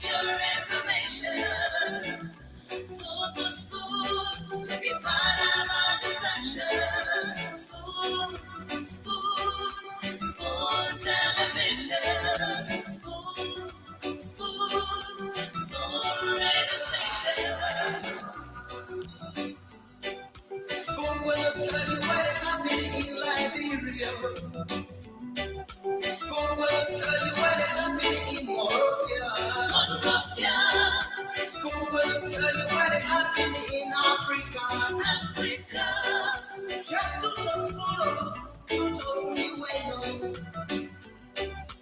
your information. Total spoon to be part of our discussion. Spoon television. Spoon radio station. Spoon will tell you what is happening in Liberia. Spoon will tell you what is happening in Monrovia. Spoon will tell you what is happening in Africa. Just to spoon you know.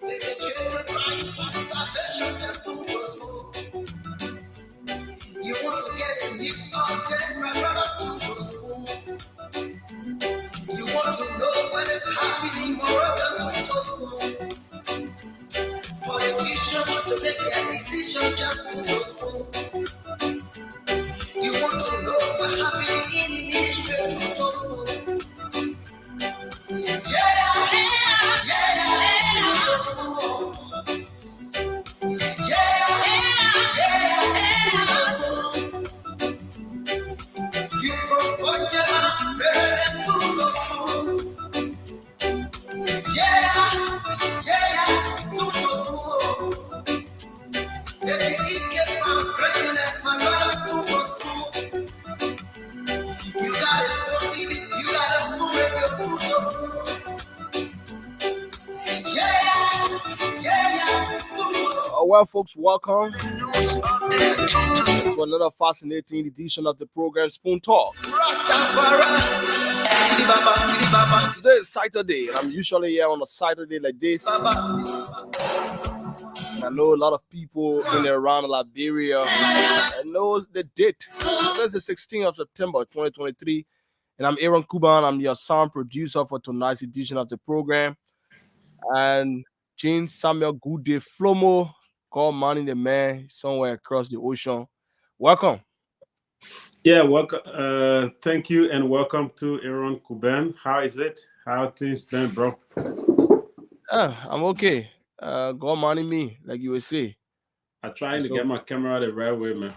They get children crying for starvation just to spoon. You want to get a news update, my brother, to spoon. You want to know what is happening moreover to spoon. Politicians want to make their decision just to spoon. You want to know what happening in the ministry to spoon. To spoon. You from Funjama, Maryland to spoon. To spoon. If you get my president, my brother to spoon. You got a spoon TV, you got a spoon radio to spoon. Well, folks, welcome to another fascinating edition of the program Spoon Talk. Today is Saturday, and I'm usually here on a Saturday like this. And I know a lot of people in and around Liberia and know the date. Today's the 16th of September 2023, and I'm Aaron Kuban. I'm your sound producer for tonight's edition of the program. And James Samuel Goode Flomo, called Manny the Man, somewhere across the ocean. Welcome. Yeah, welcome. Thank you, and welcome to Aaron Kuban. How is it? How things been, bro? I'm okay. God money me, like you would say. I'm trying to get my camera the right way, man.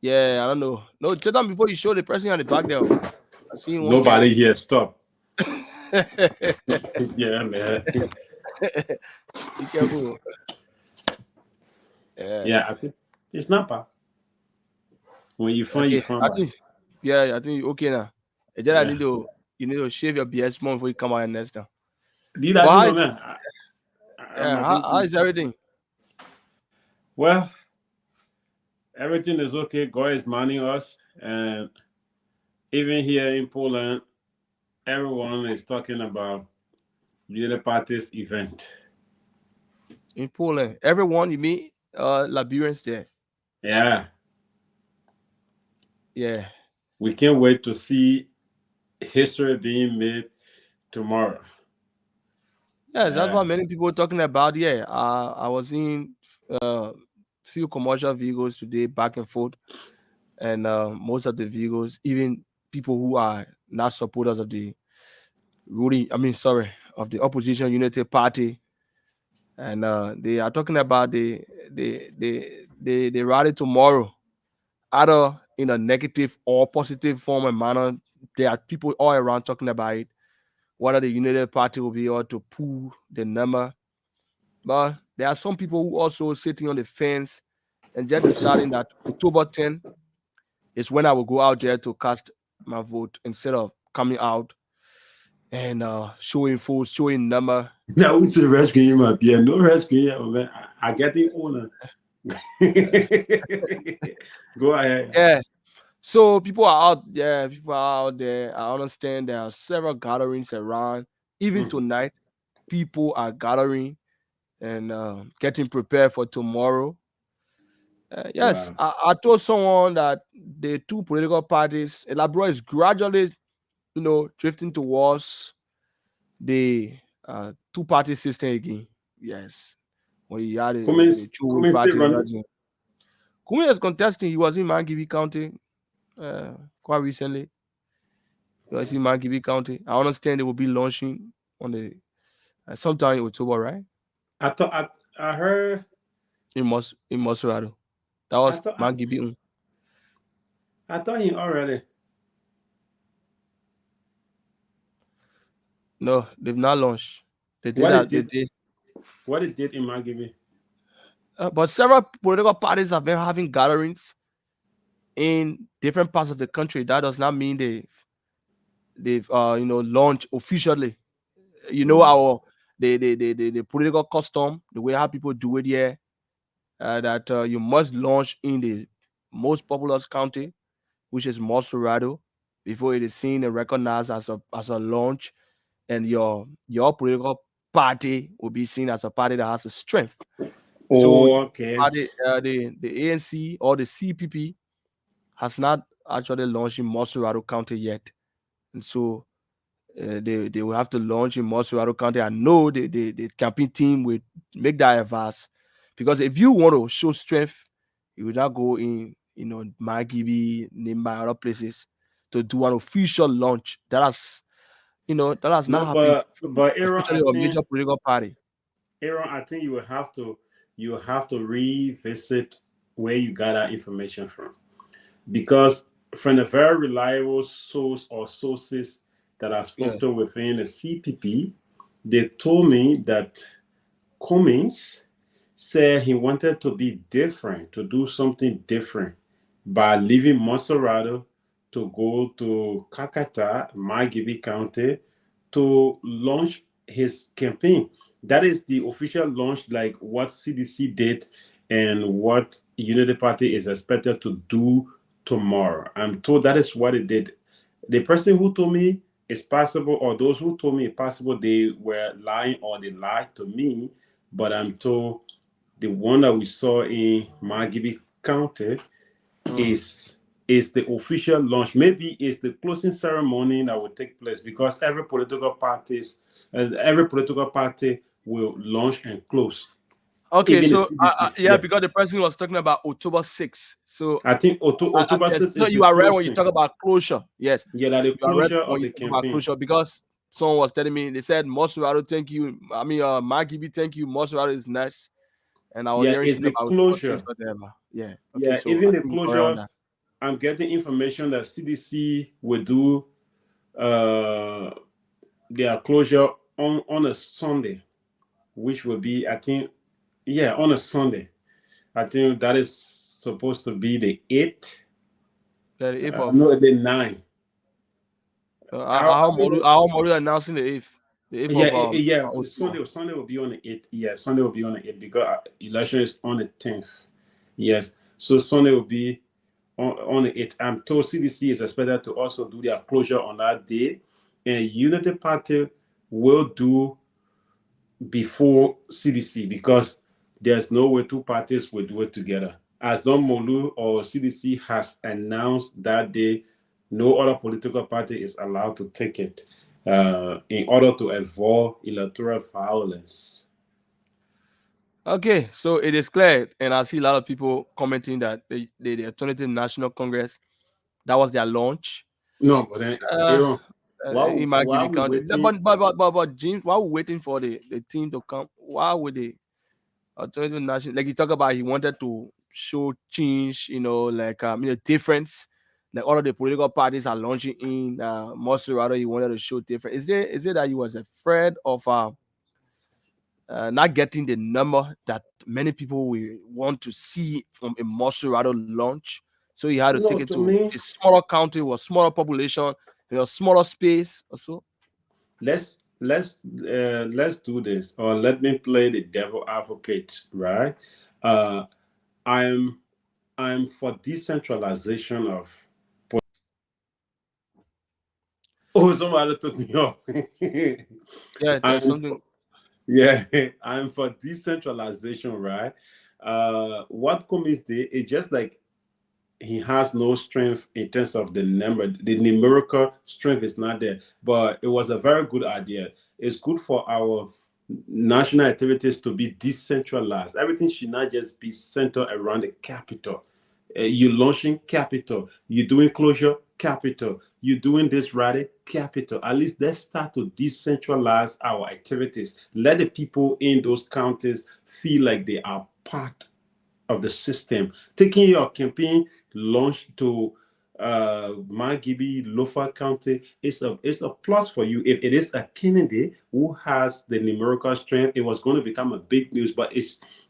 Yeah, I don't know. No, tell them before you show the person on the back there. I seen one nobody guy. Here. Stop. Yeah, man. Be careful. Yeah, I think it's not bad. When you find, okay. you find. I think you're okay now. Yeah. You need to shave your BS more before you come out next time. Man. How is everything? Well, everything is okay. God is manning us, and even here in Poland, everyone is talking about the party's event. In Poland, everyone, you mean Liberians there? Yeah. Yeah. We can't wait to see history being made tomorrow. Yeah, that's what many people are talking about. Yeah, I was in few commercial vehicles today, back and forth, and most of the vehicles, even people who are not supporters of the of the opposition United Party, and they are talking about the rally tomorrow, either in a negative or positive form and manner. There are people all around talking about it, whether the United Party will be able to pull the number. But there are some people who also sitting on the fence and just deciding that October 10th is when I will go out there to cast my vote instead of coming out and showing number. Now we see rescue him. Yeah, no rescue him. I get the owner. Go ahead. Yeah. So people are out there. I understand there are several gatherings around. Even tonight, people are gathering and getting prepared for tomorrow. Yes, wow. I told someone that the two political parties, Labro is gradually, drifting towards the two-party system again. Yes, when you had the two party. Kumi is contesting. He was in Mangibi County quite recently. He was in Mangibi County. I understand they will be launching on the sometime in October, right? I heard in Mosurado. That I was thought I, Magibi. I thought he already. No, they've not launched. They did What it that. They did, did. what it did in Magibi. But several political parties have been having gatherings in different parts of the country. That does not mean they've launched officially. You know our the political custom, the way how people do it here, that you must launch in the most populous county, which is Mosurado, before it is seen and recognized as a launch, and your political party will be seen as a party that has a strength. So Oh, okay. the ANC or the CPP has not actually launched in Mosurado County yet, and so they will have to launch in Mosurado County. I know the campaign team will make that advance, because if you want to show strength, you will not go in Magibi, Nimba, other places to do an official launch. That has not No, happened before, but Aaron, especially a major political party. I think you will have to revisit where you got that information from, because from a very reliable source or sources that I Yeah. spoke to within the CPP, they told me that Cummings said he wanted to be different, to do something different by leaving Monserrado to go to Kakata, Magibi County, to launch his campaign. That is the official launch, like what CDC did and what Unity Party is expected to do tomorrow. I'm told that is what it did. The person who told me it's possible, or those who told me it's possible, they were lying or they lied to me. But I'm told the one that we saw in Magibi County Mm. is is the official launch. Maybe it's the closing ceremony that will take place, because every political party will launch and close. Okay, Even the so CDC. yeah, Yeah, because the person was talking about October 6th. So I think October yes, 6th no, is the you are right when you closing. talk about closure. Yes, Yeah, that the you are right closure when of you the talk about campaign. closure, because someone was telling me, they said Mosurado, thank you. I mean, Magibi, thank you. Mosurado is next, and I was Yeah, hearing it's something the about October 6th, closure. whatever. Yeah. Okay, Yeah, so even I the think you're correct on closure. that. I'm getting information that CDC will do uh their closure on a Sunday, which will be, I think, yeah, on a Sunday. I think that is supposed to be the 8th. Yeah, the 8th of No, the 9th. I mean, How Moru announcing the 8th, the 8th yeah, of yeah. October. Sunday will be on the 8th. Yeah, Sunday will be on the 8th, because election is on the 10th. Yes, so Sunday will be on the 8th. I'm told CDC is expected to also do their closure on that day, and Unity Party will do before CDC, because there's no way two parties will do it together. As Don Molu or CDC has announced that day, no other political party is allowed to take it in order to avoid electoral violence. Okay, so it is clear, and I see a lot of people commenting that the Alternative National Congress, that was their launch. No, but then, Uh, Aaron, in my while Gibi we County. waiting, But James, while we're waiting for the team to come, why would the Alternative National, like you talk about, he wanted to show change, like difference. Like all of the political parties are launching in Mosurado, he wanted to show difference. Is it that he was afraid of not getting the number that many people will want to see from a Mosurado launch? So he had to take no, it to to me, a smaller county with smaller population, smaller space or so. let's do this, or let me play the devil advocate, right? Uh, I'm I'm for decentralization of. Oh, somebody took me off. Yeah, there's I'm something. Yeah, I'm for decentralization, right? What Cummings did is just like he has no strength in terms of the number. The numerical strength is not there, but it was a very good idea. It's good for our national activities to be decentralized. Everything should not just be centered around the capital. You're launching capital, you're doing closure capital, you're doing this rally capital. At least let's start to decentralize our activities. Let the people in those counties feel like they are part of the system. Taking your campaign launch to Magibi, Lofa County is a plus for you. If it is a candidate who has the numerical strength, it was going to become a big news. But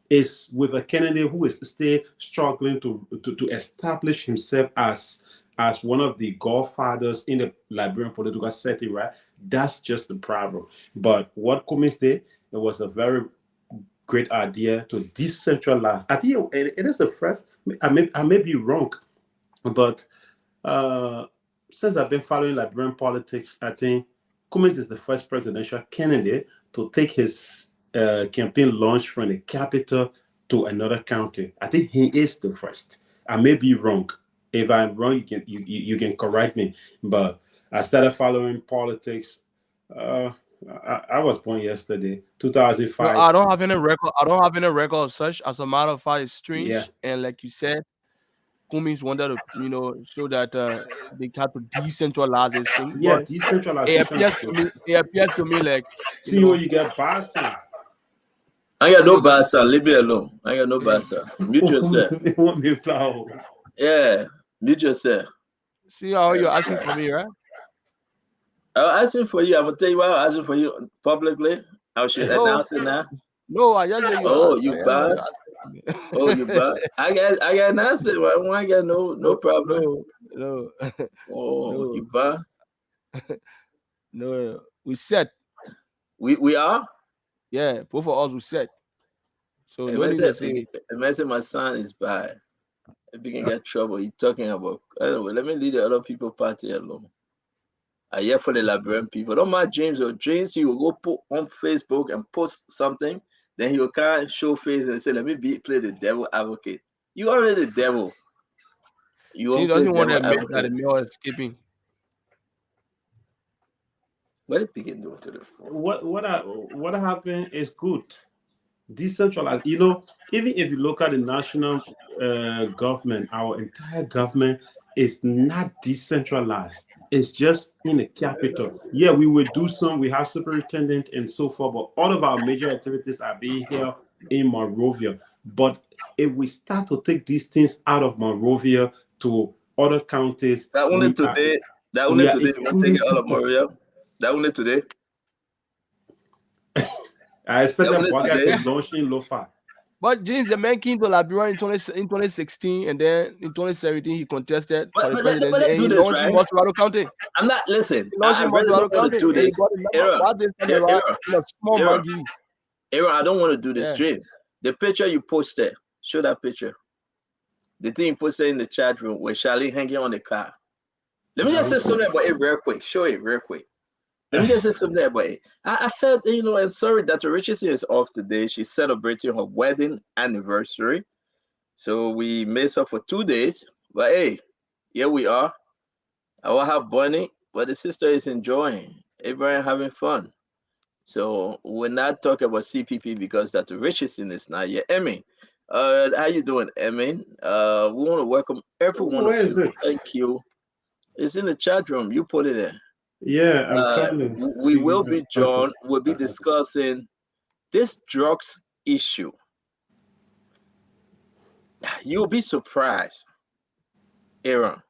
it's with a candidate who is still struggling to establish himself as one of the godfathers in the Liberian political setting, right? That's just the problem. But what Cummings did, it was a very great idea to decentralize. I think it is the first. I may be wrong, but uh, since I've been following Liberian politics, I think Cummings is the first presidential candidate to take his campaign launch from the capital to another county. I think he is the first. I may be wrong. If I'm wrong, you can correct me. But I started following politics. Uh, I was born yesterday, No, 2005. I don't have any record. I don't have any record of such. As a matter of fact, it's Yeah, strange. And like you said, Cummings wanted to, show that they had to decentralize this thing. yeah, But decentralization is good. it appears to me like, you See where know, you get biasing. I got come no again. basa. Leave me alone. I got no basa. Mute yourself. They want me plow. Yeah, mute yourself. See how you're asking for me, right? I was asking for you. I'm gonna tell you why I was asking for you publicly. I should No, announce it now. no, I just say Oh, you I just say you're bad. asking Oh, you for me. bad. I got an answer. I got no No, problem. no, no, Oh, no, you bad. no. We set, We are. yeah, both of us we set. So A no need to say, message my son is bad. If he can get trouble, he talking about. Anyway, let me leave the other people party alone. I hear for the Liberian people. Don't mind James or James, he will go put on Facebook and post something. Then he will kind of show face and say, let me play the devil advocate. You already the devil. You she won't play doesn't want to devil admit that the advocate. mail is escaping. What did Pikin do to the phone? What happened is good. Decentralized. You know, even if you look at the national government, our entire government is not decentralized. It's just in the capital. Yeah, we will do some. We have superintendent and so forth, but all of our major activities are being held in Monrovia. But if we start to take these things out of Monrovia to other counties, That only today. That only we are today. You won't take including it all of people. Maria. That only today. I That expected only Boga to today. launch in Lofa. But James, the man came to Liberia in 2016, and then in 2017 he contested for the But presidency, let's and do he this launched in right. Montserrat County. I'm not listen. He launched I in really Montserrat don't want to County, do and he this. got the number. Aaron, Why this time around in a small Aaron, Mangivi? Aaron, I don't want to do this, Yeah. James. The picture you posted, show that picture. The thing you posted in the chat room with Charlie hanging on the car. Let me just say something about it real quick. Show it real quick. Let me just say something about it. I felt, and sorry, Dr. Richardson is off today. She's celebrating her wedding anniversary. So we missed up for 2 days. But hey, here we are. I will have Bonnie, but the sister is enjoying. Everyone having fun. So we're not talking about CPP because Dr. Richardson is not here. Emmy, how you doing, Emmy? We want to welcome every one Where of is you. it? Thank you. It's in the chat room. You put it there. Yeah, I'm trying to We will figure be out. Okay. John. We'll be discussing this drugs issue. You'll be surprised, Aaron.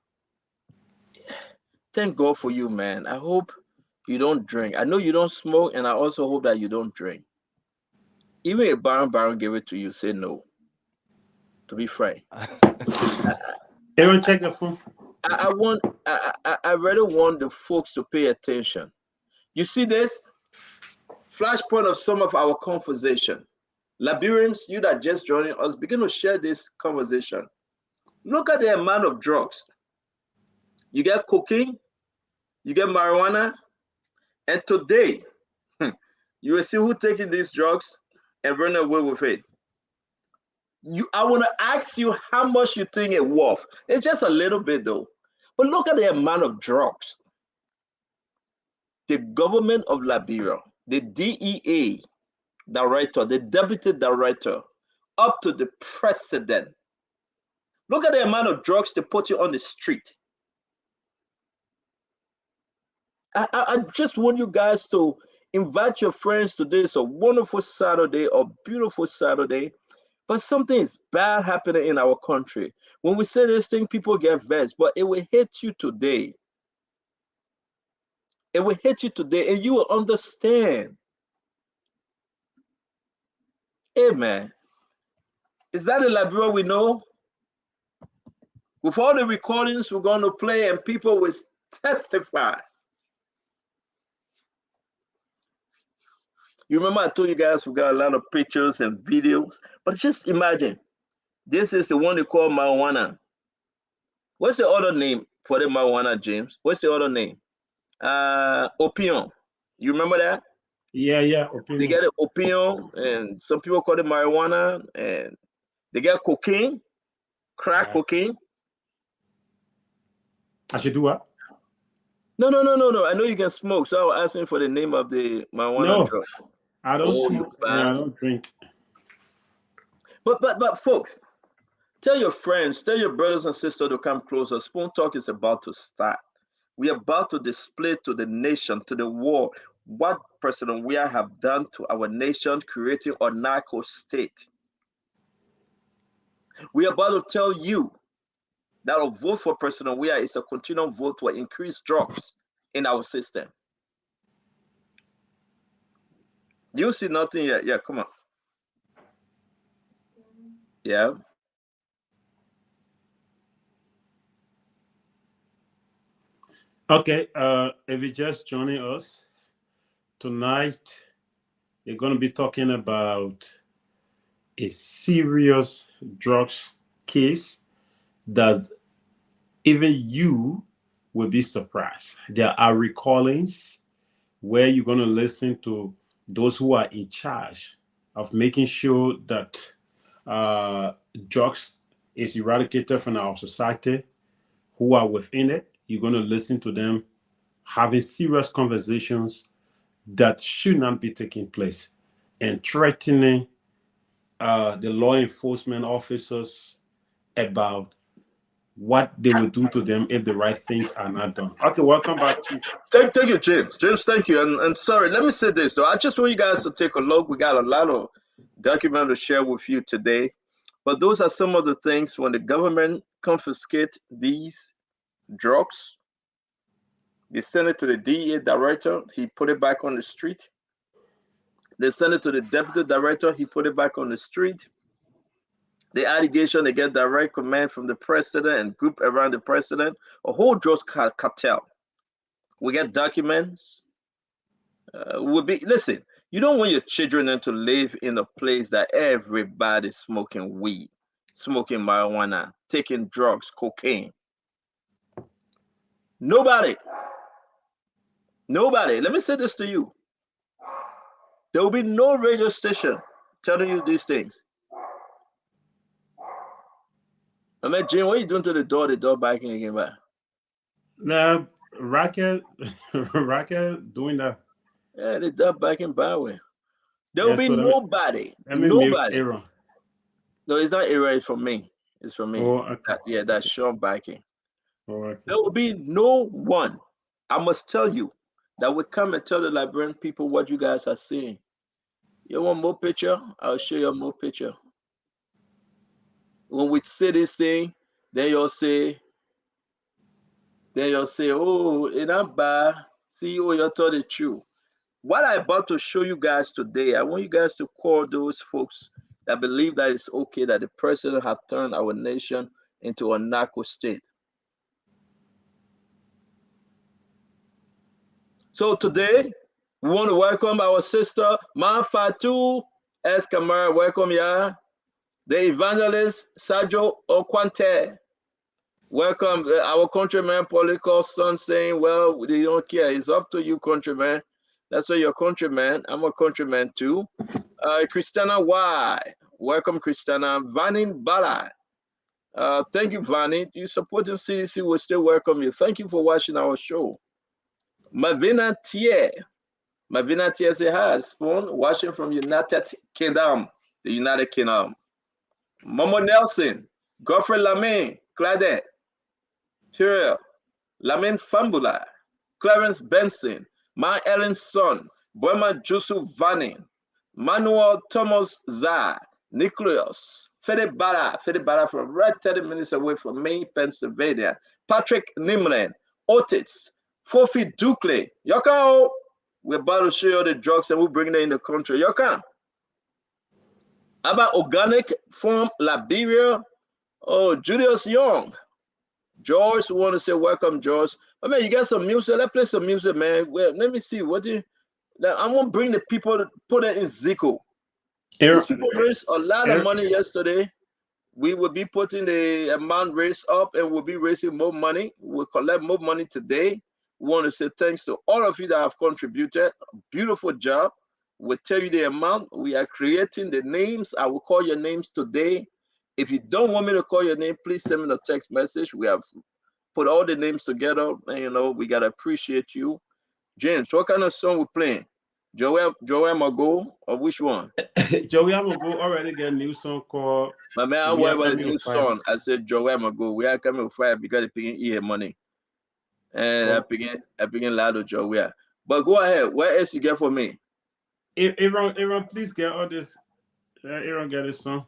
Thank God for you, man. I hope you don't drink. I know you don't smoke, and I also hope that you don't drink. Even if Baron gave it to you, say no. To be frank, Aaron, check the phone. I really want the folks to pay attention. You see this flashpoint of some of our conversation. Liberians, you that just joining us, begin to share this conversation. Look at the amount of drugs. You get cocaine, you get marijuana, and today you will see who taking these drugs and run away with it. I want to ask you how much you think it worth. It's just a little bit though. But look at the amount of drugs. The government of Liberia, the DEA director, the deputy director, up to the president. Look at the amount of drugs they put you on the street. I just want you guys to invite your friends to this a wonderful Saturday, a beautiful Saturday. But something is bad happening in our country. When we say this thing, people get vexed, but it will hit you today. It will hit you today, and you will understand. Hey, man, is that the Liberia we know? With all the recordings we're going to play, and people will testify. You remember I told you guys we got a lot of pictures and videos, but just imagine, this is the one they call marijuana. What's the other name for the marijuana, James? What's the other name? Opium. You remember that? Yeah, yeah, They opinion. get it opium, and some people call it marijuana, and they get cocaine, crack cocaine. I should do what? No. I know you can smoke, so I was asking for the name of the marijuana No, drugs. I don't Oh, you smoke and I fast. don't drink. But folks, tell your friends, tell your brothers and sisters to come closer. Spoon Talk is about to start. We are about to display to the nation, to the world, what President Weah have done to our nation, creating a narco-state. We are about to tell you that a vote for President Weah is a continual vote to increase drugs in our system. You see nothing yet? Yeah, come on. Yeah. Okay, if you're just joining us tonight, we're going to be talking about a serious drugs case that even you will be surprised. There are recallings where you're going to listen to those who are in charge of making sure that drugs is eradicated from our society, who are within it. You're going to listen to them having serious conversations that should not be taking place and threatening the law enforcement officers about what they will do to them if the right things are not done. Okay, welcome back, Chief. Thank you, James. James, thank you. And sorry, let me say this though. I just want you guys to take a look. We got a lot of documents to share with you today. But those are some of the things when the government confiscate these drugs, they send it to the DEA director, he put it back on the street. They send it to the deputy director, he put it back on the street. The allegation, they get direct command from the president and group around the president, a whole drugs cartel. We get documents. Listen, you don't want your children to live in a place that everybody's smoking weed, smoking marijuana, taking drugs, cocaine. Nobody. Let me say this to you. There will be no radio station telling you these things. I mean, Jim, what are you doing to the door? The door backing again, back. Now, Racket doing that. Yeah, the door backing by way. There will be so nobody. Let me mute Nobody. Aaron. No, it's not Aaron. It's from me. It's from me. Oh, okay. That's Sean backing. Oh, okay. There will be no one. I must tell you that will come and tell the Liberian people what you guys are seeing. You want more picture? I'll show you more picture. When we say this thing, then you'll say, oh, it's not bad. See, oh, you told the truth. What I'm about to show you guys today, I want you guys to call those folks that believe that it's okay that the president have turned our nation into a narco-state. So today, we want to welcome our sister, Ma Fatou S. Kamara. Welcome, yeah. The evangelist, Sergio Okwante. Welcome, our countryman, political son, saying, well, they don't care. It's up to you, countryman. That's why you're a countryman. I'm a countryman, too. Christiana Y. Welcome, Christiana. Vanin Bala. Thank you, Vanin. You supporting CDC, will still welcome you. Thank you for watching our show. Mavina Thier. Mavina Thier says, hi, Spoon, watching from United Kingdom, the United Kingdom. Momo Nelson, Godfrey Lamin, Claudette, Tyrell, Lamin Fambula, Clarence Benson, Ma Ellen's son, Burma Jusu Vanin, Manuel Thomas Zah, Nicholas Fedebara from right 30 minutes away from Maine, Pennsylvania. Patrick Nimland, Otis, Fofi Dukley. Yoka, we're about to show you the drugs and we're bringing them in the country. Yoka. How about organic from Liberia? Oh, Julius Young. George, we want to say welcome, George. Oh, man, you got some music? Let's play some music, man. Well, let me see. What do you... I'm going to bring the people to put it in Zico. These people raised a lot of money yesterday. We will be putting the amount raised up and we'll be raising more money. We'll collect more money today. We want to say thanks to all of you that have contributed. Beautiful job. We'll tell you the amount. We are creating the names. I will call your names today. If you don't want me to call your name, please send me a text message. We have put all the names together. And, you know, we got to appreciate you. James, what kind of song we playing? Joel Mago or which one? Joel Mago already got a new song called. My man, I want a new song. I said Joel Mago. We are coming with fire because they picking EA money. And I begin loud with Joel. But go ahead. What else you get for me? Aaron, please get all this. Aaron get this song.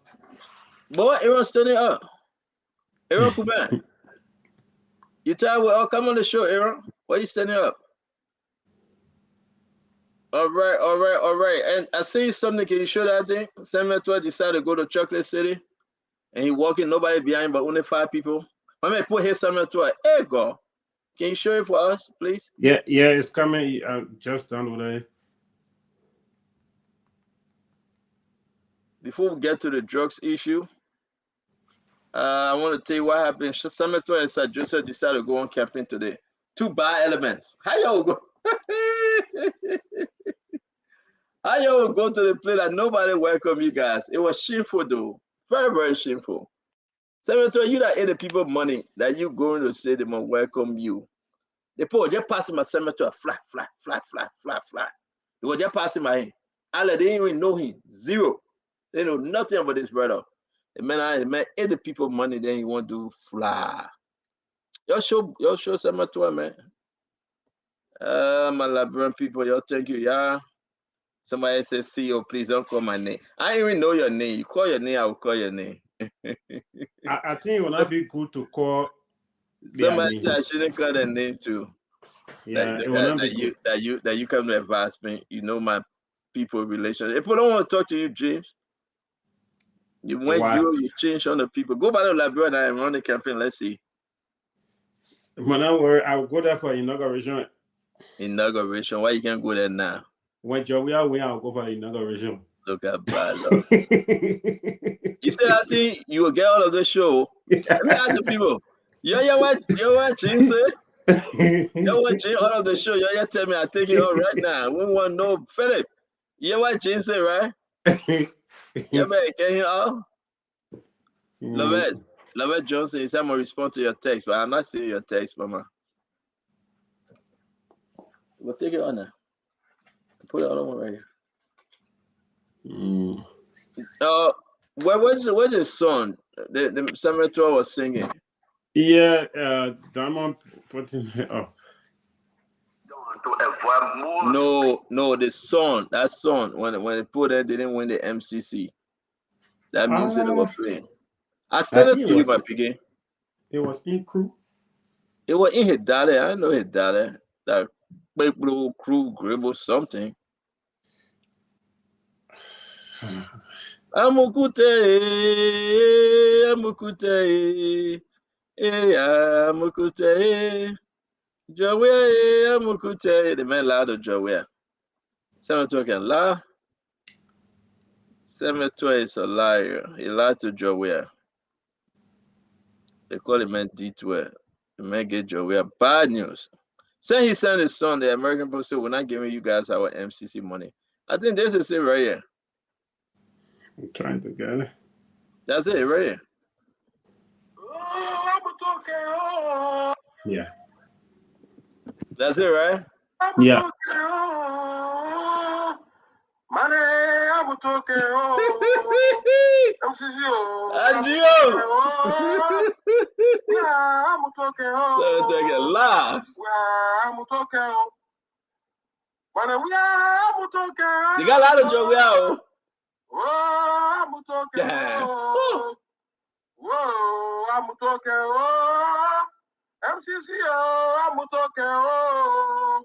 Boy, Aaron standing up. Aaron, come back. You tired? Well, come on the show, Aaron. Why are you standing up? All right. And I see something. Can you show that thing? Samuel 12 decided to go to Chocolate City. And he walking, nobody behind, but only 5 people. I mean, put here Samuel 12. Hey, God. Can you show it for us, please? Yeah, it's coming. Just download it. Before we get to the drugs issue, I want to tell you what happened. Samuel 12 and Sir Joseph decided to go on camping today. 2 bad elements. How y'all go? How y'all go to the place that nobody welcome you guys? It was shameful though. Very, very shameful. Samuel 12, you that ate the people money that you going to say they must welcome you. They put just passing my Samuel 12, flat. They were just passing my hand. They didn't even know him. Zero. They know nothing about this brother. The man ate the people money, then he want to fly. Y'all show Samuel 12, man. My Liberian people, y'all thank you, yeah. Somebody says, CEO, please don't call my name. I don't even know your name. You call your name, I will call your name. I think it will not be good to call. Somebody said I shouldn't call their name too. Yeah, it will not be good. That you come to advise me. You know my people relation. If I don't want to talk to you, James, you change on the people. Go back to Liberia and run the campaign. Let's see. When I will go there for inauguration. Inauguration. Why you can't go there now? When Joel win, I'll go for inauguration. Look at bad luck. You said I think you will get out of the show. Let me ask the people. You what James say? You what James out of the show? You tell me I take it out right now. We want to know, Philip. You what James say, right? You better get him out. Lovett Johnson, he said I'm gonna respond to your text, but I'm not seeing your text, Mama. We'll take it on now. Put it on right here. Where's the song? The Samuel 12 was singing. Yeah, Diamond putting it up. No, the song. That song when they put it, they didn't win the MCC. That music they were playing. I sent it to you, my piggy. It was in crew. It was in his daddy. I know his daddy. That big blue crew gribble something. Amukute. Joey, Amukute. The man loud of Joey. Samuel 12 can lie. Samuel 12 is a liar. He lied to Joey. They call him man D12. The man get Joey bad news. Saying he sent his son, the American Post said, we're not giving you guys our MCC money. I think this is it right here. I'm trying to get it. That's it right here. Yeah. That's it, right? Yeah. Laugh. You got a lot of Joe. Yeah. Whoa, I'm talking. Oh, MCC. Oh, I'm talking. Oh,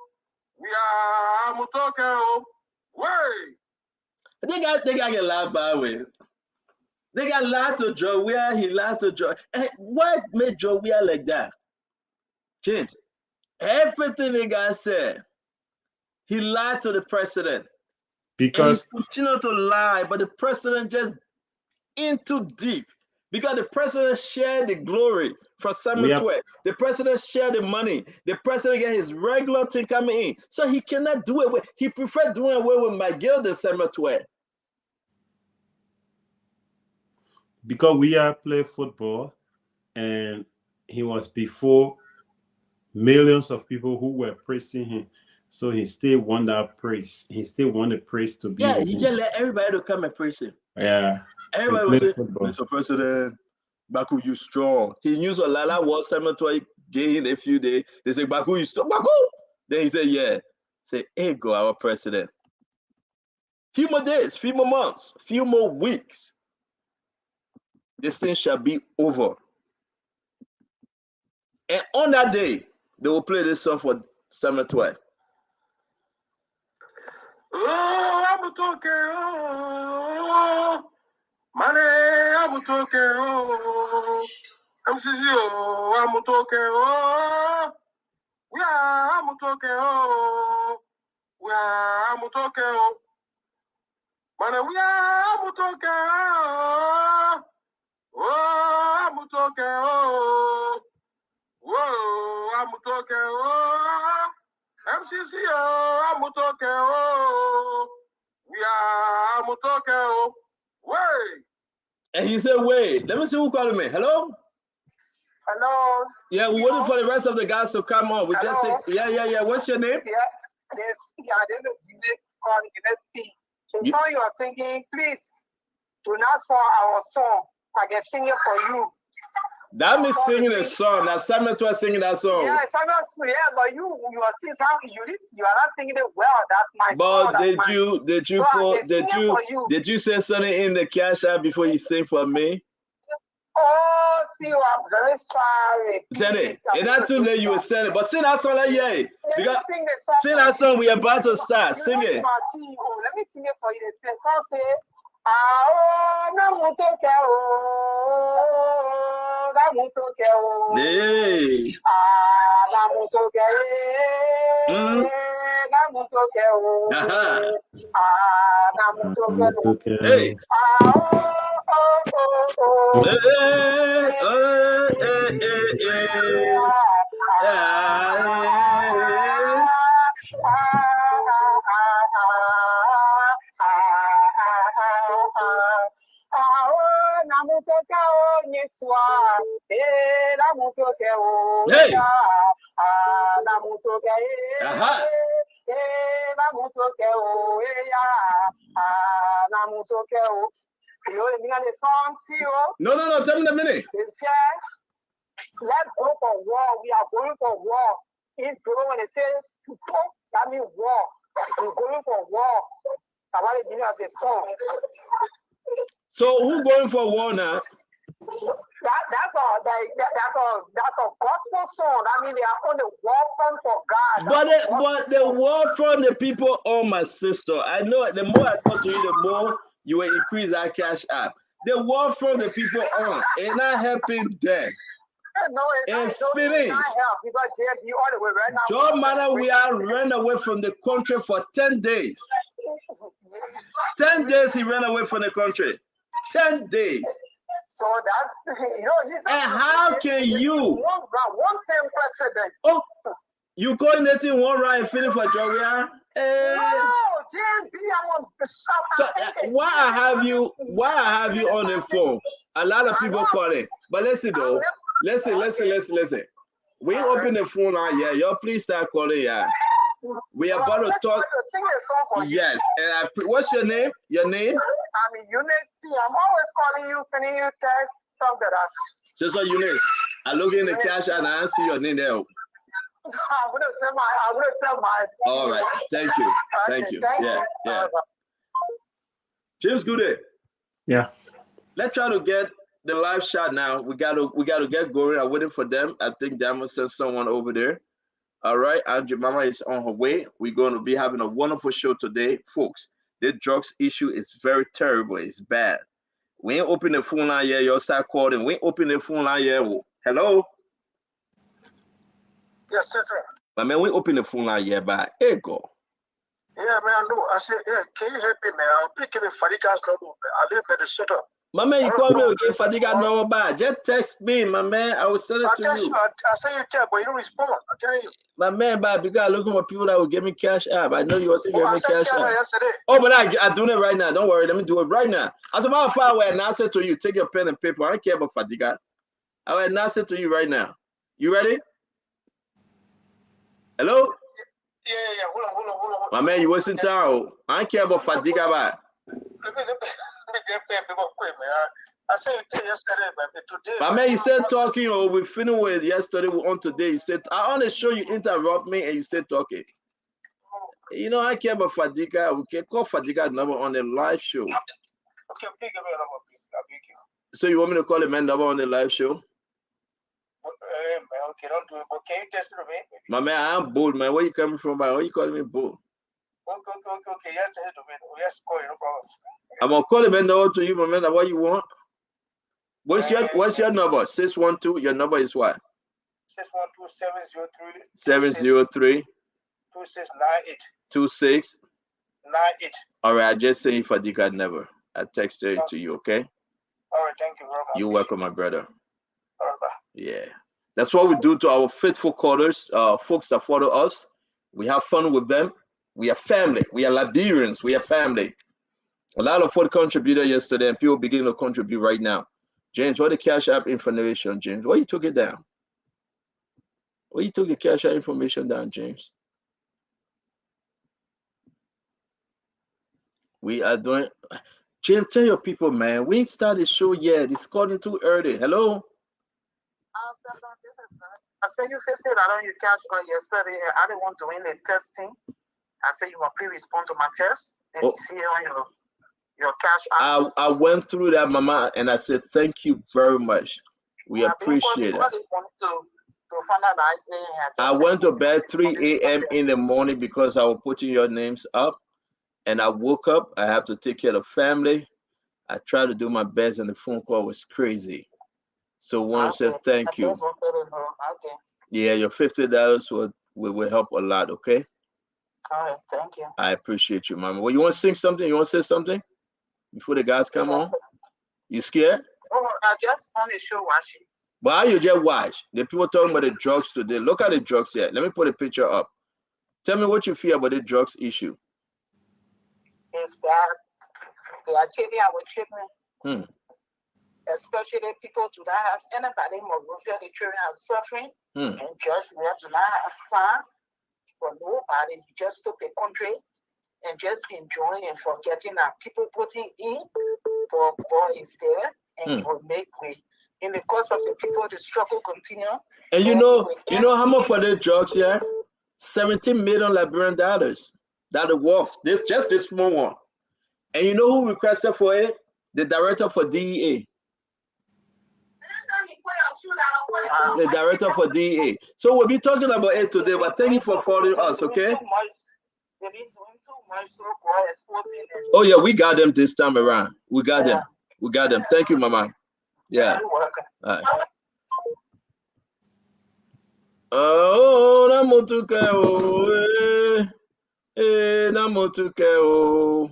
we are. I'm talking. Oh, way. They got a lot by way. They got a lot to draw where he lied to draw. And what made Joe Weir like that? James, everything the guy said, he lied to the president. Because and he continued to lie, but the president just in too deep. Because the president shared the glory from Samuel 12. The president shared the money. The president get his regular thing coming in. So he cannot do it. He preferred doing away with McGill than Samuel 12. Because we are play football, and he was before millions of people who were praising him, so he still want that praise. He still want the praise to be. Yeah, he just let everybody to come and praise him. Yeah, everybody was saying, Mr. President, Baku, you strong. He used a lot of words. Samuel 12 gave him a few days. They say, Baku, you strong. Baku. Then he said, yeah. Say, hey, go our president. Few more days, few more months, few more weeks. This thing shall be over. And on that day, they will play this song for Samuel 12. Oh, I'm talking. Oh, money, I'm talking. Oh, MCC. Oh, I'm talking. Oh, yeah, I'm talking. Oh, yeah, I'm talking. Oh, money, we are talking. Oh, I'm talking. Oh, whoa, I'm talking. Oh, MCC. Oh, I'm talking. Oh, we are. I'm talking. Oh, wait. And he said, wait, let me see who calling me. Hello? Hello. Yeah, we're waiting for the rest of the guys to come on. We just take, yeah. What's your name? Yeah, this, this is Julius calling the next speak. So you are thinking, please do not for our song. I can sing it for you. That means singing a song. That's Samuel 12 singing that song. Yeah, Samuel, yeah, but you are still sounding, you are not singing it well. That's my but song. Did you say something in the cash app before you sing for me? Oh, see, I'm very sorry. Tell it. It's not too late. You will send it. But sing that song like yeah. Because sing that song. We are about to start. Sing it. Let me sing it for you. The song say, "Ah, no muto ke o, na muto ke o." Hey. Ah, na muto ke, na muto ke o. Ah, na muto ke. Hey. You know the meaning of the song, No. Tell me the minute. Let's go for war. We are going for war. If when they say to go, that means war. We're going for war. That's what the meaning of the song. So who going for war now? That's a gospel song. I mean, they are on the war front for God. But the war from the people, oh my sister, I know the more I talk to you, the more you will increase that cash app. The war from the people on, it's not helping them. No, it's not help because JB all the way right now. Joe Manor, we are running away from the country for 10 days. 10 days he ran away from the country. 10 days. So that's, and how can you? One-term president. Oh, you calling that thing one right feeling for Joria? No, JB, I want to stop. So why I have you on the phone? A lot of people calling. But listen though. Listen. We open the phone now, yeah. Y'all please start calling, yeah. We are about to talk. Yes. And what's your name? Your name? I'm Eunice. I'm always calling you, sending you text, stuff like that. Sister Eunice, I look in the cash and I see your name there. I'm gonna tell my. All right. Thank you. Yeah. James Goody. Yeah. Let's try to get the live shot now. We gotta get going. I'm waiting for them. I think Dama sent someone over there. All right, Aunt Mama is on her way. We're going to be having a wonderful show today, folks. The drugs issue is very terrible. It's bad. We ain't open the phone line yet. Y'all start calling. We ain't open the phone line yet. Hello? Yes, sir. But man, we open the phone line yet, but hey, go. Yeah, man, no. I said, yeah, can you help me, man? I'll be giving Fadiga's number. I live in the shut up. My man, you call me again, Fadiga number back. Just text me, my man. I will send it to you. I send you text, but you don't respond. I tell you. My man, but because I'm looking for people that will give me cash app. I know you also give me cash app. Yesterday. Oh, but I'm doing it right now. Don't worry. Let me do it right now. As a matter of fact, I will announce it to you. Take your pen and paper. I don't care about Fadiga. I will announce it to you right now. You ready? Hello? Yeah. Hold on. My man, you wasting time. I don't care about Fadiga, but. Let me get paper quick, man. I said it yesterday, but today. My man, you said talking, or we finished with yesterday on today. You said, I want to show you interrupt me, and you said talking. You know, I care about Fadiga. We can call Fadiga number on the live show. Okay, please give me a number, please. I'll pick you. So you want me to call the man number on the live show? Okay, don't do it. But can you test it me? My man, I'm bold, man. Where you coming from, man? Why you calling me bold? Okay. Yes, test it to me. Yes, call you, no problem. I'm gonna call the man number to you, my man. What you want? What's your number? 612. Your number is what? 612-703. 703. 2698. 2698. All right, I just sent you Fadiga never. I texted it to you, okay? All right, thank you very much. You're welcome, my brother. All right, bye. Yeah. That's what we do to our faithful callers, folks that follow us. We have fun with them. We are family. We are Liberians. We are family. A lot of folks contributed yesterday, and people begin to contribute right now. James, what the Cash App information, James? Why you took it down? Why you took the Cash App information down, James? We are doing... James, tell your people, man, we ain't started the show yet. It's calling too early. Hello? I said you fixed it. I don't you cash on yesterday. I didn't want to win the testing. I said you will please respond to my test. And you see on your cash. I went through that, Mama, and I said thank you very much. We appreciate it. I went to bed 3 a.m. in the morning because I was putting your names up, and I woke up. I have to take care of family. I tried to do my best, and the phone call was crazy. So I want to say thank you. Yeah, your $50 will help a lot, okay? All right, thank you. I appreciate you, Mama. Well, you want to sing something? You want to say something before the guys come on? You scared? Oh, I just want to show watching. Why you just watch? The people talking about the drugs today. Look at the drugs here. Let me put a picture up. Tell me what you feel about the drugs issue. It's bad. They are taking our children. Especially the people do not have anybody more. The children are suffering. And just we have to not have time for nobody. You just took the country and just enjoying and forgetting that people putting in for God is there and it will make way. In the course of the people, the struggle continue. And you know how much for the drugs here? $17 million Liberian dollars. That the worth. Just this small one. And you know who requested for it? The director for DEA. The director for DEA. So we'll be talking about it today, but thank you for following us, okay? Oh yeah, we got them this time around. We got them. We got them. Thank you, Mama. Yeah. All right. Oh, namotuke o, namotuke o,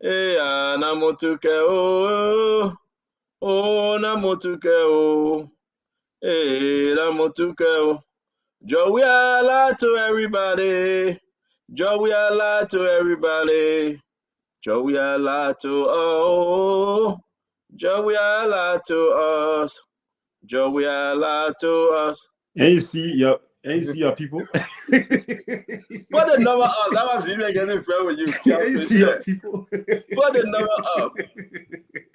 namotuke o, oh, namotuke o, namotuke o. Joe, we are alive to everybody. Joe, we are alive to everybody. Joe, we are alive to oh. Joe, we are alive to us. Joe, we are alive to us. And you see your people. Put the number up. That was even getting fair with you. You see your people. Put the number up.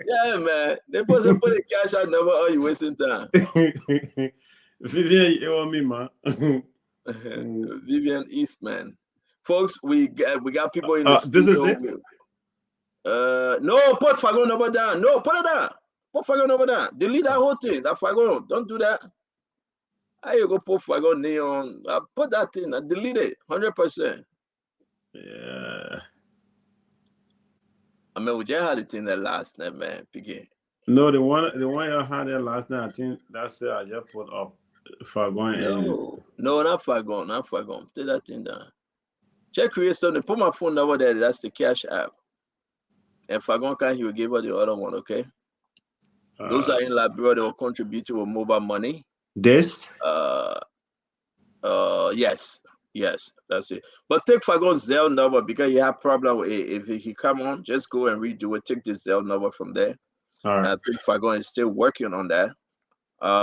Yeah, man. They supposed to put the cash out number up. You wasting time. Vivian, you want me, man? Vivian Eastman. Folks, we got people in the studio. This is it? No, put Fago number down. No, put it down. Put Fagon over there. Delete that whole thing. That Fagon. Don't do that. How you go put Fagon neon? Put that thing. Delete it. 100%. Yeah. I mean, we just had the thing that last night, man. Picking. No, the one you had there last night, I think that's it. I just put up Fagon and No, not Fagon. Not Fagon. Take that thing down. Check create something. Put my phone over there. That's the cash app. And Fagon can he will give her the other one, okay? Those are in Liberia. They will contribute to mobile money. This? Yes, that's it. But take Fagon's Zelle number because you have problem with it. If he come on, just go and redo it. Take the Zelle number from there. All right. I think Fagon is still working on that.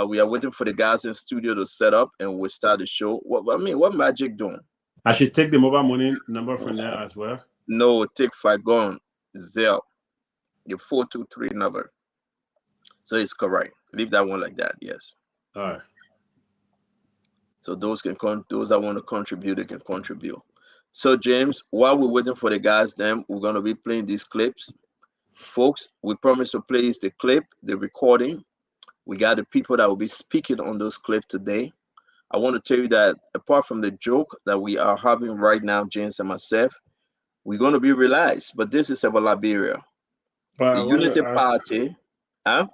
We are waiting for the guys in studio to set up and we'll start the show. What Magic doing? I should take the mobile money number from there as well. No, take Fagon Zelle, the 423 number. So it's correct. Leave that one like that. Yes. All right. So those that want to contribute, they can contribute. So James, while we're waiting for the guys, then we're gonna be playing these clips, folks. We promise to play the clip, the recording. We got the people that will be speaking on those clips today. I want to tell you that apart from the joke that we are having right now, James and myself, we're gonna be relaxed. But this is about Liberia, the Unity Party. Huh?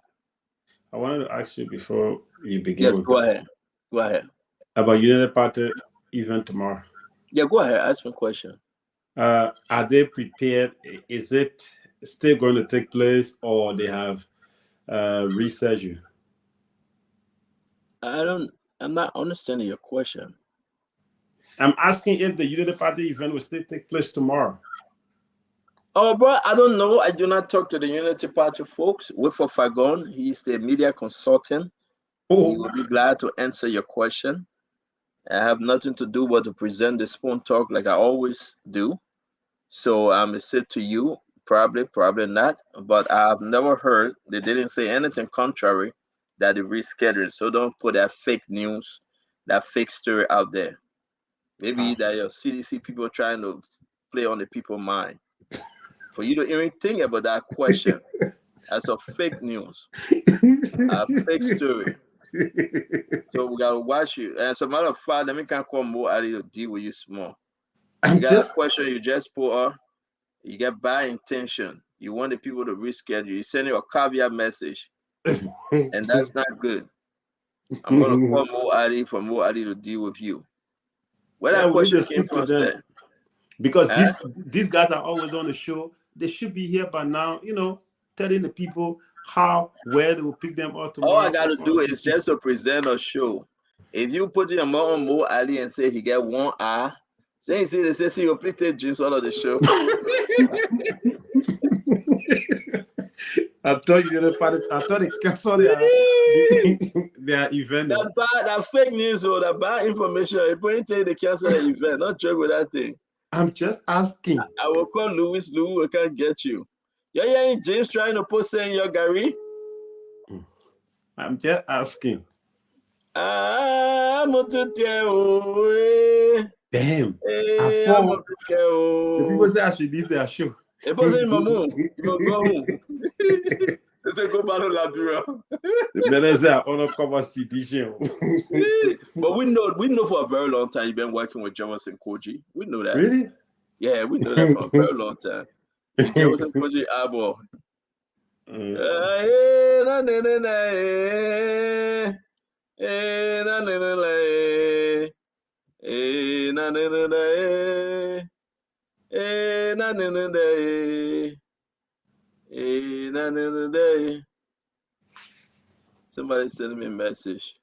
I wanted to ask you before you begin. Yes, go ahead. Go ahead. About Unity Party event tomorrow. Yeah, go ahead. Ask me a question. Are they prepared? Is it still going to take place, or they have rescheduled? I'm not understanding your question. I'm asking if the Unity Party event will still take place tomorrow. Oh, bro, I don't know. I do not talk to the Unity Party folks. Wait for Fagon. He's the media consultant. Oh. He will be glad to answer your question. I have nothing to do but to present the Spoon Talk like I always do. So I'm said to you, probably not. But I have never heard, they didn't say anything contrary that they rescheduled. So don't put that fake news, that fake story out there. Maybe that your CDC people trying to play on the people's mind. For you to even think about that question as a fake news, a fake story. So we gotta watch you. As a matter of fact, let me can call more out to deal with you small. You got a question you just put up, you get bad intention. You want the people to reschedule. You send you a caveat message, and that's not good. I'm gonna call Mo Ali for Mo Ali to deal with you. Where that question came from, there? Because these guys are always on the show. They should be here by now, telling the people where they will pick them up tomorrow. All I gotta do is just to present a show. If you put your mom on Mo Ali and say he get one eye, they say you please James all of the show. I thought they canceled their event. That fake news or that bad information, if you tell they cancel the event, not joke with that thing. I'm just asking. I will call Louis. We can't get you. Yeah, James trying to post in your Gary. I'm just asking. I'm not to tell. Damn. The people say I should leave their show. It wasn't my mom. You go home. They say go back to Liberia. The men say I want to cover CD. But we know for a very long time you've been working with Jefferson Koji. We know that. Really? Yeah, we know that for a very long time. Jefferson Koji Abo. Somebody sending me a message.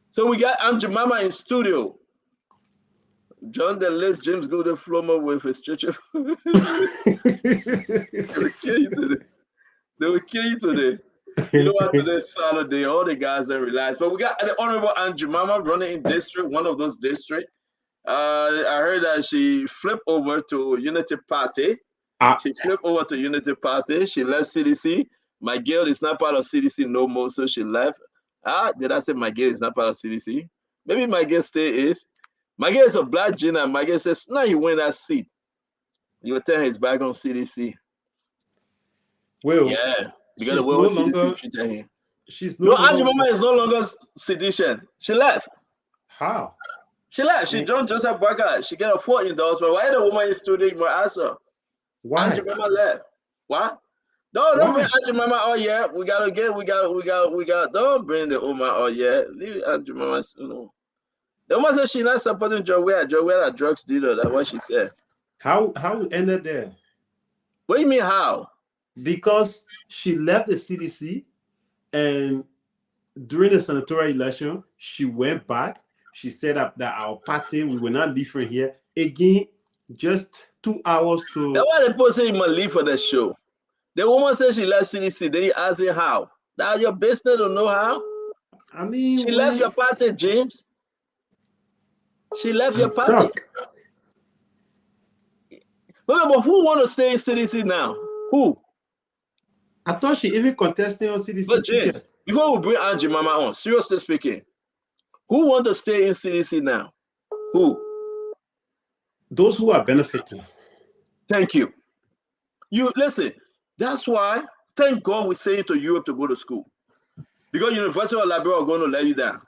So we got Mama in studio. John the list James go to Flomo with a stretcher. They will kill you today. You know what? Today's Saturday, all the guys are relaxed. But we got the Honorable Andrew Mama running in district, one of those districts. I heard that she flipped over to Unity Party. She flipped over to Unity Party. She left CDC. My girl is not part of CDC no more, so she left. Did I say my girl is not part of CDC? Maybe my girl still is. My girl is a black Gina. My girl says, now you win that seat. You will tell her he's back on CDC. Well, yeah. Because the way CDC treated him. She's no Auntie Mama is no longer sedition. She left. How? She left. She joined Joseph Barker. She got a full endorsement. Why the woman is studying my answer? Why? Auntie Mama left. Why? Don't bring Auntie Mama. Oh yeah, we got. Don't bring the woman. Oh yeah, leave Auntie Mama. No. The woman said she's not supporting Joel. Joel a drugs dealer. That's what she said. How it ended there? What do you mean how? Because she left the CDC, and during the senatorial election, she went back. She said that our party, we will not leave from here again. Just 2 hours to. That's why the person say you must leave for the show. The woman said she left CDC. Then you ask her how. Now your business don't know how. I mean, she left your party, James. She left your party. But who want to stay in CDC now? Who? I thought she even contested on CDC. But James, before we bring Auntie Mama on, seriously speaking, who want to stay in CDC now? Who? Those who are benefiting. Thank you. You listen. That's why, thank God we're saying to Europe to go to school. Because University of Liberia are going to let you down.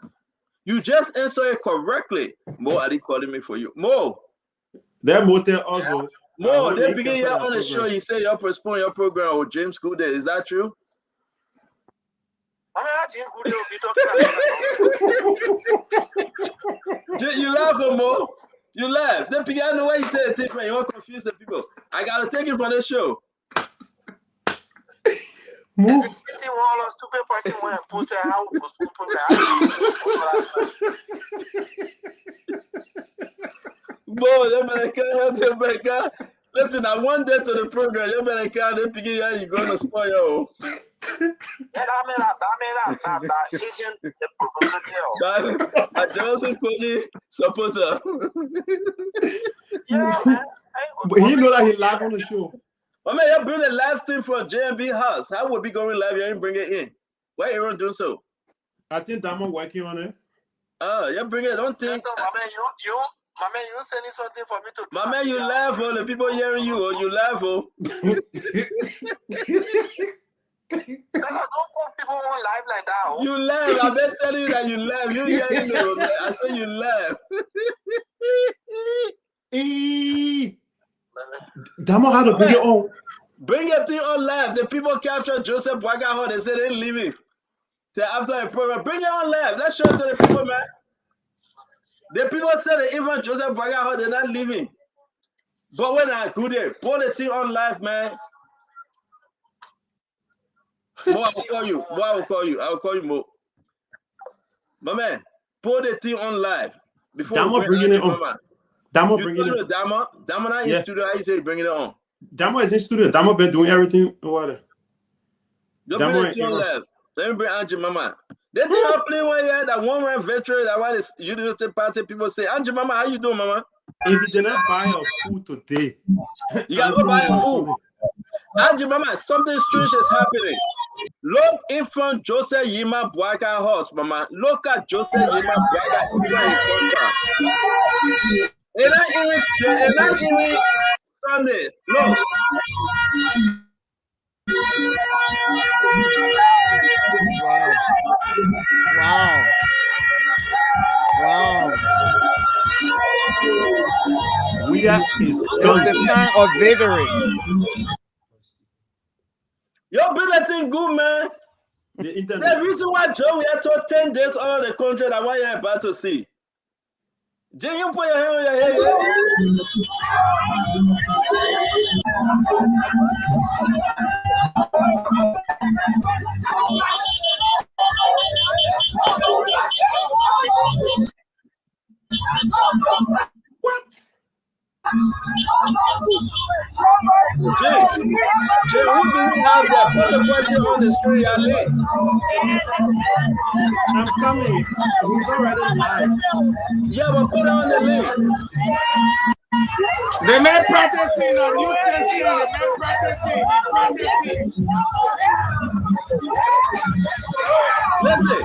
You just answered it correctly. Mo, are they calling me for you? Mo. That motel also. Mo, they begin here on the show. You say you're postponing your program with James Good. Is that true? You laugh, Mo. You laugh. Then begin, I know why you say it, man. You want to confuse the people. I got to take it from the show. Move. Boy, you better come here, Becca. Listen, I want that to the program. You better come here, begin here. You're going to spoil your. I Johnson Koji supporter. Yeah, man. But he know that he live on the show. I mean, you bring the live stream from JMB house. How would be going live? You ain't bring it in. Why you don't do so? I think I'm working on it. You bring it. Don't think. My man, you sending something for me to do. My man, you laugh, oh, the people hearing you, oh, you laugh, oh. Don't put people on live like that. Oh. You laugh. I've been telling you that you laugh. You hearing me, oh, I say you laugh. Damo had to bring it on. Bring everything on live. The people capture Joseph Boyka. They say they didn't leave it. Till after the program, bring it on live. Let's show it to the people, man. The people said that even Joseph Boyka, they're not leaving. But when I do that, put the thing on live, man. Mo, I will call you. Mo, I will call you. I will call you, Mo. My man, put the thing on live. Before Damo bringing it on. Damo bringing it on. Damo not in studio. How you say bringing it on? Damo is in studio. Damo been doing everything. What? You bring the thing on live. Let me bring Auntie Mama. They think I'm playing one year, that one run veteran, that why you do the party, people say, Auntie Mama, how you doing, Mama? If you did not buy your food today, you got to buy your food. Auntie Mama, something strange is happening. Look in front Joseph Yima Boyka house, Mama. Look at Joseph Yima Boyka. And not even Sunday. No. Wow. We are it's a sign of victory. Yo, bring that thing good, man. The reason why Joe, we had told 10 days all the country that why you're about to see. Jay, you put your hand on your head. What? Jay, who do we have there? Put the question on the screen, Ali. I'm coming. He's already live. Yeah, but put it on the link. The men practicing on new system. The men practicing. Listen,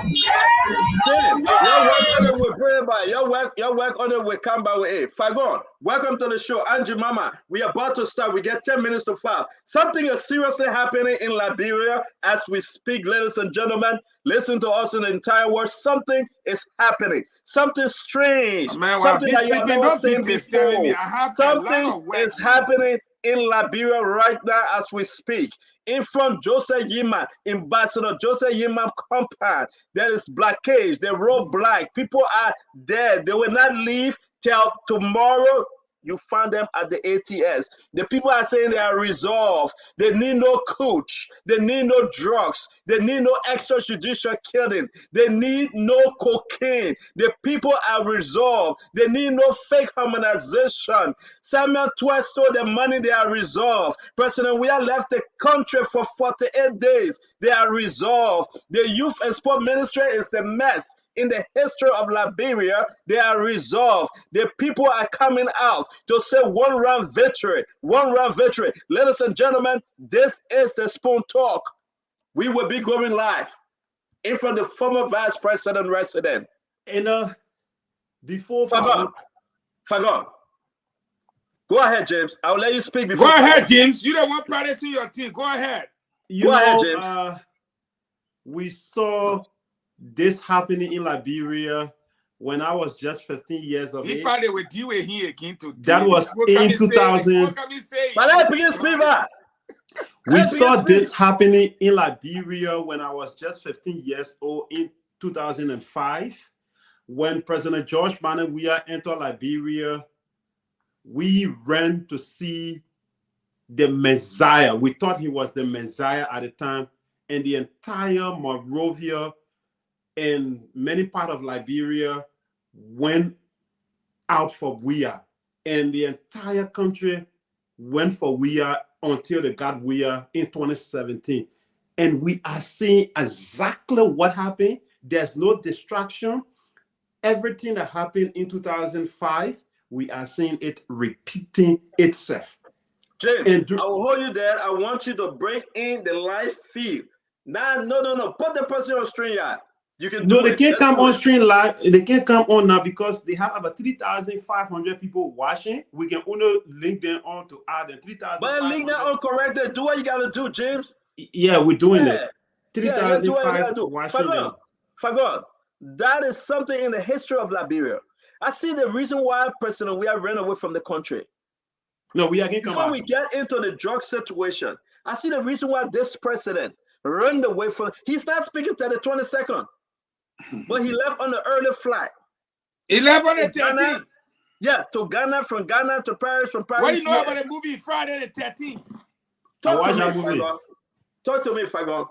Jay, you're working with prayer everybody. Your work on it will come by way. Fagon, welcome to the show. Angie Mama, we are about to start. We get 10 minutes to 5. Something is seriously happening in Liberia as we speak, ladies and gentlemen. Listen to us in the entire world. Something is happening. Something strange. Man, something that you have never seen before. Something is happening in Liberia right now as we speak. In front Joseph Yima, Ambassador Joseph Yima compound, there is blockage, they road black. People are dead. They will not leave till tomorrow. You find them at the ATS. The people are saying they are resolved. They need no coach. They need no drugs. They need no extrajudicial killing. They need no cocaine. The people are resolved. They need no fake harmonization. Samuel Twice told the money they are resolved. President, we have left the country for 48 days. They are resolved. The Youth and Sport Ministry is the mess. In the history of Liberia, they are resolved. The people are coming out to say one round victory, one round victory. Ladies and gentlemen, this is the Spoon Talk. We will be going live in front of the former Vice President resident. And before Fagon, go ahead, James. I'll let you speak before. Go ahead, James. You don't want practice in your team. Go ahead. Go ahead, James. We saw this happening in Liberia when I was just 15 years of age. He probably with you here again to that was in 2000. We saw this happening in Liberia when I was just 15 years old in 2005. When President George Weah entered Liberia, we ran to see the Messiah. We thought he was the Messiah at the time, and the entire Monrovia and many parts of Liberia went out for Weah, and the entire country went for Weah until they got Weah in 2017. And we are seeing exactly what happened. There's no distraction. Everything that happened in 2005, we are seeing it repeating itself. James, I will hold you there. I want you to bring in the live feed. No. Put the person on stream yard. You can they can't come on stream live. They can't come on now because they have about 3,500 people watching. We can only link them on to add them 3,000. But link that on corrected. Do what you gotta do, James. Yeah, we're doing it. 3,500 watching. Fagon, that is something in the history of Liberia. I see the reason why President Weah ran away from the country. No, we are going to come before we get into the drug situation. I see the reason why this president ran away from. He's not speaking to the 22nd. But he left on the early flight. He left on the 13th. Yeah, to Ghana, from Ghana to Paris, from Paris. What do you know about the movie Friday the 13th? Talk to me, Fagon.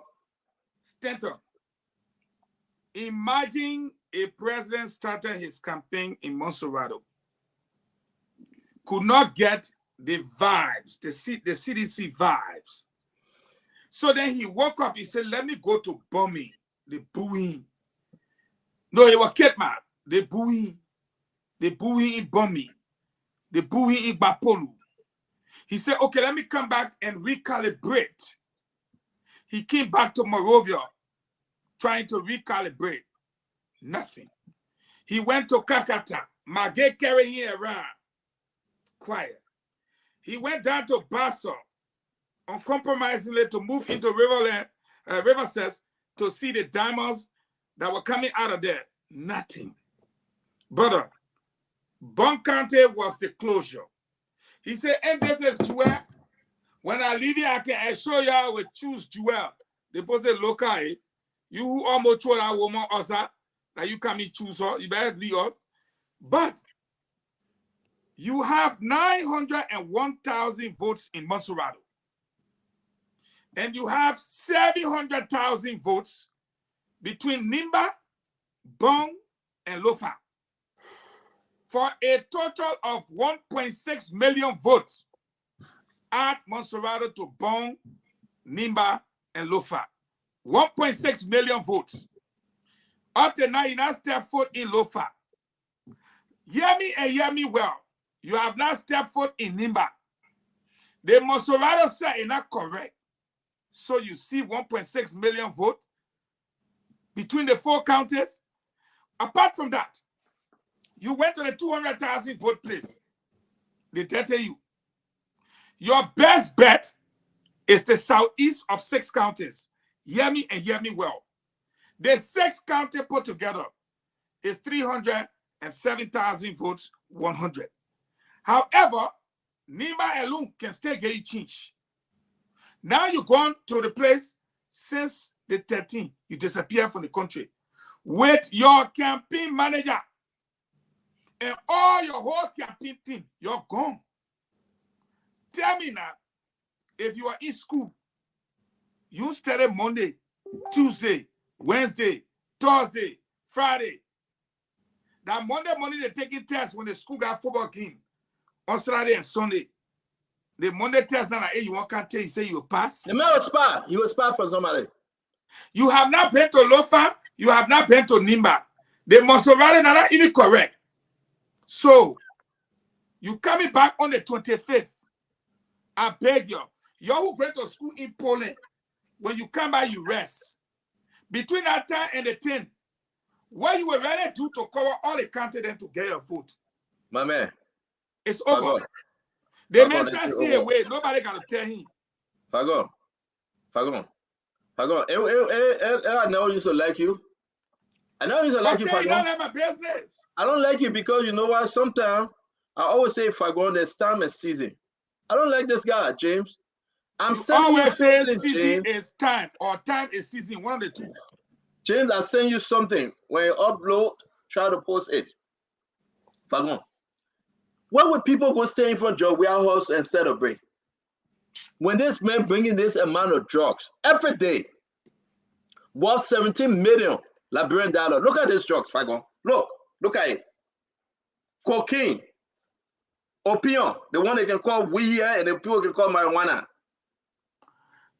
Stanton. Imagine a president started his campaign in Monserrado. Could not get the vibes, the CDC vibes. So then he woke up, he said, let me go to Bombay, the booing. No, it was Ketman. The booing in Bombay. The booing in Bapolu. He said, okay, let me come back and recalibrate. He came back to Monrovia trying to recalibrate. Nothing. He went to Kakata. Magay carrying him around. Quiet. He went down to Basso uncompromisingly to move into Riverses to see the diamonds that were coming out of there. Nothing. Brother, Bon County was the closure. He said, and this is Joel. When I leave here, I can assure you I will choose Joel. They both say, look, you who almost told that woman also that you can't choose her, you better leave us. But you have 901,000 votes in Monserrado. And you have 700,000 votes between Nimba, Bong, and Lofa, for a total of 1.6 million votes. Add Monserrado to Bong, Nimba, and Lofa. 1.6 million votes. Up to now, you now step foot in Lofa. Hear me and hear me well. You have not stepped foot in Nimba. The Monserrado said is not correct. So you see 1.6 million votes between the four counties. Apart from that, You went to the 200,000 vote place. They tell you, your best bet is the southeast of 6 counties. Hear me and hear me well. The 6 counties put together is 307,000 votes, 100. However, Nimba alone can still get you change. Now you've gone to the place since the 13th. You disappear from the country with your campaign manager and all your whole campaign team. You're gone. Tell me now, if you are in school, you started Monday, Tuesday, Wednesday, Thursday, Friday. That Monday morning they're taking tests when the school got football game on Saturday and Sunday. The Monday test now, hey, you want can't tell you say you will pass. The man was spy. He was spy for somebody. You have not been to Lofa. You have not been to Nimba. They must have rather not even correct. So you coming back on the 25th. I beg you. You who went to school in Poland. When you come back, you rest. Between that time and the 10th, what you were ready to cover all the continent to get your vote. My man. It's over. The man say away. Nobody got to tell him. Fagon. I never used to like you. I never used to like you, Fagon. You don't like my business. I don't like you because you know what? Sometimes I always say, Fagon, there's time and season. I don't like this guy, James. I'm always saying season James. Is time or time is season. One of the two. James, I send you something. When you upload, try to post it. Fagon. Why would people go stay in front of your warehouse and celebrate? When this man bringing this amount of drugs every day, worth 17 million Liberian dollars. Look at this drugs, Fagon. Look at it. Cocaine, opium, the one they can call weed here and the people can call marijuana.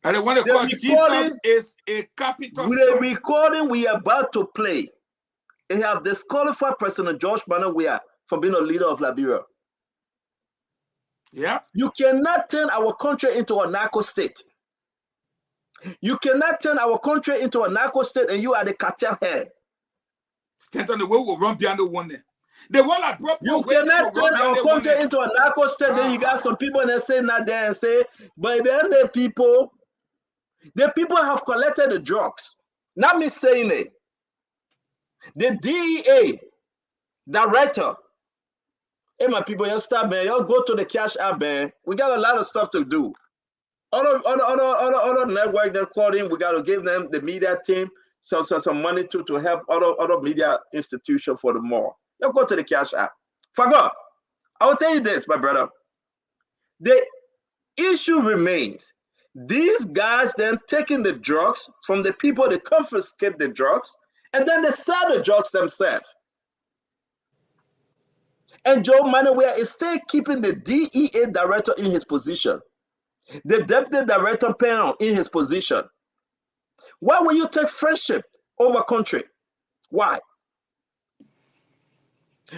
And the one they call Jesus is a capital. With the recording we are about to play, they have disqualified President George Weah from being a leader of Liberia. Yeah. You cannot turn our country into a narco-state. You cannot turn our country into a narco-state and you are the cartel head. Stand on the way, we'll run beyond the one there. The one that brought you cannot turn our country into a narco-state. Then you got some people that say not there and say, but then the people have collected the drugs. Not me saying it. The DEA director. Hey, my people, y'all stop, man. Y'all go to the cash app, man. We got a lot of stuff to do. Other network they're calling, we got to give them, the media team, some money to help other media institutions for the more. Y'all go to the cash app. Forgot. I will tell you this, my brother. The issue remains. These guys then taking the drugs from the people, they confiscate the drugs, and then they sell the drugs themselves. And Joe Weah is still keeping the DEA director in his position, the deputy director panel in his position. Why will you take friendship over country? Why?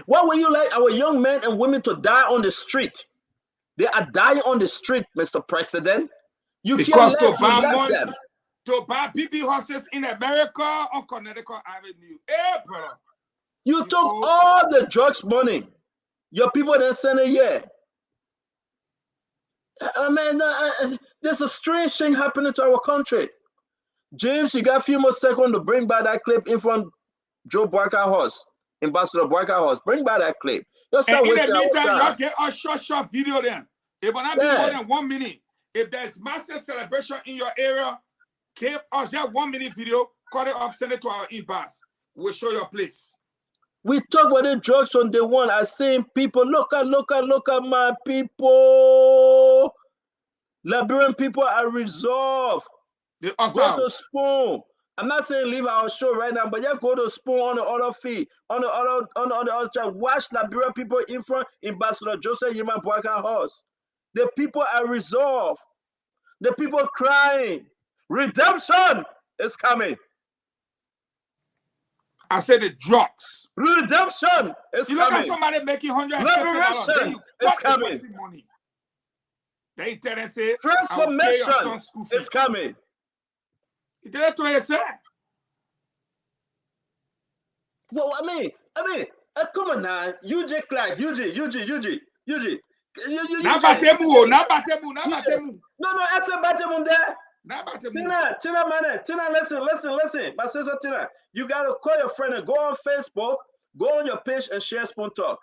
Why will you like our young men and women to die on the street? They are dying on the street, Mr. President. You because can't to buy BB horses in America on Connecticut Avenue. Hey, brother. You took all the drugs money. Your people then send it, yeah. There's a strange thing happening to our country. James, you got a few more seconds to bring back that clip in from Joe Barker House, Ambassador Barker House. Bring back that clip. And in the meantime, y'all get a short video then. It will not be more than 1 minute. If there's massive celebration in your area, give us just 1 minute video, cut it off, send it to our inbox. We'll show your place. We talk about the drugs from day one. I seen people, look at my people. Liberian people are resolved. Go to Spoon. I'm not saying leave our show right now, but you go to Spoon on the other feed, on the other chat. Watch Liberian people in front, Ambassador Joseph Yima Boyka House. The people are resolved. The people crying. Redemption is coming. I said the drugs. Redemption is coming. You look at somebody making $150. Is coming. Money. They tell us say transformation is coming. He did it to himself. Well, I mean, Come on now, UJ Clark, UG. Nabatemu. No, I said Batemu there. Nabatemu. Tina, listen. My sister Tina, you gotta call your friend and go on Facebook, go on your page and share Spoon Talk.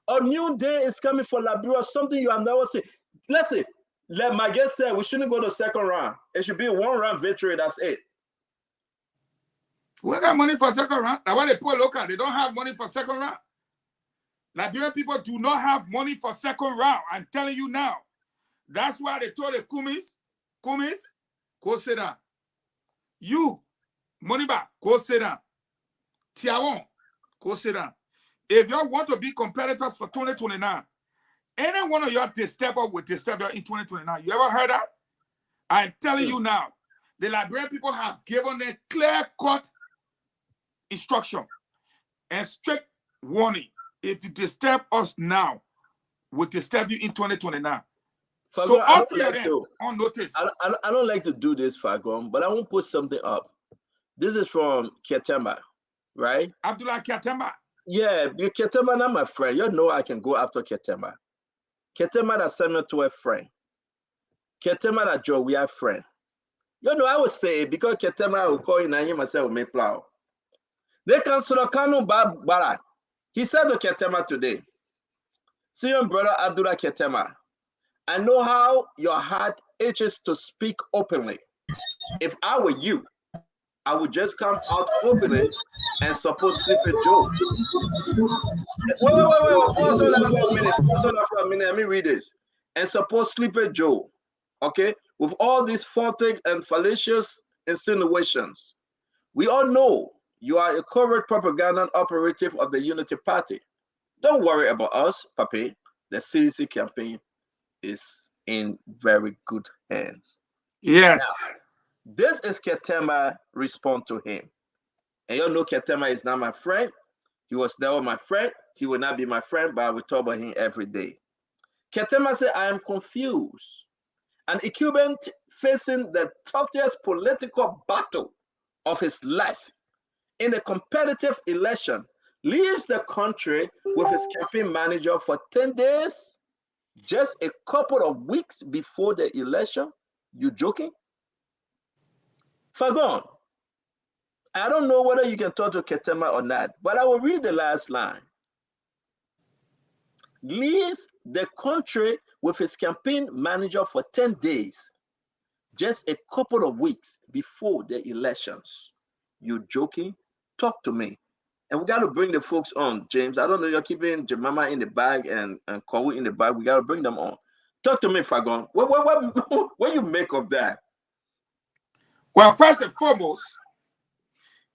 A new day is coming for Liberia, something you have never seen. Listen, like my guest said, we shouldn't go to second round. It should be a 1-round victory, that's it. We got money for second round. That's why they poor local. They don't have money for second round. Liberian people do not have money for second round. I'm telling you now. That's why they told the Kumis, go sit down. You, Moniba, go sit down. Tiawon, go sit down. If you want to be competitors for 2029, any one of you to step up with this step up in 2029. You ever heard that? I'm telling you now. The Liberian people have given a clear-cut instruction and strict warning. If you disturb us now, we'll disturb you in 2029. So up to them on notice. I don't like to do this, Fagon, but I won't put something up. This is from Ketema, right? Abdullah Ketema. Yeah, Ketema not my friend. You know I can go after Ketema. Ketema that sent me to a friend. Ketema that Joe, we are friend. You know, I would say, because Ketema will call in and him myself may plow. They cancel Kanu Barak. He said to Ketema today, see your brother Abdullah Ketema, I know how your heart itches to speak openly. If I were you, I would just come out openly and support Sleepy Joe. Wait. Pause on that for a minute. Let me read this. And support Sleepy Joe. Okay? With all these faulty and fallacious insinuations. We all know you are a covert propaganda operative of the Unity Party. Don't worry about us, Papi. The CDC campaign is in very good hands. Yes. Now, this is Ketema response to him. And you know Ketema is not my friend. He was never my friend. He will not be my friend, but I will talk about him every day. Ketema said, I am confused. An incumbent facing the toughest political battle of his life in a competitive election leaves the country with his campaign manager for 10 days, just a couple of weeks before the election. You joking? Fagon, I don't know whether you can talk to Ketema or not, but I will read the last line. Leaves the country with his campaign manager for 10 days, just a couple of weeks before the elections. You joking? Talk to me. And we got to bring the folks on, James. I don't know, you're keeping Jemima in the bag and Kowu in the bag. We got to bring them on. Talk to me, Fagon. What you make of that? Well, first and foremost,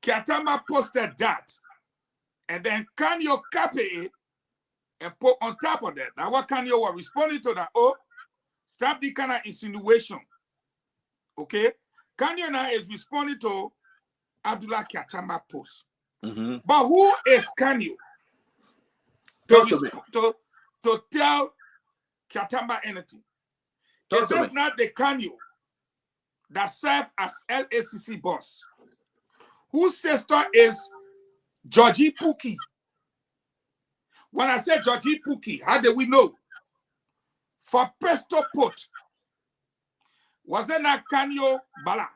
Ketema posted that. And then Kanyo copy it and put on top of that. Now, what Kanyo was responding to that? Oh, stop the kind of insinuation. Okay? Kanyo now is responding to Abdullah Ketema post. Mm-hmm. But who is Kanyo to tell Ketema anything? Is this not the Kanyo that served as LACC boss, whose sister is Georgie Pookie? When I say Georgie Pookie, how do we know? For Presto Put, was it not Kanyo Bala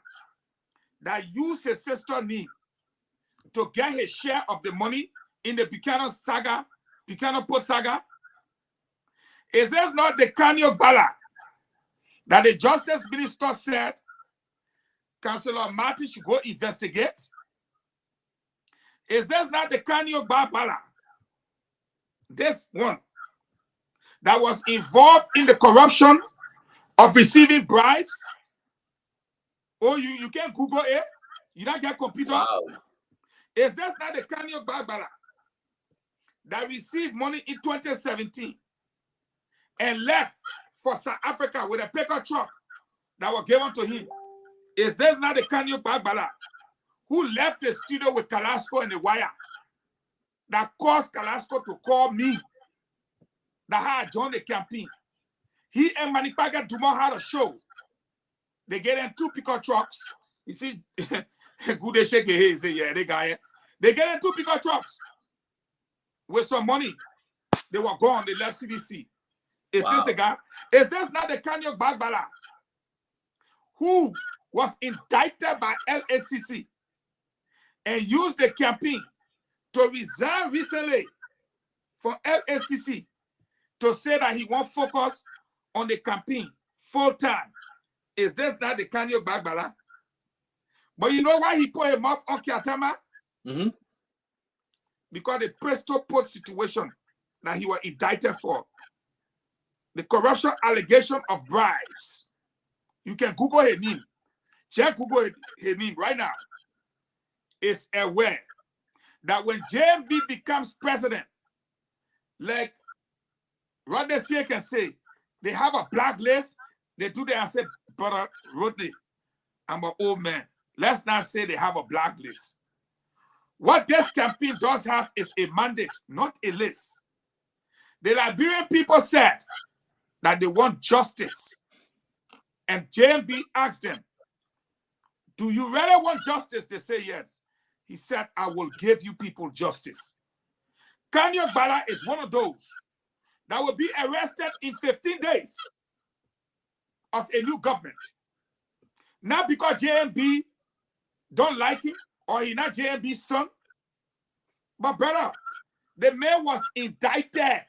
that used his sister name to get his share of the money in the Buchanan Put saga? Is this not the Kanyo Bala that the Justice Minister said Councillor Martin should go investigate? Is this not the Kanyo Bala, this one, that was involved in the corruption of receiving bribes? Oh, you can't Google it? You don't get computer? Wow. Is this not the Kanyo Bala that received money in 2017 and left for South Africa with a pickup truck that was given to him? Is this not the Kanyo Bala who left the studio with Kalasco and the wire that caused Kalasco to call me that had joined the campaign? He and Manipaga Dumont had a show. They get in 2 pickup trucks. You see, good they shake your head, say, yeah, they got it. They get in 2 pickup trucks. with some money. They were gone. They left CDC. Is this the guy? Is this not the Kanye Bagbala who was indicted by LACC and used the campaign to resign recently from LACC to say that he won't focus on the campaign full time? Is this not the Kanye Bagbala? But you know why he put him off on Kiatama? Because the Presto Port situation that he was indicted for. The corruption allegation of bribes. You can Google his name. Check Google his name right now. Is aware that when JMB becomes president, like Rodney can say, they have a blacklist. They do that and say, brother Rodney, I'm an old man. Let's not say they have a blacklist. What this campaign does have is a mandate, not a list. The Liberian people said that they want justice. And JMB asked them, do you really want justice? They say yes. He said, I will give you people justice. Kanye Bala is one of those that will be arrested in 15 days of a new government. Not because JMB don't like him or he not JMB's son. But brother, the man was indicted.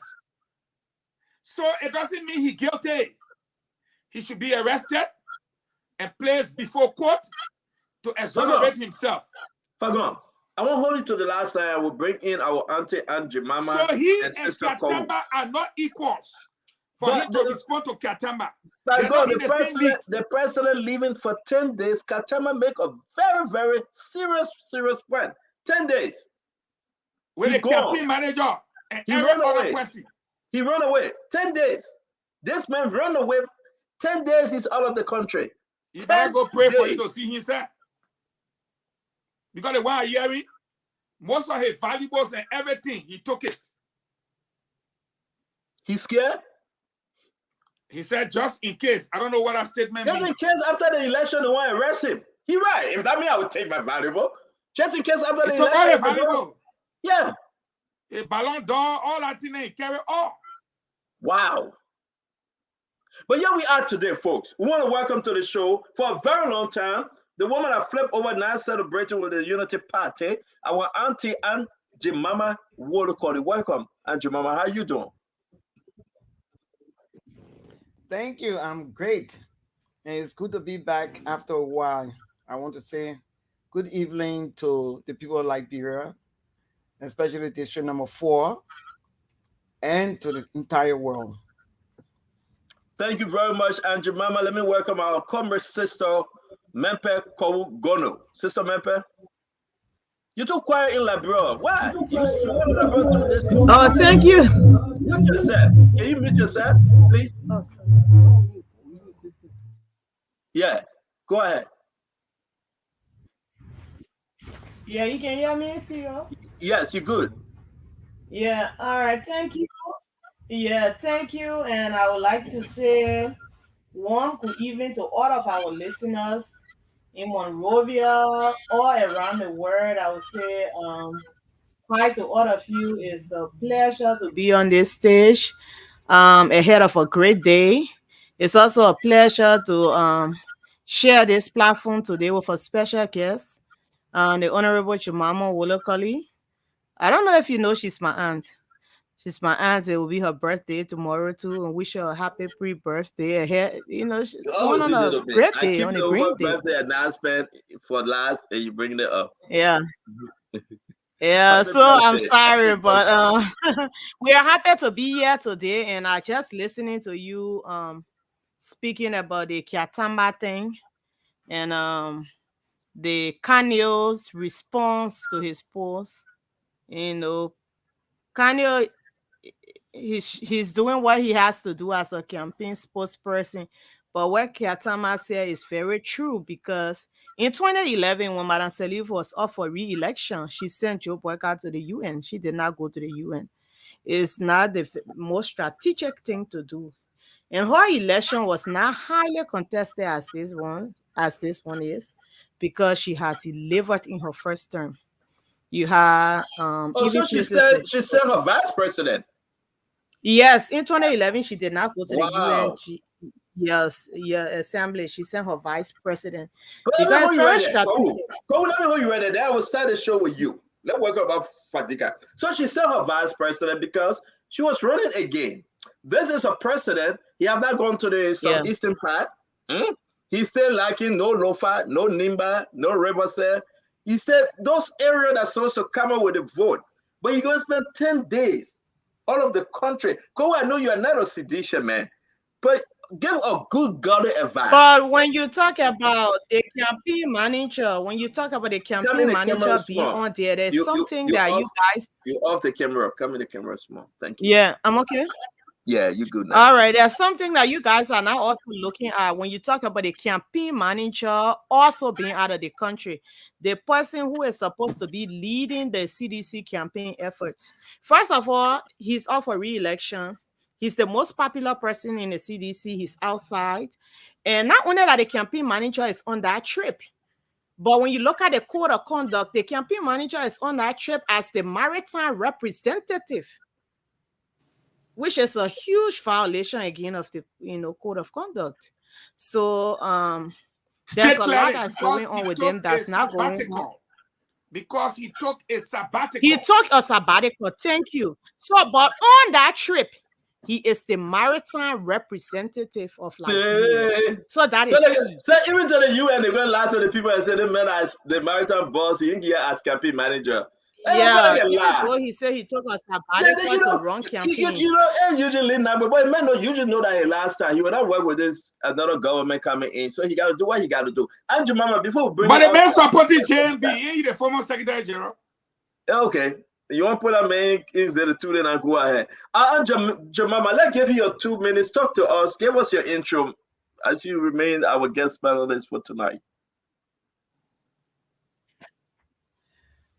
So it doesn't mean he's guilty. He should be arrested and placed before court to exonerate himself. Fagon, I won't hold you to the last line. I will bring in our auntie Angie Mama. So he and Katamba are not equals for him to respond to Katamba. Fagon, the president leaving for 10 days. Katamba make a very, very serious point. 10 days. With the campaign manager and every other person. He ran away. 10 days. This man ran away. 10 days he's out of the country. You better go pray for you to see him, sir. Because the one I hearing, most of his valuables and everything, he took it. He's scared? He said, just in case. I don't know what that statement means. Just in case after the election they want to arrest him. He right. If that means I would take my valuable. Just in case after the election. All the valuable. Yeah. A ballon d'or, all that thing, he carry all. Wow. But here we are today, folks. We want to welcome to the show for a very long time the woman that flipped over now celebrating with the Unity Party, our auntie Angie Mama Wolokoli. Welcome, Angie Mama. How you doing? Thank you. I'm great. And it's good to be back after a while. I want to say good evening to the people of Liberia, especially District Number 4, and to the entire world. Thank you very much, Angie Mama. Let me welcome our comrade sister, Mempe Kowu Gono. Sister Mempe, you're too quiet in Liberia. Why? You want to Liberia do this? Oh, thank you. Mute yourself. Can you mute yourself, please? Oh, yeah, go ahead. Yeah, you can hear me, Cyril? Yes, you're good. Yeah, all right, thank you. Yeah, thank you. And I would like to say one good evening to all of our listeners in Monrovia or around the world. I would say hi to all of you. It's a pleasure to be on this stage ahead of a great day. It's also a pleasure to share this platform today with a special guest, the Honorable Chimama Wolokoli. I don't know if you know she's my aunt. She's my aunt. It will be her birthday tomorrow too, and wish her a happy pre-birthday ahead. You know, she's going on a great day, on a great day. Birthday announcement for last, and you bring it up. Yeah. Yeah, so I'm sorry, but we are happy to be here today, and I just listening to you speaking about the Kiatamba thing and the Kanye's response to his post. You know, Kanye, he's doing what he has to do as a campaign spokesperson. But what Kiatama said is very true, because in 2011, when Madame Saliv was up for re-election, she sent Joe Boyka to the UN. She did not go to the UN. It's not the most strategic thing to do. And her election was not highly contested as this one is, because she had delivered in her first term. You have so even she places said like, she sent her vice president. yes, in 2011 she did not go to the UN. Wow. Yes, yeah, assembly. She sent her vice president But let me because hold it's you right very there. strategic. Let me hold you right there. Then I will start the show with you. Let's work about Fadiga. So she sent her vice president because she was running again. This is a president. He have not gone to the Yeah. southeastern part. He's still lacking no Lofa, no Nimba, no Riverside. He said those areas that supposed to come up with a vote. But you're going to spend 10 days all of the country. Go, I know you are not a sedition man, but give a good godly advice. But when you talk about the campaign manager, Come in the camera being small. on there, there's something that you guys. You off the camera. Come in the camera small. Thank you. Yeah, I'm okay. Yeah, you good now. All right, there's something that you guys are now also looking at when you talk about the campaign manager also being out of the country. The person who is supposed to be leading the CDC campaign efforts. First of all, he's up for re-election. He's the most popular person in the CDC. He's outside. And not only that the campaign manager is on that trip, but when you look at the code of conduct, the campaign manager is on that trip as the maritime representative, which is a huge violation again of the code of conduct. So there's a lot that's going on with them that's not going on. Because he took a sabbatical. He took a sabbatical. Thank you. So, but on that trip, he is the maritime representative of Liberia. So that is key. So even to the UN, they're going to lie to the people and say the man as the maritime boss, he here as campaign manager. Yeah, even though he said he took a sabbatical to run campaign. Usually now, but man don't usually know that last time he would not work with this another government coming in, so he got to do what he got to do. And Jemima, before we bring, but the man supporting JMB, he the former Secretary General. Okay, you want to put a man in the two, then I go ahead. Jemima, let's give you your 2 minutes. Talk to us. Give us your intro as you remain our guest panelist for tonight.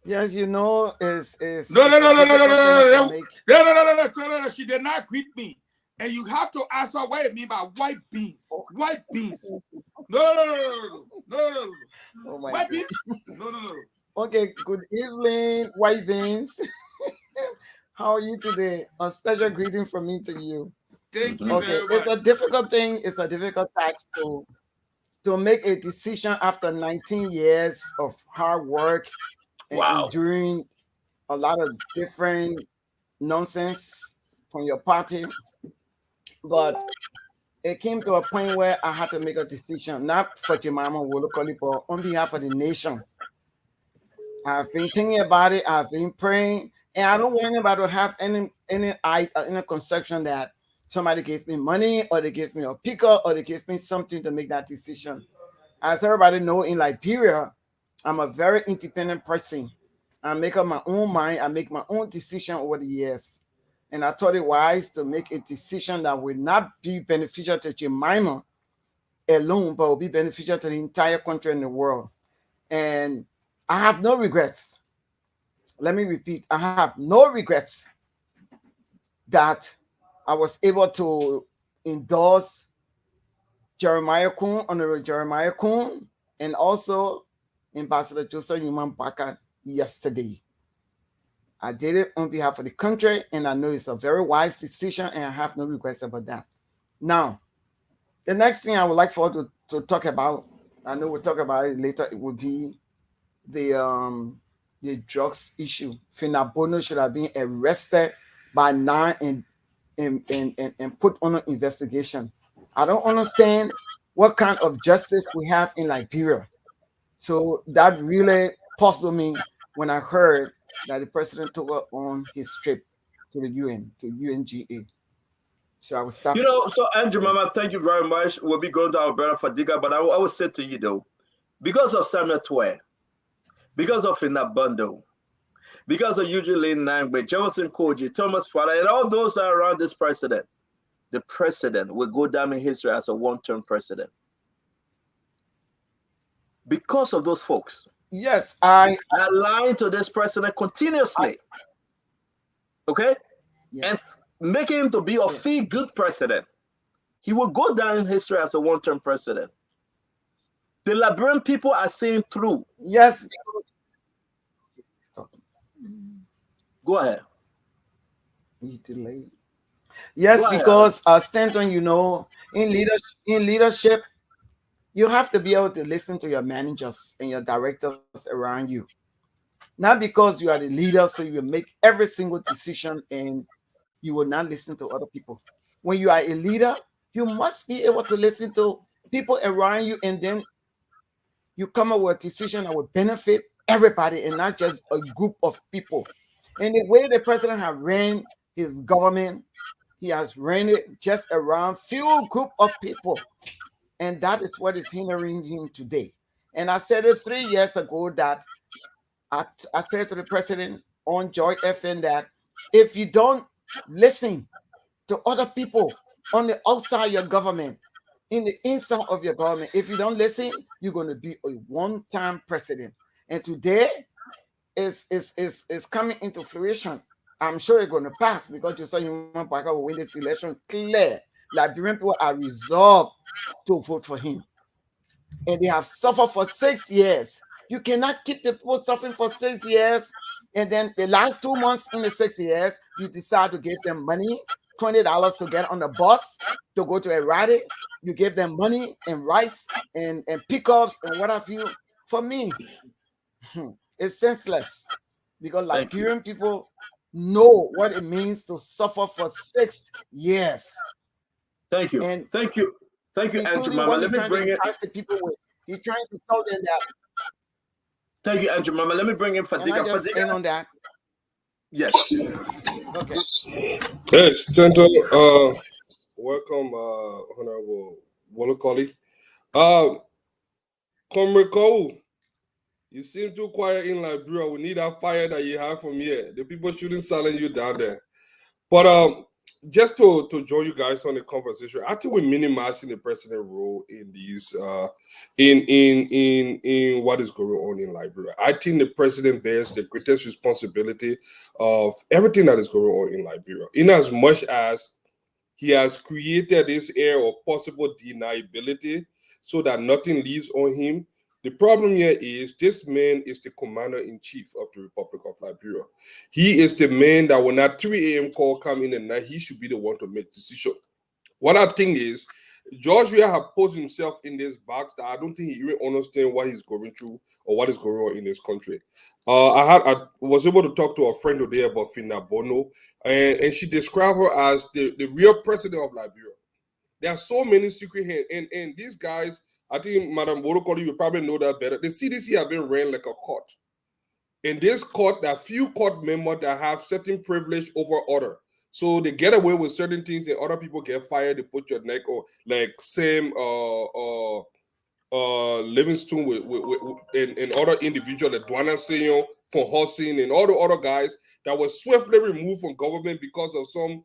Yes, no. No. She did not greet me, and you have to ask her what it means by white beans. White beans. No. Oh my white God. beans. No. Okay. Good evening, white beans. How are you today? A special greeting from me to you. Thank you. Okay, very much. it's a difficult thing. It's a difficult task to make a decision after 19 years of hard work and enduring a lot of different nonsense from your party. But it came to a point where I had to make a decision, not for Jemima Wolokoli, but on behalf of the nation. I've been thinking about it. I've been praying, and I don't want anybody to have any conception that somebody gave me money, or they gave me a picker, or they gave me something to make that decision. As everybody know, in Liberia, I'm a very independent person. I make up my own mind. I make my own decision over the years. And I thought it wise to make a decision that will not be beneficial to Jemima alone, but will be beneficial to the entire country and the world. And I have no regrets. Let me repeat, I have no regrets that I was able to endorse Honorable Jeremiah Kuhn, and also Ambassador Joseph Human Baka yesterday. I did it on behalf of the country, and I know it's a very wise decision, and I have no regrets about that. Now, the next thing I would like for to talk about, I know we'll talk about it later, it would be the drugs issue. Finabono should have been arrested by now and put on an investigation. I don't understand what kind of justice we have in Liberia. So that really puzzled me when I heard that the president took her on his trip to the UN, to UNGA. So I will stop. So Andrew Mama, thank you very much. We'll be going to our brother Fadiga, but I will say to you though, because of Samuel Twe, because of Inabundo, because of Eugene Nangbe, Jefferson Koji, Thomas Fala, and all those that are around this president, the president will go down in history as a one-term president. Because of those folks. Yes, I lying to this president continuously. Okay? Yeah. And making him to be a feel-good president. He will go down in history as a one-term president. The Liberian people are saying through. Yes. Go ahead. You delayed. Yes, because Stanton, in leadership, you have to be able to listen to your managers and your directors around you. Not because you are the leader, so you will make every single decision and you will not listen to other people. When you are a leader, you must be able to listen to people around you, and then you come up with a decision that will benefit everybody and not just a group of people. And the way the president has ran his government, he has ran it just around few group of people. And that is what is hindering him today. And I said it 3 years ago that I said to the president on Joy FN that if you don't listen to other people on the outside your government, in the inside of your government, if you don't listen, you're going to be a one-time president. And today is coming into fruition. I'm sure it's going to pass because you saw Human Parker will win this election clear. Liberian people are resolved to vote for him. And they have suffered for 6 years. You cannot keep the people suffering for 6 years. And then the last 2 months in the 6 years, you decide to give them money, $20 to get on the bus to go to a rally. You give them money and rice and pickups and what have you. For me, it's senseless because Liberian people know what it means to suffer for 6 years. Thank you. And thank you, Andrew Mama. Let me bring it. The people with. He's trying to tell them that. Thank you, Andrew Mama. Let me bring in Fadiga. Fadiga on that. Yes. Okay. Hey, Stanton. Welcome, Honorable Wolokoli. Comrade Cole, you seem too quiet in Liberia. We need that fire that you have from here. The people shouldn't silence you down there. But just to join you guys on the conversation, I think we're minimizing the president role in these in what is going on in Liberia. I think the president bears the greatest responsibility of everything that is going on in Liberia, in as much as he has created this air of possible deniability so that nothing leaves on him. The problem here is this man is the commander-in-chief of the Republic of Liberia. He is the man that when that 3 a.m. call come in at night, he should be the one to make decision. What I think is, George Weah has put himself in this box that I don't think he even understands what he's going through or what is going on in this country. I was able to talk to a friend today about Fina Bono, and she described her as the real president of Liberia. There are so many secret hands, and these guys, I think Madam Borokoli, you probably know that better. The CDC have been ran like a court. In this court, there are few court members that have certain privilege over other. So they get away with certain things and other people get fired, they put your neck on, like Sam Livingston and other individuals, like Dwana Seyon from Hossin and all the other guys that were swiftly removed from government because of some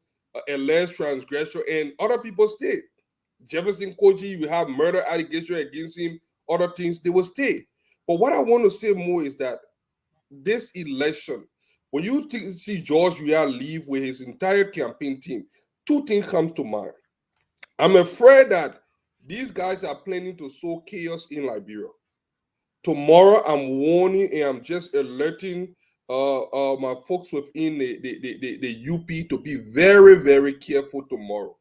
alleged transgression, and other people stayed. Jefferson Koji, we have murder allegation against him, other things, they will stay. But what I want to say more is that this election, when you see George Weah leave with his entire campaign team, two things come to mind. I'm afraid that these guys are planning to sow chaos in Liberia. Tomorrow, I'm warning and I'm just alerting my folks within the UP to be very, very careful tomorrow.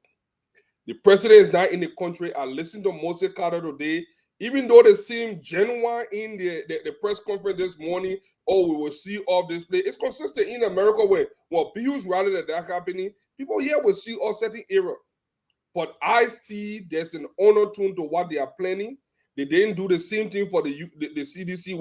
The president is not in the country. I listened to Moses Carter today. Even though they seem genuine in the press conference this morning, we will see off this play. It's consistent in America when Bill's rally that happening, people here will see all certain error. But I see there's an undertone to what they are planning. They didn't do the same thing for the CDC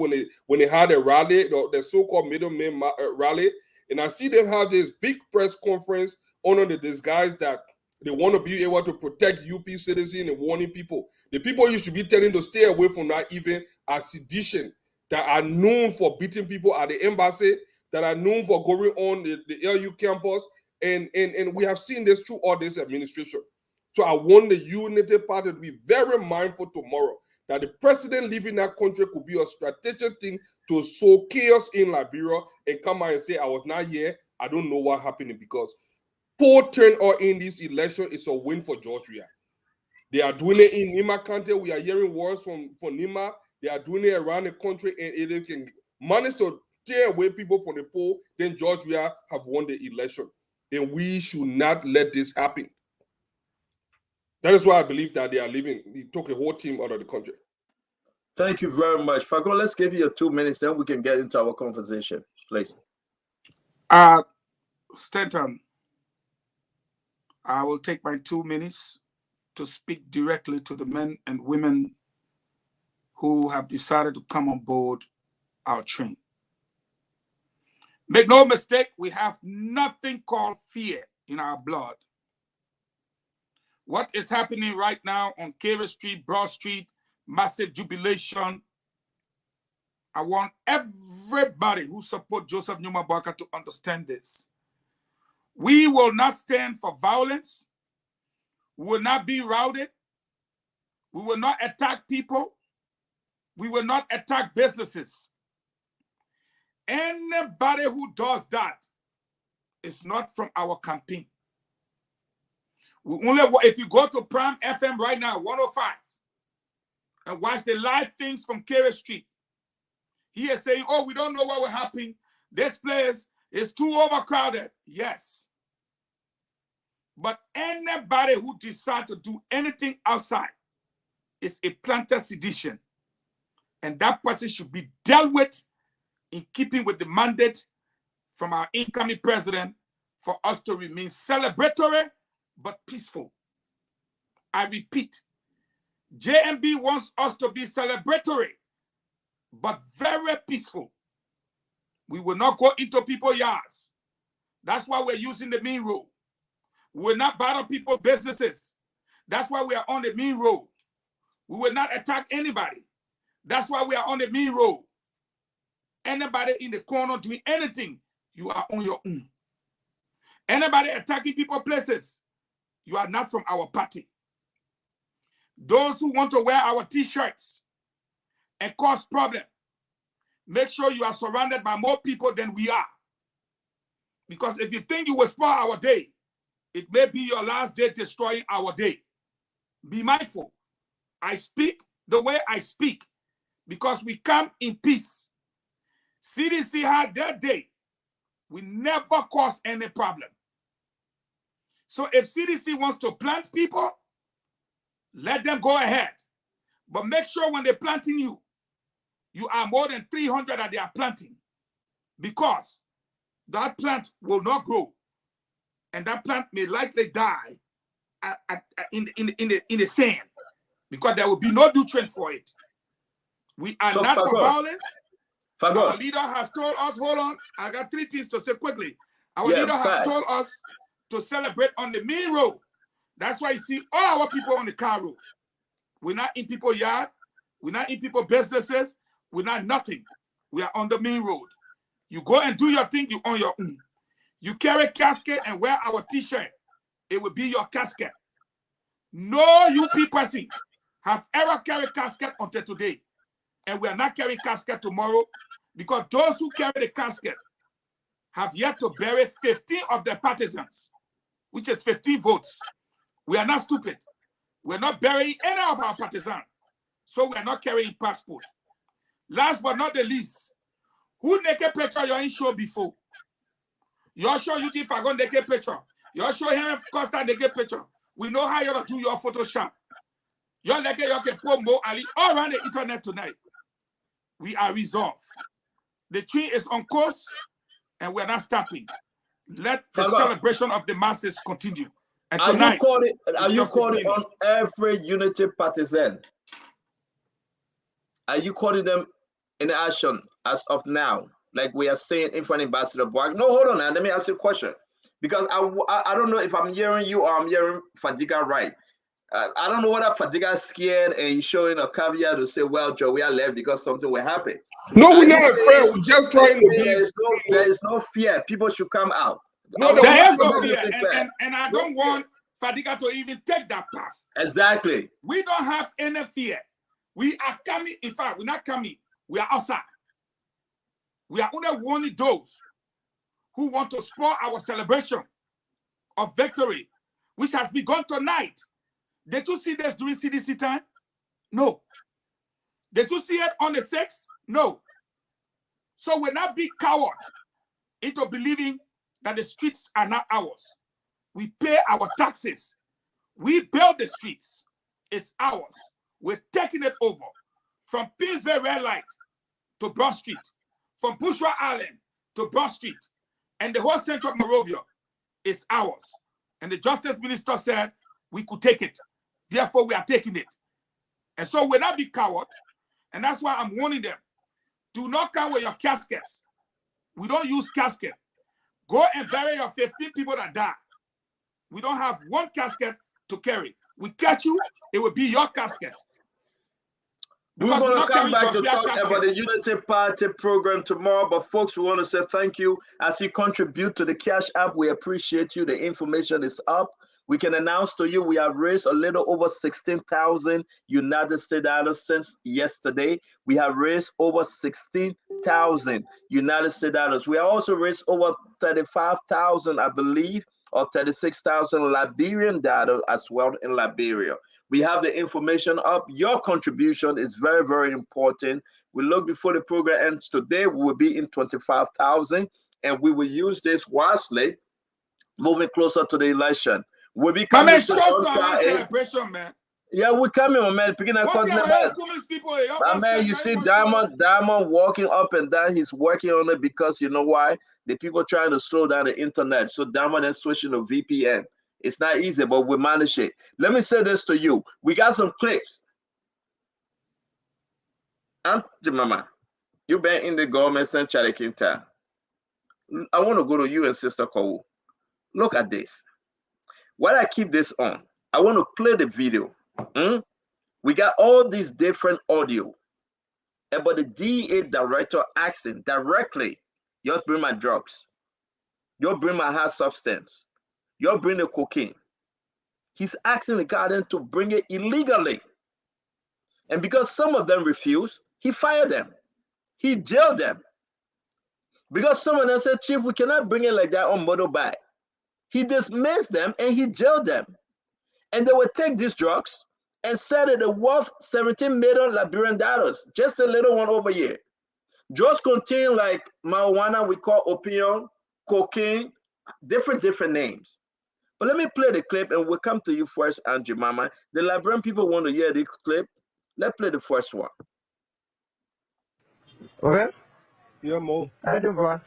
when they had a rally, the so-called middleman rally. And I see them have this big press conference under the disguise that they want to be able to protect UP citizens and warning people. The people you should be telling to stay away from that even are sedition that are known for beating people at the embassy, that are known for going on the LU campus. And we have seen this through all this administration. So I want the Unity Party to be very mindful tomorrow that the president leaving that country could be a strategic thing to sow chaos in Liberia and come out and say, I was not here, I don't know what happened, because poll turnout in this election is a win for George Weah. They are doing it in Nima County. We are hearing words from Nima. They are doing it around the country, and if they can manage to tear away people from the poll, then George Weah have won the election. And we should not let this happen. That is why I believe that they are leaving. He took a whole team out of the country. Thank you very much. Fago, let's give you your 2 minutes, then we can get into our conversation, please. Stanton, I will take my 2 minutes to speak directly to the men and women who have decided to come on board our train. Make no mistake, we have nothing called fear in our blood. What is happening right now on Carey Street, Broad Street, massive jubilation. I want everybody who supports Joseph Numa Barker to understand this. We will not stand for violence. We will not be routed. We will not attack people. We will not attack businesses. Anybody who does that is not from our campaign. We only, if you go to Prime FM right now, 105, and watch the live things from Carey Street, he is saying, oh, we don't know what will happen. This place is too overcrowded. Yes. But anybody who decides to do anything outside is a planter sedition. And that person should be dealt with in keeping with the mandate from our incoming president for us to remain celebratory but peaceful. I repeat, JMB wants us to be celebratory but very peaceful. We will not go into people's yards. That's why we're using the main road. We will not battle people's businesses. That's why we are on the main road. We will not attack anybody. That's why we are on the main road. Anybody in the corner doing anything, you are on your own. Anybody attacking people's places, you are not from our party. Those who want to wear our t-shirts and cause problems, make sure you are surrounded by more people than we are. Because if you think you will spoil our day, it may be your last day destroying our day. Be mindful. I speak the way I speak because we come in peace. CDC had their day. We never cause any problem. So if CDC wants to plant people, let them go ahead. But make sure when they're planting you, you are more than 300 that they are planting. Because that plant will not grow. And that plant may likely die in the sand. Because there will be no nutrient for it. We are not for violence. Our leader has told us, hold on, I got 3 things to say quickly. Our leader has told us to celebrate on the main road. That's why you see all our people on the car road. We're not in people's yard. We're not in people's businesses. We're not nothing. We are on the main road. You go and do your thing, you on your own. You carry casket and wear our t-shirt. It will be your casket. No UP person have ever carried casket until today. And we are not carrying casket tomorrow because those who carry the casket have yet to bury 15 of their partisans, which is 15 votes. We are not stupid. We're not burying any of our partisans. So we are not carrying passport. Last but not the least, who naked picture you ain't show before? You show you if I go naked picture. You show Henry Costa naked picture. We know how you do your Photoshop. You naked you can promo Ali all around the internet tonight. We are resolved. The train is on course and we're not stopping. Let the celebration of the masses continue. And tonight, are you calling on every unity partisan? Are you calling them in action as of now? Like we are saying in front of Ambassador Boak? No, hold on now. Let me ask you a question. Because I don't know if I'm hearing you or I'm hearing Fadiga right. I don't know whether Fadiga is scared and he's showing a caveat to say, well, Joe, we are left because something will happen. No, we're not afraid. We're just trying to be. There is no fear. People should come out. No, there is no fear. And I don't want Fadiga to even take that path. Exactly. We don't have any fear. We are coming. In fact, we're not coming. We are outside. We are only warning those who want to spoil our celebration of victory, which has begun tonight. Did you see this during CDC time? No. Did you see it on the 6th? No. So we're not be coward into believing that the streets are not ours. We pay our taxes. We build the streets. It's ours. We're taking it over. From Pinsville Red Light to Broad Street, from Bushra Island to Broad Street, and the whole central Monrovia is ours. And the Justice Minister said we could take it. Therefore, we are taking it. And so we're not be coward. And that's why I'm warning them. Do not come with your caskets. We don't use casket. Go and bury your 15 people that die. We don't have one casket to carry. We catch you, it will be your casket. We're going to come back to talk about the Unity Party program tomorrow, but folks, we want to say thank you as you contribute to the Cash App. We appreciate you. The information is up. We can announce to you we have raised a little over 16,000 United States dollars since yesterday. We have raised over 16,000 United States dollars. We have also raised over 35,000, I believe, or 36,000 Liberian dollars as well in Liberia. We have the information up. Your contribution is very, very important. We look before the program ends today, we will be in 25,000, and we will use this wisely, moving closer to the election. We'll be coming celebration, man. Yeah, we're coming, man. Picking up man, you see Diamond walking up and down. He's working on it because you know why? The people trying to slow down the internet. So Diamond is switching to VPN. It's not easy, but we manage it. Let me say this to you. We got some clips. Auntie Mama, you've been in the government since Charlie Kinta. I want to go to you and Sister Kowu. Look at this. While I keep this on, I want to play the video. We got all these different audio about the DEA director asking directly, you bring my drugs. You bring my hard substance. You bring the cocaine. He's asking the garden to bring it illegally. And because some of them refused, he fired them. He jailed them. Because some of them said, Chief, we cannot bring it like that on motorbike. He dismissed them and he jailed them. And they would take these drugs and sell it at worth 17 million Liberian dollars. Just a little one over here. Drugs contain like marijuana, we call opium, cocaine, different names. But let me play the clip and we'll come to you first, Angie Mama. The Liberian people want to hear this clip. Let's play the first one. Okay? Yeah, Mo. How you doing, bro?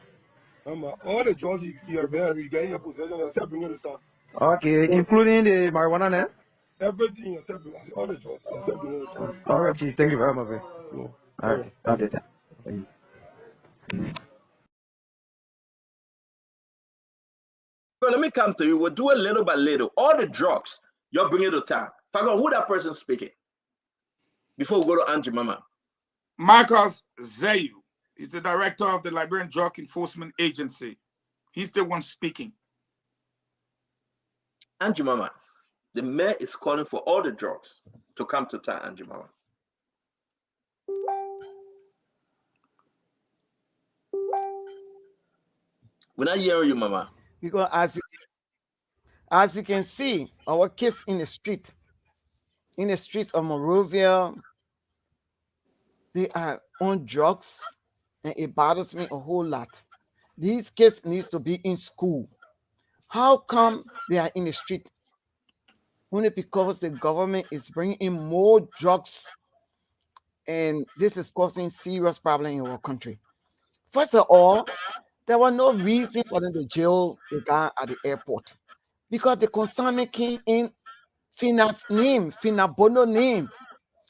All the drugs you are very getting your possession, except bringing it down. Okay, including the marijuana now? Everything except all the drugs, except bringing it down. All right, Chief. Thank you very much, man. No. All right, I'll do that. Thank you. So let me come to you. We'll do it little by little. All the drugs you're bringing to town. Fagon, who that person speaking? Before we go to Angie Mama. Marcus Zayu. He's the director of the Liberian Drug Enforcement Agency. He's the one speaking. Angie Mama, the mayor is calling for all the drugs to come to town, Angie Mama. We're not hearing you, Mama. Because as you can see, our kids in the streets of Monrovia, they are on drugs, and it bothers me a whole lot. These kids need to be in school. How come they are in the street? Only because the government is bringing in more drugs, and this is causing serious problems in our country. First of all, there was no reason for them to jail the guy at the airport because the consignment came in Fina's name, Fina Bono name.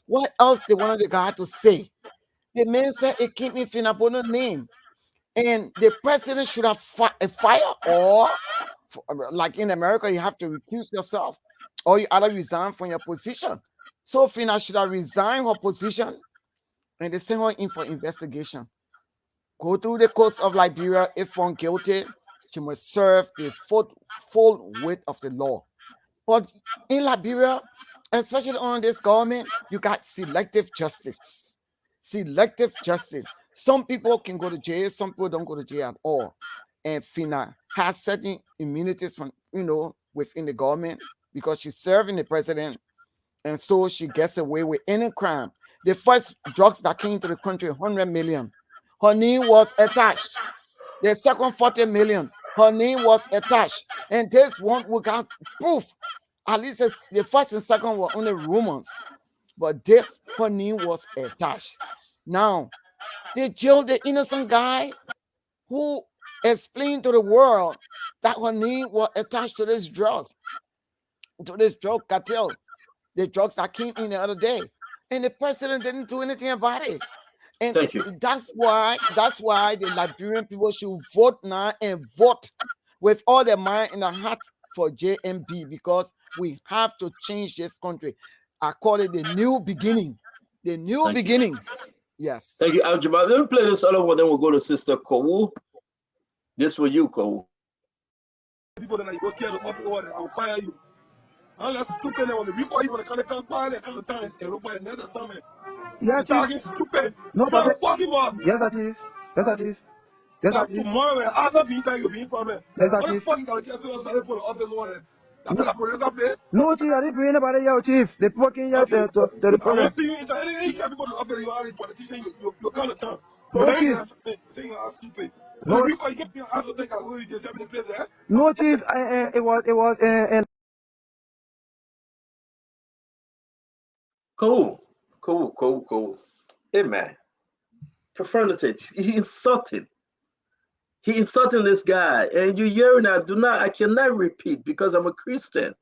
What else they wanted the guy to say? The man said it came in Fina Bono name. And the president should have fired, or like in America, you have to recuse yourself or you either resign from your position. So Fina should have resigned her position and they sent her in for investigation. Go through the courts of Liberia. If found guilty, she must serve the full weight of the law. But in Liberia, especially on this government, you got selective justice. Selective justice. Some people can go to jail, some people don't go to jail at all. And Fina has certain immunities from, within the government because she's serving the president. And so she gets away with any crime. The first drugs that came to the country, 100 million. her name was attached. The second 40 million, her name was attached. And this one, we got proof. At least the first and second were only rumors. But this, her name was attached. Now, they jailed the innocent guy who explained to the world that her name was attached to this drug cartel, the drugs that came in the other day. And the president didn't do anything about it. And Thank you. that's why the Liberian people should vote now and vote with all their mind and their heart for JMB, because we have to change this country. I call it the new beginning. The new beginning. Yes. Thank you, Algebra. Let me play this other one, then we'll go to Sister Kowu. This for you, Kowu. People that go kill the office order, I'll fire you. Unless stupid on the report, even the kind of fire that kind of times and look like another summit. Yes, talking stupid. No, but fuck him up. yes, that is. Yes, that is. Yes, that is. Tomorrow, after being time, you'll be in from it. Yes, that What the is. fuck you got to get so started for the office order? That's not a political bit. No, Chief, I didn't bring anybody here, Chief. The people came here to the I problem. want to see you in any people in the office, you are a politician, you kind of turn. No, Chief. Saying I'm stupid. No. Before you get me, I have to think I'm going to just have the place, eh? No, Chief, it was Cool. Hey, man. Profundity. He insulting this guy. And you hearing I cannot repeat because I'm a Christian.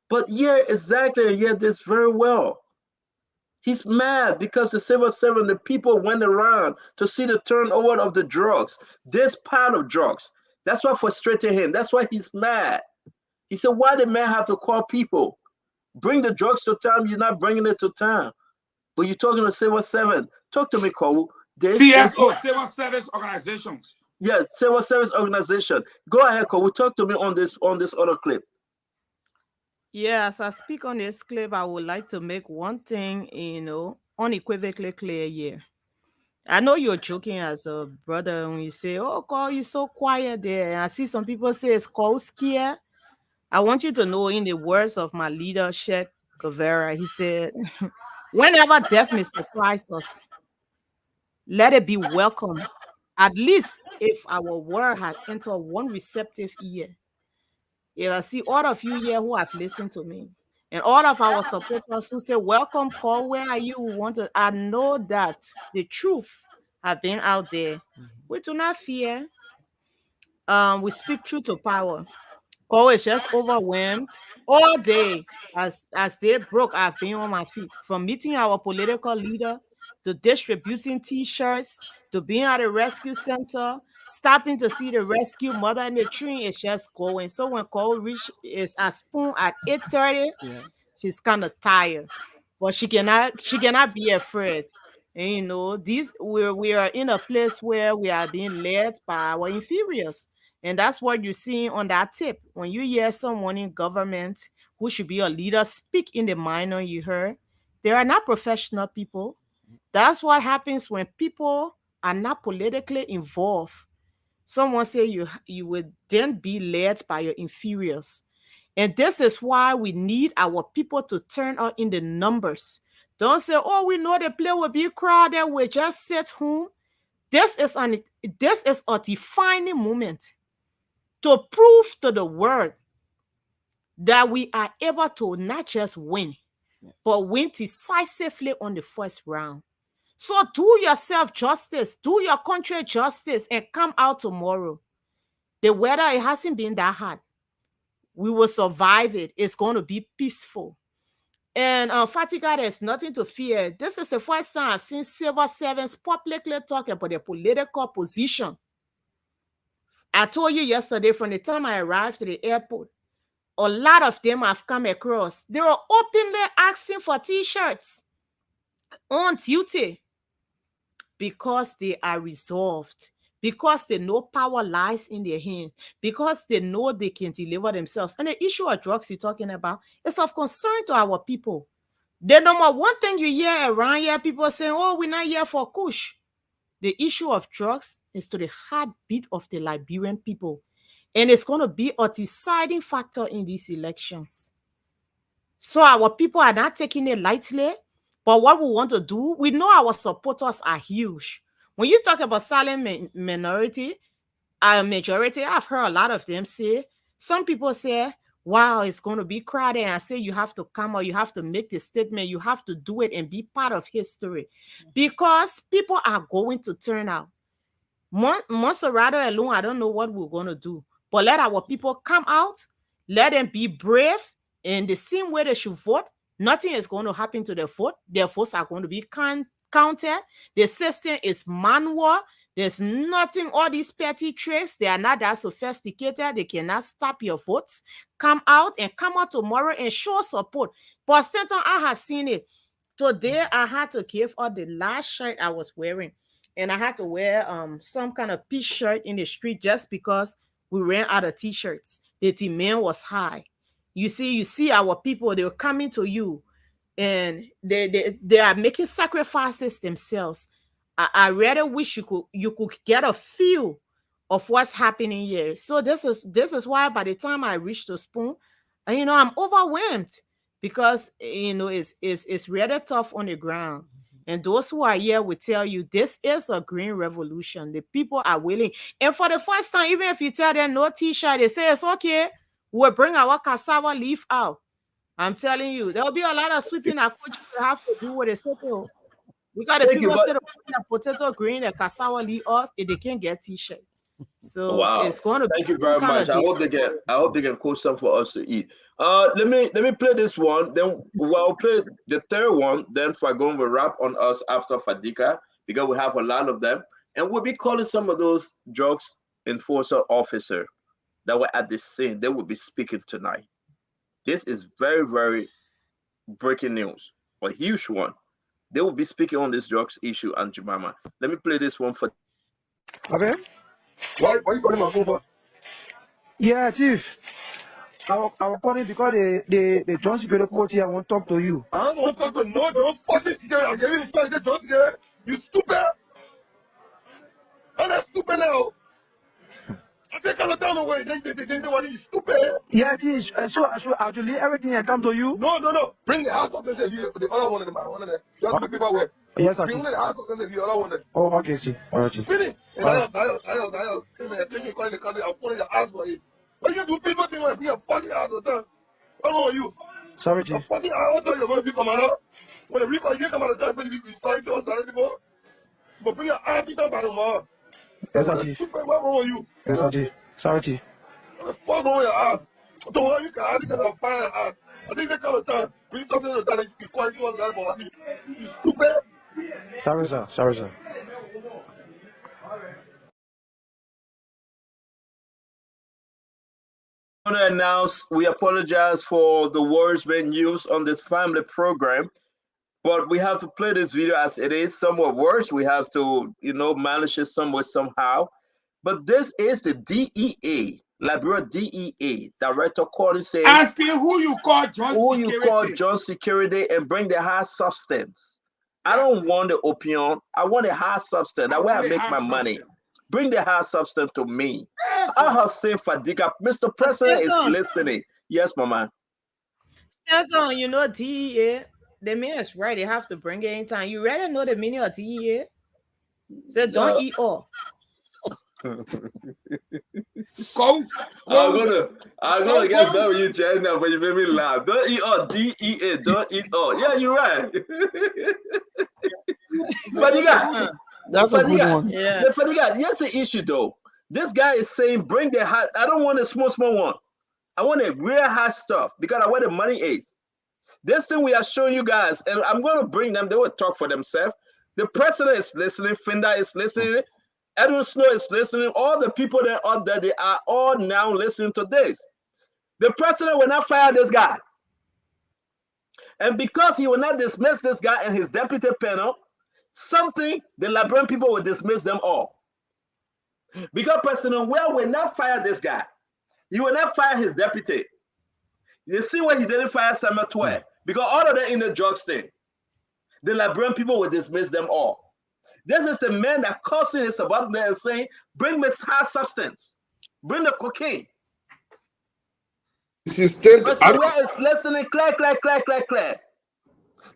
But yeah, exactly, and yeah, this very well. He's mad because the Civil 7, the people went around to see the turnover of the drugs. This part of drugs. That's what frustrated him. That's why he's mad. He said, why the man have to call people? Bring the drugs to town. You're not bringing it to town. But you're talking to Civil 7. Talk to me, Cole. TSO, Civil Service Organizations. Yes, Civil Service Organization. Go ahead, Cole. Talk to me on this other clip. Yes, I speak on this clip. I would like to make one thing, unequivocally clear here. I know you're joking as a brother when you say, oh, Cole, you're so quiet there. And I see some people say it's Cole scare. I want you to know, in the words of my leader, Sheikh Guevara, he said, whenever death may surprise us, let it be welcome. At least if our word had entered one receptive ear. If I see all of you here who have listened to me, and all of our supporters who say, welcome, Cole, where are you? I know that the truth have been out there. We do not fear. We speak truth to power. Cole is just overwhelmed all day. As they broke, I've been on my feet. From meeting our political leader, to distributing T-shirts, to being at a rescue center, stopping to see the rescue mother in the tree, is just going. So when Cole is at Spoon at 8:30, Yes. she's kind of tired. But she cannot be afraid. And we are in a place where we are being led by our inferiors. And that's what you're seeing on that tip. When you hear someone in government who should be a leader speak in the manner you heard, they are not professional people. That's what happens when people are not politically involved. Someone say you would then be led by your inferiors. And this is why we need our people to turn out in the numbers. Don't say, oh, we know the play will be crowded, we just sit home. This is a defining moment to prove to the world that we are able to not just win, but win decisively on the first round. So do yourself justice, do your country justice, and come out tomorrow. The weather, it hasn't been that hot. We will survive it. It's going to be peaceful. And Fatiga, there's nothing to fear. This is the first time I've seen civil servants publicly talk about their political position. I told you yesterday, from the time I arrived to the airport, a lot of them I've come across. They were openly asking for T-shirts on duty because they are resolved, because they know power lies in their hands, because they know they can deliver themselves. And the issue of drugs you're talking about is of concern to our people. The number one thing you hear around here, people saying, oh, we're not here for kush. The issue of drugs is to the heartbeat of the Liberian people. And it's going to be a deciding factor in these elections. So our people are not taking it lightly. But what we want to do, we know our supporters are huge. when you talk about silent minority, majority, I've heard a lot of them say, some people say, wow, it's going to be crowded. And I say, you have to come out, you have to make the statement, you have to do it and be part of history, because people are going to turn out. Monserrato alone, I don't know what we're going to do, but let our people come out, let them be brave in the same way they should vote. Nothing is going to happen to their vote. Their votes are going to be counted. The system is manual. There's nothing, all these petty tricks, they are not that sophisticated. They cannot stop your votes. Come out tomorrow and show support. But Stanton, I have seen it. Today, I had to give up the last shirt I was wearing. And I had to wear some kind of peace shirt in the street just because we ran out of t-shirts. The demand was high. You see our people, they were coming to you, and they are making sacrifices themselves. I really wish you could get a feel of what's happening here. So this is why by the time I reached the Spoon, I'm overwhelmed, because it's really tough on the ground. And those who are here will tell you this is a green revolution. The people are willing. And for the first time, even if you tell them no t-shirt, they say it's okay. We'll bring our cassava leaf out. I'm telling you, there'll be a lot of sweeping our coaches will have to do what they say. We got the people instead of putting a potato green and cassava leaf off, if they can't get t-shirt. So it's going to thank you very much. I hope they can cook some for us to eat. Let me play this one. Then we'll play the third one. Then Fagon will wrap on us after Fadika, because we have a lot of them, and we'll be calling some of those drugs enforcer officer that were at the scene. They will be speaking tonight. This is very, very breaking news, a huge one. They will be speaking on this drugs issue and Jemima. Let me play this one for. Okay. Why you calling my phone for? Yeah, Chief. I was calling because the John Security Court I want to talk to you. I don't want to talk to no John fucking security. I'm getting inside the John security. You stupid. I'm not stupid now. I take all the time away. They want you stupid. Yeah, Chief. So actually everything I come to you. No. Bring the house up and say the other one in the one of them. You have to be paperwork. Yes, sir. Bring the house up and say the other one. Oh, okay, Chief. All right, Chief. Finish. And I take you calling the country. I'm pulling your ass for you. But you do people thing when I bring your fucking ass all the time. What's wrong with you? Sorry, Chief. Fucking I want to tell you going to be commander. When the recall you come out of time, you try to us already before. But bring your ass down by tomorrow. Yes, sir, Chief. What's wrong with you? Yes, sir, Chief. Sorry, Chief. What the fuck wrong with your ass? The one you can ask, you can find your ass. I think they come of time. Bring something to the time, you call you on for me. You stupid. Sorry, sir. Sorry, sir. I want to announce we apologize for the words being used on this family program, but we have to play this video as it is somewhat worse. We have to, manage it somewhere somehow. But this is the DEA, Liberia DEA director calling saying, asking who you call John Security and bring the high substance. Yeah. I don't want the opium. I want the high substance. That way I make my money. Bring the high substance to me. I have seen Fadika. Mr. President is listening. Yes, Mama. Stanton, DEA, the man is right. They have to bring it anytime. You rather know the meaning of DEA? So don't eat all. I'm gonna get better with you, Jen, now, but you made me laugh. Don't eat all. DEA. Don't eat all. Yeah, you're right. Fadika. That's a good one. Yeah. Here's the issue though. This guy is saying, bring the hot. I don't want a small one. I want a real hot stuff because I where the money is. This thing we are showing you guys, and I'm going to bring them. They will talk for themselves. The president is listening. Finda is listening. Edwin Snow is listening. All the people that are there, they are all now listening to this. The president will not fire this guy. And because he will not dismiss this guy and his deputy panel, the Liberian people will dismiss them all. Because President Well will not fire this guy. He will not fire his deputy. You see why he didn't fire Samuel 12? Because all of them in the drugs thing. The Liberian people will dismiss them all. This is the man that cursing his subordinate and saying, bring me high substance. Bring the cocaine. President Well is listening, clack.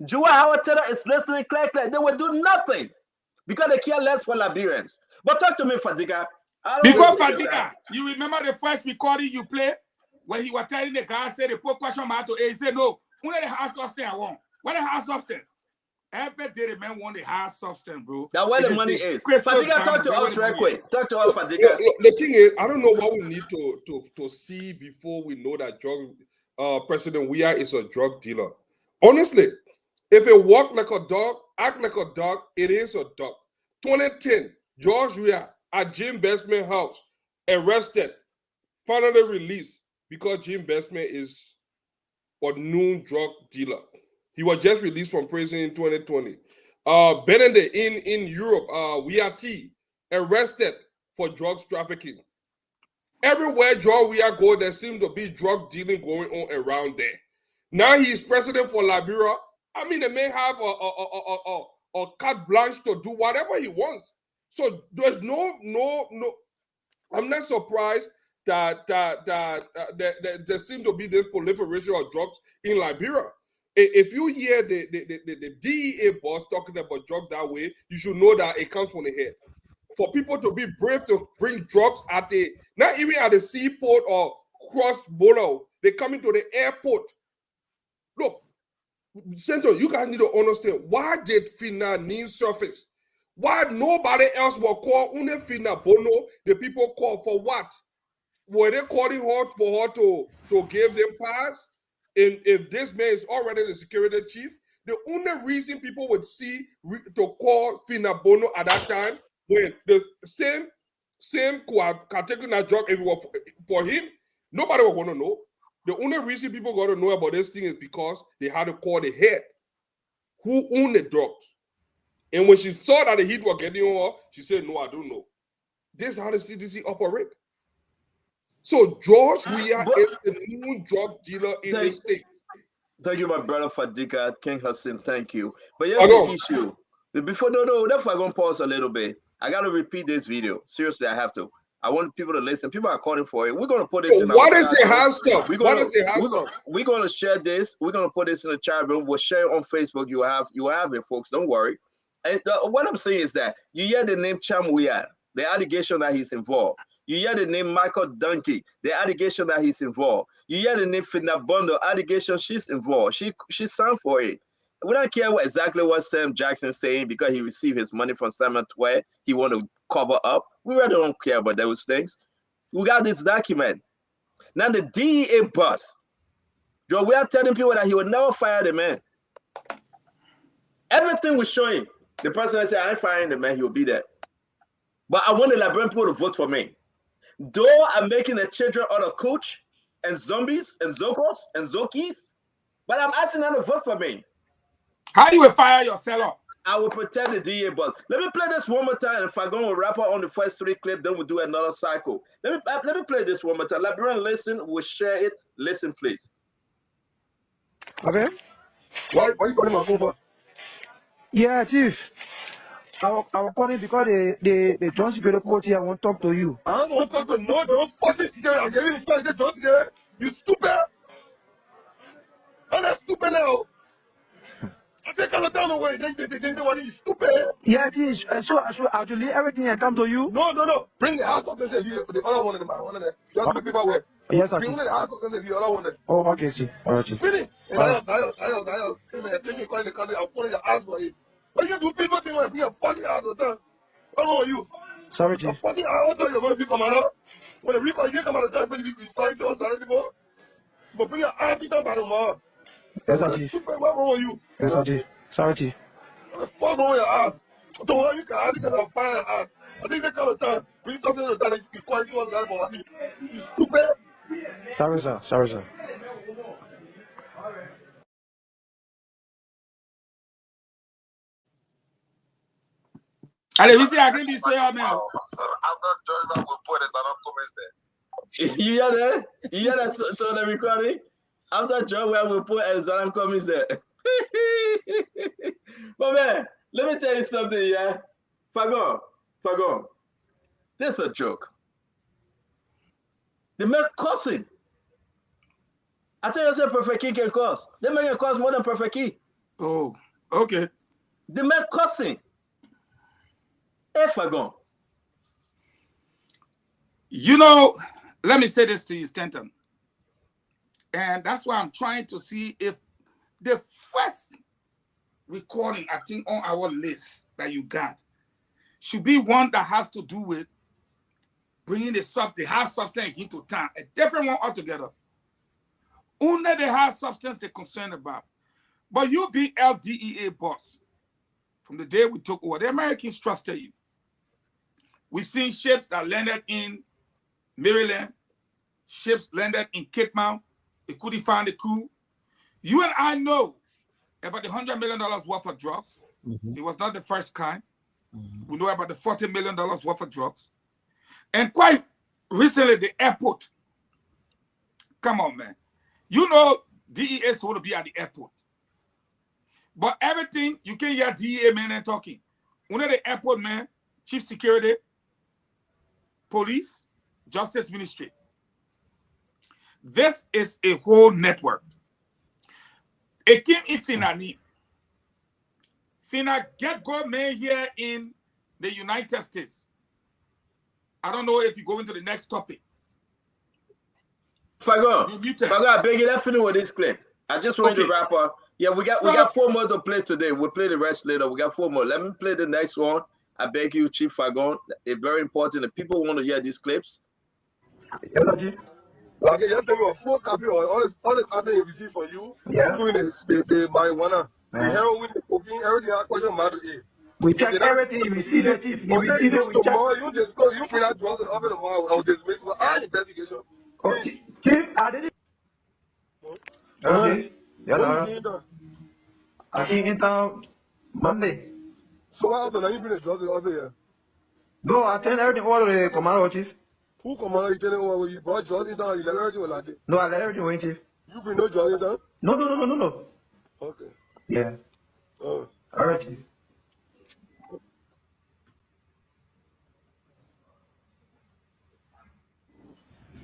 Jua Howard Taylor is listening, clack. They will do nothing. because they care less for Liberians. But talk to me, Fadiga. Before Fadiga, you remember the first recording you played when he was telling the guy, say the poor question mark to A, he said, no, only the high substance I want. What the high substance? Every day the man want the high substance, bro. Now where the money is. Fadiga, talk to us right quick. Talk to us, Fadiga. The thing is, I don't know what we need to see before we know that President Weah is a drug dealer. Honestly, if it walk like a dog, act like a dog, it is a dog. 2010, George Weah at Jim Bestman's house, arrested, finally released because Jim Bestman is a known drug dealer. He was just released from prison in 2020. Benedict in Europe, Weah T, arrested for drugs trafficking. Everywhere George Weah go, there seems to be drug dealing going on around there. Now he's president for Liberia. I mean, they may have a carte blanche to do whatever he wants. So there's no. I'm not surprised that there seems to be this proliferation of drugs in Liberia. If you hear the DEA boss talking about drugs that way, you should know that it comes from the head. For people to be brave to bring drugs not even at the seaport or cross border, they come into the airport. Look, Central, you guys need to understand, why did Fina need surface? Why nobody else will call Une Fina Bono, the people call for what? Were they calling her for her to give them pass? And if this man is already the security chief, the only reason people would see to call Fina Bono at that time, when the same could have taken that drug if it were for him, nobody was going to know. The only reason people got to know about this thing is because they had to call the head who owned the drugs. And when she saw that the heat was getting on her, she said, no, I don't know. This is how the CDC operate. So George Weah is the new drug dealer in this state. Thank you, my brother Fadiga, King Hassan. Thank you. But here's the issue. Before, that's why I'm going to pause a little bit. I got to repeat this video. Seriously, I have to. I want people to listen. People are calling for it. We're going to put this in our What is the hard stuff? We're going to share this. We're going to put this in the chat room. We'll share it on Facebook. You have it, folks. Don't worry. And what I'm saying is that you hear the name Cham Weah, the allegation that he's involved. You hear the name Michael Donkey, the allegation that he's involved. You hear the name Fina Bondo, allegation she's involved. She signed for it. We don't care exactly what Sam Jackson's saying because he received his money from Simon Tway. He want to cover up. We really don't care about those things. We got this document. Now the DEA boss, Joe, we are telling people that he would never fire the man. Everything was showing. The president said, I ain't firing the man, he will be there. But I want the Liberian people to vote for me. Though I'm making the children out of coach and zombies and zokos and zokis, but I'm asking them to vote for me. How you will fire yourself up? I will protect the DA boss. Let me play this one more time. If I go and wrap up on the first 3 clips, then we'll do another cycle. Let me play this one more time. Liberian, listen. We'll share it. Listen, please. Okay. Why you calling my phone for? Yeah, Chief. I was calling because the John Security Court here want to talk to you. I don't want to talk to no, don't fucking security. I'm getting inside the John Security. You stupid. I'm not stupid now. I take all the time away. They want you stupid. Yeah, Chief. So actually everything I come to you. No. Bring the house up and say the other one in the one of them. You have to be paperwork. Yes, sir. Bring the house up and say the other one. Oh, okay, Chief. All right, Chief. Finish. And I attention calling the country. I'm pulling your ass for you. But you do people think when I bring your fucking ass all the time. What's wrong with you? Sorry, Chief. Fucking I want to tell you going to be commander. When the reaper you come out of time, but you try to us already before. But bring your ass down by the mall. Yes, sir, Chief. What's wrong with you? Yes, sir, Chief. Sorry, Chief. What the fuck wrong with your ass? The one you can ask, you can find your ass. I think that kind of time, bring something to the time, you quite see what's going on. You stupid. Sorry, sir. Sorry, sir. Allez, ici, à qui dit ça, man? You hear that? You hear that? So the recording? After John, where we put Alexander Cummings there. But man, let me tell you something, yeah? Fagon. This is a joke. The man cussing. I tell you, Perfect Key can cuss. They make it cuss more than Perfect Key. Oh, okay. The man cussing. If I go. You know, let me say this to you, Stanton. And that's why I'm trying to see if the first recording, I think, on our list that you got should be one that has to do with bringing the hard substance into town. A different one altogether. Only the hard substance they're concerned about. But you be LDEA boss. From the day we took over, the Americans trusted you. We've seen ships that landed in Maryland, ships landed in Cape Mount. They couldn't find the crew. You and I know about the $100 million worth of drugs. It was not the first kind. We know about the $40 million worth of drugs. And quite recently, the airport. Come on, man. You know DEA is supposed to be at the airport. But everything, you can't hear DEA men talking. Under the airport, man, chief security, police, justice ministry. This is a whole network. It came in Finani. Fina get go man here in the United States. I don't know if you go into the next topic. Fago, I beg you, let's finish with this clip. I just want to wrap up. Yeah, we got 4 more to play today. We'll play the rest later. We got 4 more. Let me play the next one. I beg you, Chief Fagon. It's very important that people want to hear these clips. Yes, Chief. Like you tell me a full copy of all this content you receive from you, including the marijuana, the heroin, the cocaine, everything. I question matter. We check everything. You receive it. If you receive it, we check. You just go. You bring that drugs up in the morning. I'll dismiss for all investigation. Oh, Chief, I didn't. Okay. Yeah, I think in town Monday. So what happened? Are you bring the drugs over here? No, I tell everything over to the commander, Chief. Who commander? You telling me you brought drugs in town? You let everything like it? No, I let everything wait, Chief. You bring no drugs in town? No. Okay. Yeah. All right, Chief.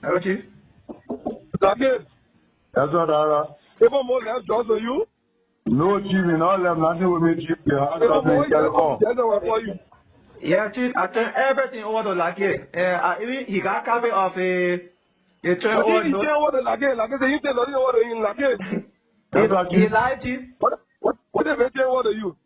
Hello, Chief. That's it. That's what I If I'm more left drugs on you? No, Chief, in all them, nothing will make Chief. Yeah, Chief, I turn everything over to Lucky. Even he got a copy of a turn over. You tell what the Lucky, you tell nothing over in Lucky. He lied, Chief. What if they tell what are you?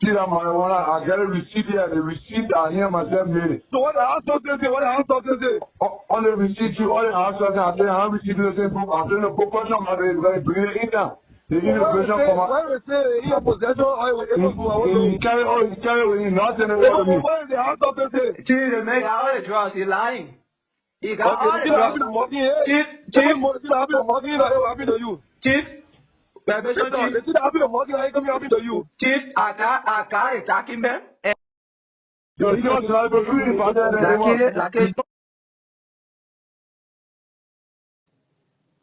See that marijuana, I got a receipt here, the receipt I hear myself made it. So what the house doctor say? What the house doctor say? On the receipt, all the house doctor, I say, I'm receiving the same book, I'm doing a book question, I'm going to bring it in now. They give the question for my... Why we say in your possession, or he carry with him, nothing about me. What is the house doctor say? Chief, the man got all the drugs, he lying. He got all the drugs. Chief, Chief, Chief, I got a document.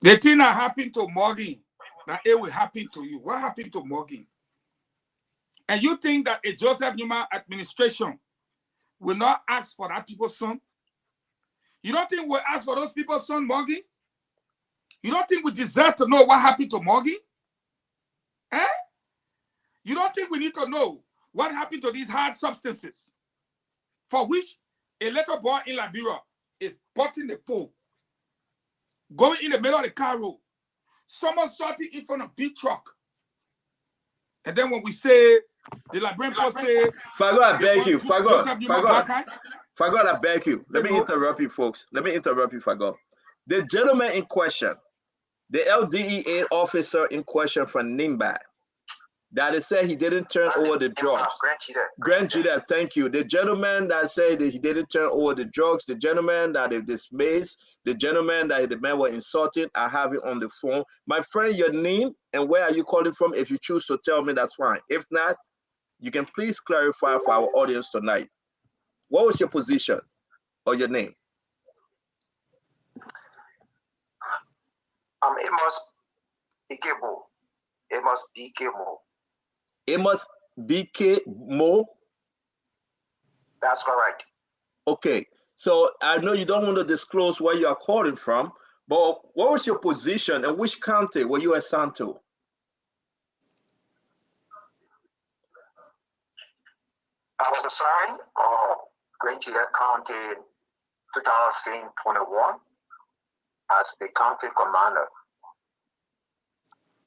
The thing that happened to Morgan, that it will happen to you. What happened to Morgan? And you think that a Joseph Newman administration will not ask for that people's son? You don't think we'll ask for those people's son, Morgan? You don't think we deserve to know what happened to Morgan? Eh? You don't think we need to know what happened to these hard substances for which a little boy in Liberia is butting the pole, going in the middle of the car road, someone sorting in front of a big truck. And then when we say, the Liberian post say... Fago, I beg you. Fago, I beg you. Let me interrupt you, folks. Let me interrupt you, Fago. The gentleman in question, the LDEA officer in question from Nimba, that said he didn't turn over the drugs. Grand Judah, thank you. The gentleman that said that he didn't turn over the drugs, the gentleman that they dismissed, the gentleman that the man was insulting, I have it on the phone. My friend, your name and where are you calling from? If you choose to tell me, that's fine. If not, you can please clarify for our audience tonight. What was your position or your name? Amos Bikemo. Amos Bikemo. Amos BK Mo? That's correct. Okay, so I know you don't want to disclose where you are calling from, but what was your position and which county were you assigned to? I was assigned Green County 2021 as the county commander.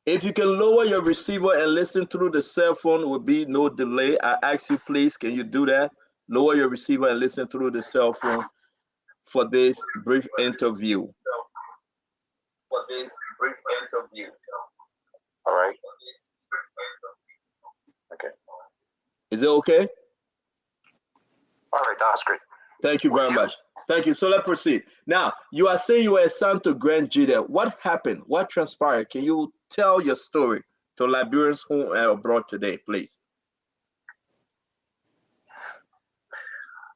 If you can lower your receiver and listen through the cell phone, will be no delay. I ask you, please, can you do that? Lower your receiver and listen through the cell phone for this brief interview. All right. Okay. Is it okay? All right, that's great. Thank you very much. Thank you. So let's proceed. Now, you are saying you were assigned to Grand Judea. What happened? What transpired? Can you tell your story to Liberians home and abroad today, please?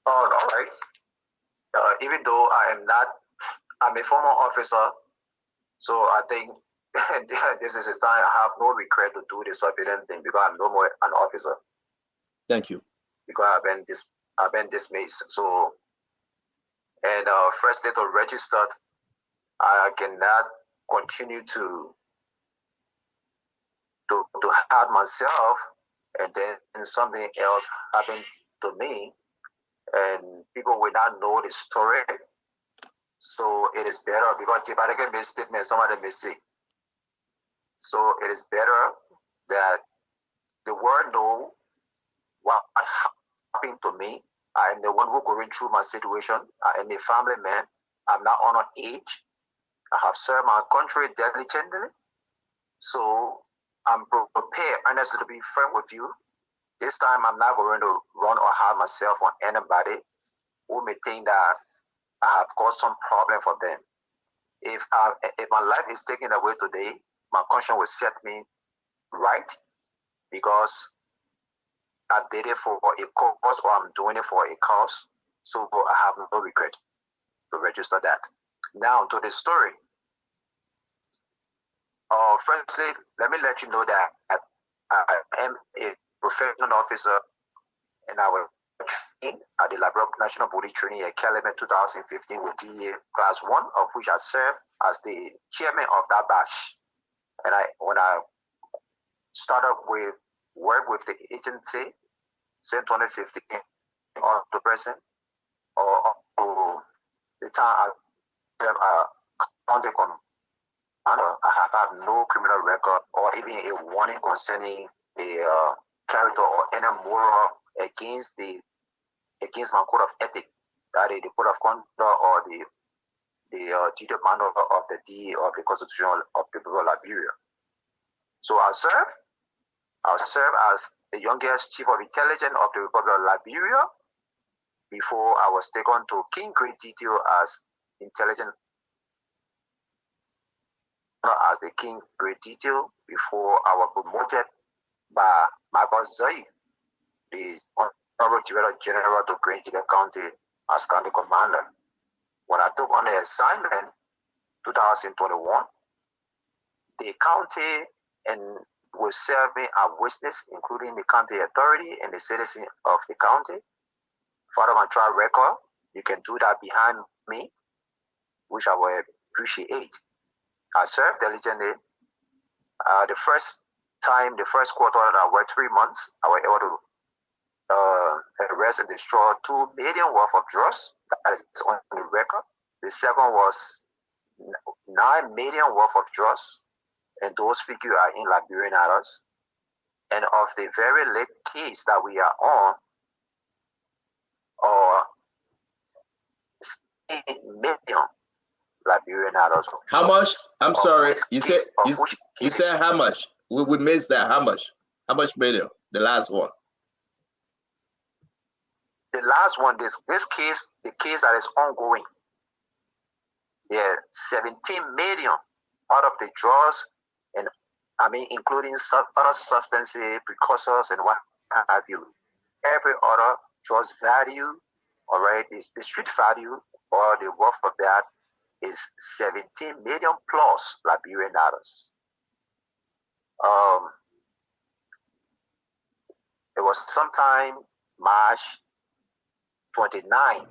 All right. Even though I'm a former officer, so I think this is a time I have no regret to do the surveillance thing because I'm no more an officer. Thank you. Because I've been dismissed. So, and first day to register, I cannot continue to hurt myself, and then something else happened to me, and people will not know the story. So it is better because if I get a statement, somebody may say. So it is better that the world know what happened to me. I am the one who going through my situation. I am a family man. I'm not on age. I have served my country diligently. So I'm prepared, honestly, to be frank with you. This time I'm not going to run or hide myself on anybody who may think that I have caused some problem for them. If my life is taken away today, my conscience will set me right because I did it for a cause or I'm doing it for a cause. So I have no regret to register that. Now to the story. Firstly, let me let you know that I am a professional officer and I was trained at the Liberia National Police Training Academy 2015 with DA Class 1, of which I served as the chairman of that batch. And when I started with work with the agency since 2015 or the present, or the time I served county commander, I have had no criminal record or even a warning concerning a character or any moral against my code of ethics, that is the code of conduct or the duty of conduct of the DA of the Constitution of the People of Liberia. So I serve as the youngest chief of intelligence of the Republic of Liberia before I was taken to King Great Detail as intelligence as the King Great Detail before I was promoted by Michael Zai, the Honorable Director General to Great Detail County as County Commander. When I took on the assignment 2021, the county and will serve me as witness, including the county authority and the citizen of the county. Follow my track record. You can do that behind me, which I will appreciate. I served diligently. The first quarter that I worked 3 months, I was able to arrest and destroy 2 million worth of drugs. That is on the record. The second was 9 million worth of drugs, and those figures are in Liberian dollars. And of the very late case that we are on, 8 million Liberian dollars. How much? I'm sorry. You said how much? We missed that. How much? How much million? The last one. The last one, this case, the case that is ongoing. Yeah, 17 million out of the drugs, and I mean including other substances, precursors, and what have you. Every other drugs value, all right, is the street value or the worth of that is 17 million plus Liberian dollars. It was sometime March 29,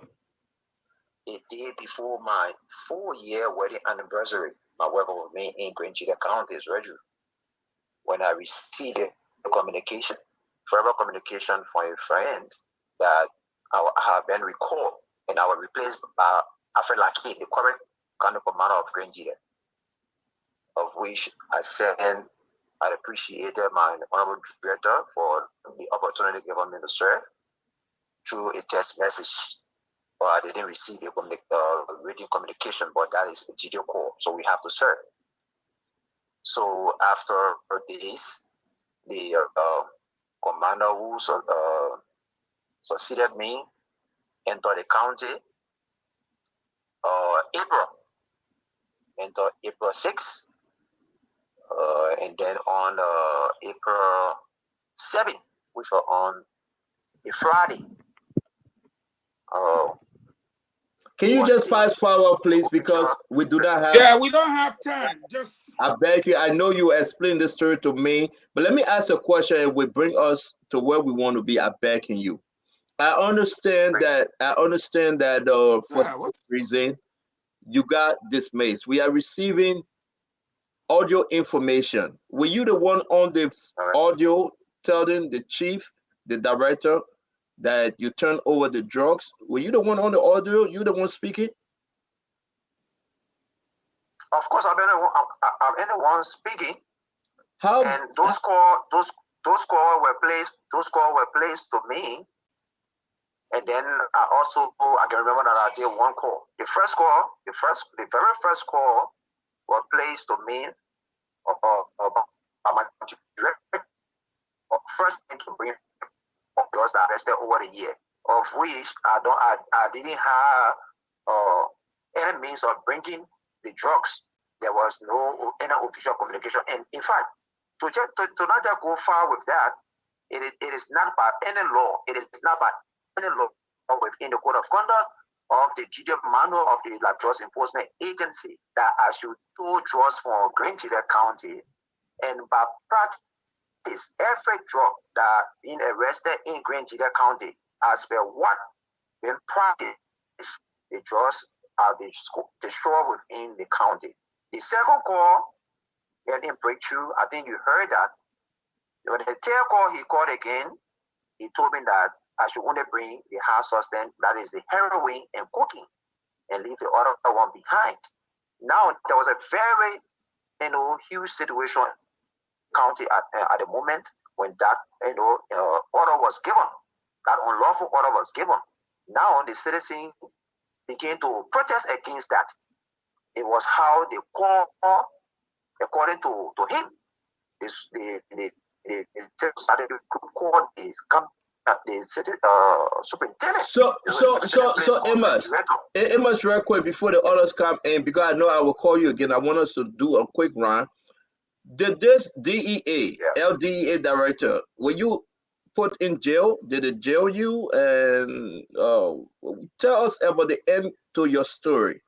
a day before my 4-year wedding anniversary, my work with me in Green County is Reggie, when I received a communication, verbal communication from a friend that have been recalled and I was replaced by Alfred Lackey, the current county commander of Nigeria, of which I said I appreciated my honorable director for the opportunity given me to serve through a text message. But I didn't receive a written communication, but that is a video call, so we have to serve. So after this, the commander who succeeded me entered the county April 6, and then on April 7, which was on a Friday. Can you just fast forward, please, because we do not have. Yeah, we don't have time. Just. I beg you. I know you explained this story to me, but let me ask a question, and will bring us to where we want to be. I beg you. I understand that. For some reason, you got dismissed. We are receiving audio information. Were you the one on the audio telling the chief, the director, that you turned over the drugs? Were you the one on the audio? You the one speaking? Of course, I'm the one speaking. How? And those calls were placed to me. And then I can remember that I did one call. The very first call was placed to me by my director. First thing to bring was arrested over the year, of which I didn't have any means of bringing the drugs. There was no any official communication, and in fact, to not just go far with that, it is not by any law. It is not by any law within the code of conduct of the GDF manual of the Drugs Enforcement Agency that I should store drugs from Greenville County, and by practice, every drug that being arrested in Greenville County, as per what been practiced, the drugs are destroyed within the county. The second call, they didn't break through. I think you heard that. When the third call he called again, he told me that I should only bring the hard substance, that is the heroin and cocaine, and leave the other one behind. Now there was a very huge situation in the county at the moment when that order was given, that unlawful order was given. Now the citizens began to protest against that. It was how they call, according to him, they started to call the city superintendent. So Amos, real quick before the others come in, because I know I will call you again. I want us to do a quick run. Did this DEA, LDEA director, were you put in jail? Did it jail you? And tell us about the end to your story.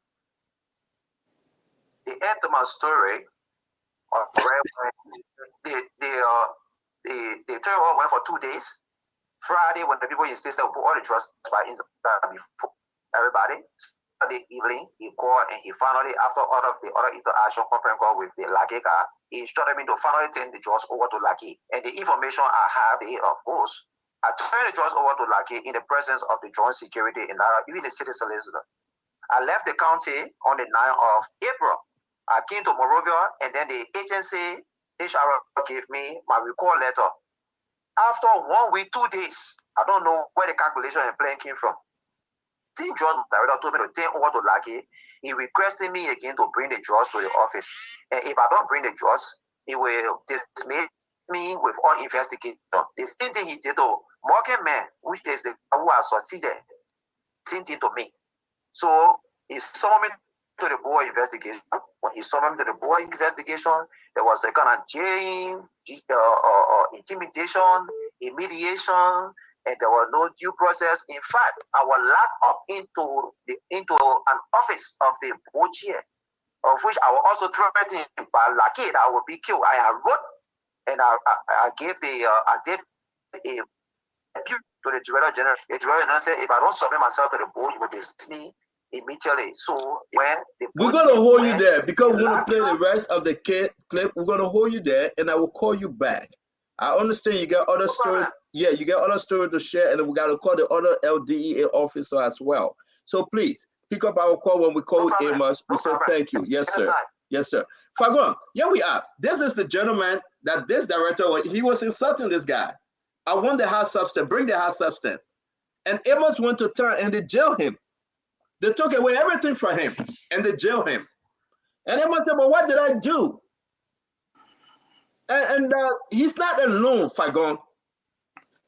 The end to my story, the terror went for 2 days. Friday, when the people insisted put all the drugs by before everybody, Saturday evening, he called and he finally, after all of the other interaction conference call with the Lackey guy, he instructed me to finally turn the drugs over to Lackey. And the information I have, of course, I turned the drugs over to Lackey in the presence of the Joint Security and even the city solicitor. I left the county on the 9th of April. I came to Monrovia, and then the agency, HR, gave me my recall letter. After 1 week, 2 days, I don't know where the calculation and plan came from. The drug director told me to turn over to Lackey. He requested me again to bring the drugs to the office. And if I don't bring the drugs, he will dismiss me with all investigation. The same thing he did to Morgan Man, which is the who has succeeded. Same thing to me. So he summoned me to the board investigation. When he summoned me to the board investigation, there was a kind of jailing, intimidation, humiliation, and there was no due process. In fact, I was locked up into an office of the board chair, of which I was also threatened by Lackey that I would be killed. I wrote and I gave I did a appeal to the Director General. The Director General said, if I don't submit myself to the board, he will dismiss me immediately. So when we're gonna hold you there because we're gonna play the rest of the clip. We're gonna hold you there, and I will call you back. I understand you got other stories. Yeah, you get other story to share, and we got to call the other LDEA officer as well. So please pick up our call when we call Amos. We say thank you. Yes, sir. Yes, sir. Fagon, here we are. This is the gentleman that this director, he was insulting this guy. I want the hard substance, bring the hard substance. And Amos went to turn and they jailed him. They took away everything from him and they jailed him. And Amos said, well, what did I do? And he's not alone, Fagon.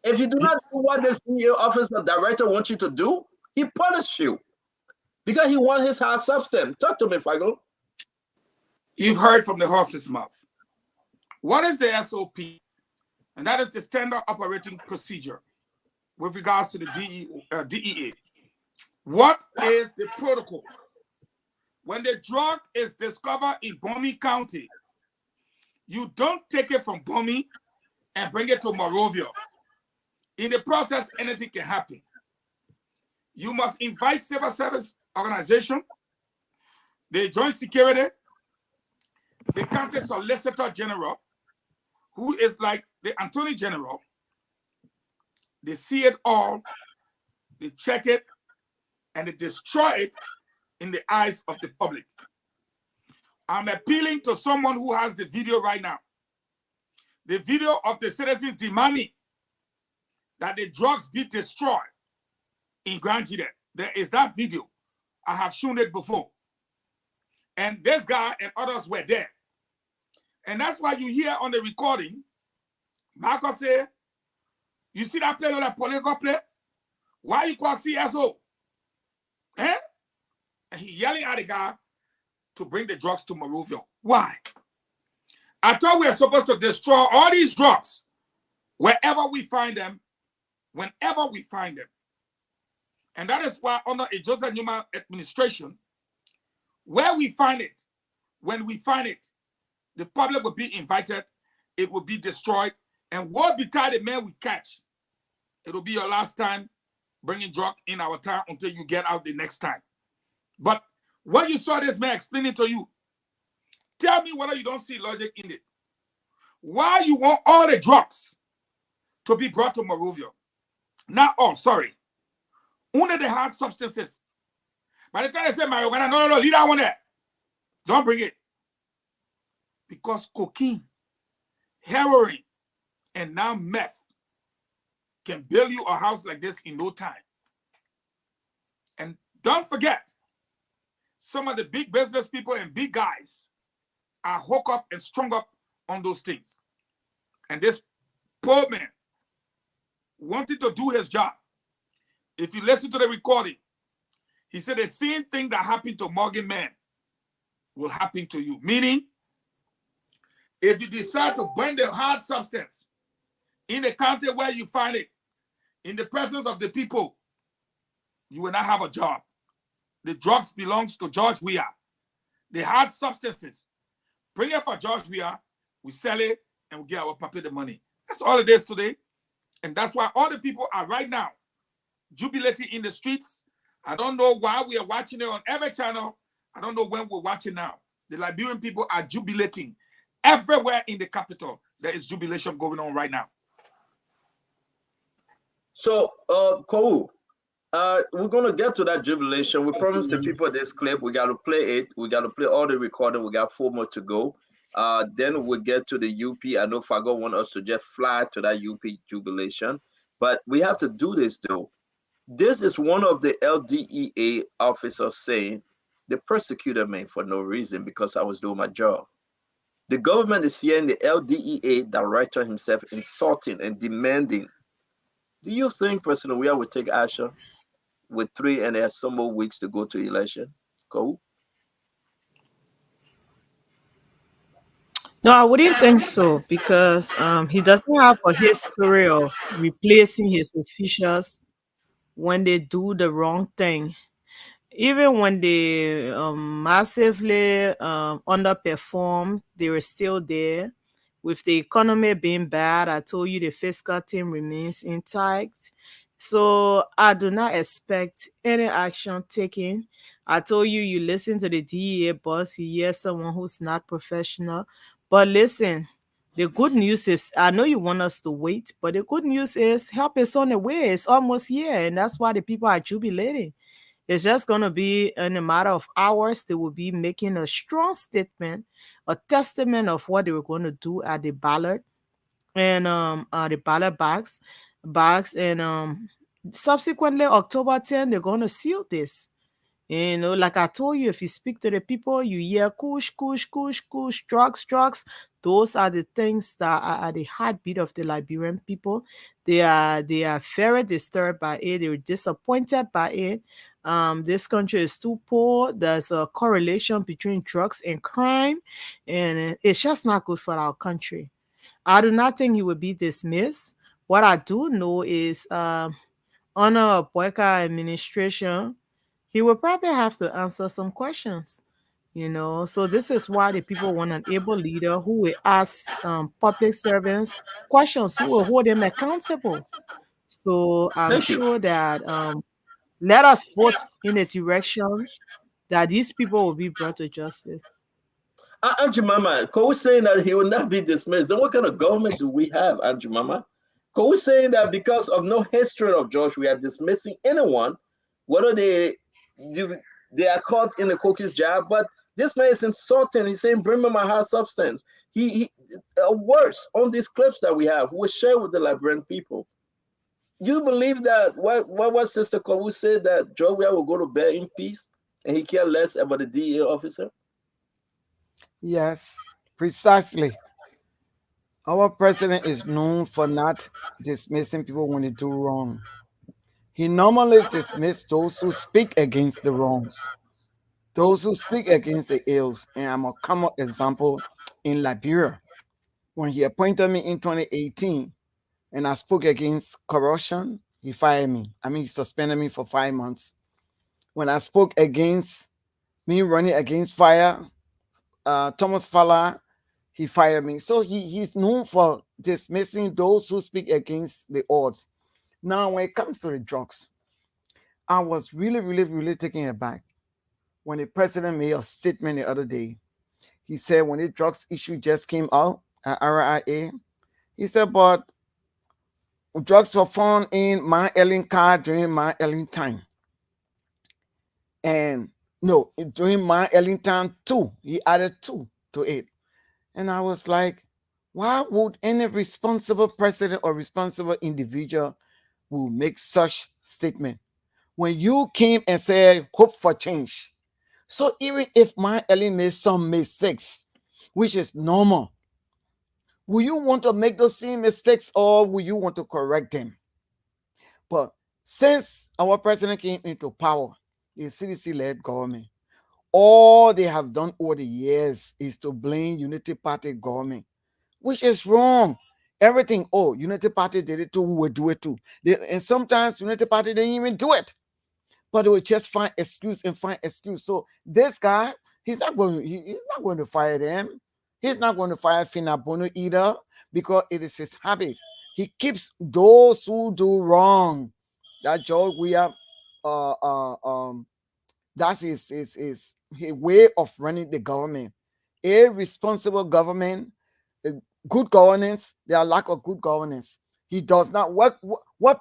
If you do not do what the CEO officer director wants you to do, he punishes you because he wants his hard substance. Talk to me, Fagon. You've heard from the horse's mouth. What is the SOP? And that is the standard operating procedure with regards to the DEA. What is the protocol? When the drug is discovered in Bomi County, you don't take it from Bomi and bring it to Monrovia. In the process, anything can happen. You must invite civil service organization, the joint security, the county solicitor general, who is like the attorney general. They see it all, they check it, and they destroy it in the eyes of the public. I'm appealing to someone who has the video right now. The video of the citizens demanding that the drugs be destroyed in Grand Gide. There is that video. I have shown it before. And this guy and others were there. And that's why you hear on the recording, Marco say, you see that play, that political play? Why you call CSO? Eh? And he yelling at the guy to bring the drugs to Monrovia. Why? I thought we were supposed to destroy all these drugs wherever we find them, whenever we find them. And that is why under a Joseph Newman administration, where we find it, when we find it, the public will be invited, it will be destroyed, and what betide the man we catch, it will be your last time bringing drug in our town until you get out the next time. But what you saw this man explaining to you, tell me whether you don't see logic in it. Why you want all the drugs to be brought to Monrovia? Not all, sorry. Only the hard substances. By the time they say marijuana, no, leave that one there. Don't bring it. Because cocaine, heroin, and now meth can build you a house like this in no time. And don't forget, some of the big business people and big guys are hooked up and strung up on those things. And this poor man wanted to do his job. If you listen to the recording, he said the same thing that happened to Morgan Man will happen to you. Meaning, if you decide to burn the hard substance in the county where you find it, in the presence of the people, you will not have a job. The drugs belongs to George Weah. The hard substances, bring it for George Weah, we sell it, and we get our puppy the money. That's all it is today. And that's why all the people are right now jubilating in the streets. I don't know why we are watching it on every channel. I don't know when we're watching now. The Liberian people are jubilating. Everywhere in the capital, there is jubilation going on right now. So, Kou, we're going to get to that jubilation. We promised the people this clip. We got to play it. We got to play all the recording. We got 4 more to go. Then we'll get to the UP. I know Fago want us to just fly to that UP jubilation. But we have to do this, though. This is one of the LDEA officers saying, they persecuted me for no reason because I was doing my job. The government is hearing the LDEA director himself insulting and demanding. Do you think President Weah will take action with 3 and some more weeks to go to election? Cool. No, I wouldn't think so because he doesn't have a history of replacing his officials when they do the wrong thing. Even when they massively underperformed, they were still there. With the economy being bad, I told you the fiscal team remains intact. So I do not expect any action taken. I told you, you listen to the DEA boss, you hear someone who's not professional. But listen, The good news is, I know you want us to wait, but the good news is help is on the way. It's almost here, and that's why the people are jubilating. It's just going to be in a matter of hours. They will be making a strong statement, a testament of what they were going to do at the ballot and the ballot bags, and subsequently October 10th, they're going to seal this. You know, like I told you, if you speak to the people, you hear kush, kush, kush, kush, drugs, drugs. Those are the things that are at the heartbeat of the Liberian people. They are very disturbed by it. They're disappointed by it. This country is too poor. There's a correlation between drugs and crime, and it's just not good for our country. I do not think he will be dismissed. What I do know is under a Boyka administration, he will probably have to answer some questions, you know. So this is why the people want an able leader who will ask public servants questions, who will hold them accountable. So I'm Thank you. sure that let us vote in a direction that these people will be brought to justice. Andrew Mama, Ko saying that he will not be dismissed. Then what kind of government do we have, Andrew Mama? Ko saying that because of no history of Josh, we are dismissing anyone, whether they are caught in the cookie's job. But this man is insulting. He's saying, "Bring me my high substance." He worse on these clips that we have, we share with the Liberian people. You believe that what was Sister Kowu said, that Joe will go to bed in peace and he care less about the DA officer? Yes, precisely. Our president is known for not dismissing people when they do wrong. He normally dismisses those who speak against the wrongs, those who speak against the ills. And I'm a common example in Liberia. When he appointed me in 2018 and I spoke against corruption, he fired me. I mean, he suspended me for 5 months. When I spoke against me running against fire, Thomas Fala, he fired me. So he's known for dismissing those who speak against the odds. Now, when it comes to the drugs, I was really, really, really taken aback when the president made a statement the other day. He said when the drugs issue just came out at RIA, he said, but drugs were found in my Ellen car during my Ellen time. And no, during my Ellen time too, he added 2 to it. And I was like, why would any responsible president or responsible individual will make such statement when you came and said hope for change? So even if my Ellen made some mistakes, which is normal, will you want to make those same mistakes or will you want to correct them? But since our president came into power, the CDC-led government, all they have done over the years is to blame Unity Party government, which is wrong. Everything, oh, Unity Party did it too, we will do it too. And sometimes Unity Party didn't even do it, but they will just find excuse and find excuse. So this guy, he's not going to fire them. He's not going to fire Finabono either, because it is his habit. He keeps those who do wrong. That George we have that's his way of running the government. A responsible government, good governance, there are lack of good governance. He does not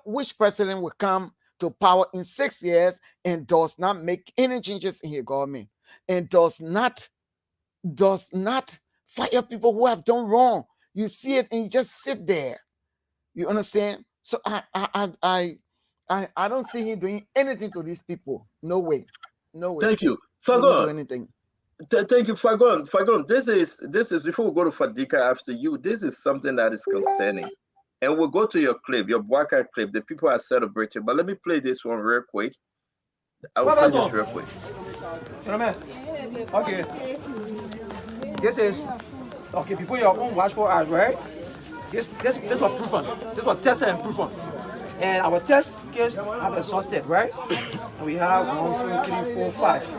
which president will come to power in 6 years and does not make any changes in his government and does not fire people who have done wrong. You see it and you just sit there. You understand? So I don't see him doing anything to these people. No way. No way. Thank you. Do anything. Thank you, Fagon. Fagon, this is before we go to Fadika after you, this is something that is concerning. And we'll go to your clip, your Bwaka clip. The people are celebrating. But let me play this one real quick. I will play this real quick. Okay. This is okay before your own watchful eyes, right? This was proven. This was tested and proven. And our test case have exhausted, right? And we have 1, 2, 3, 4, 5.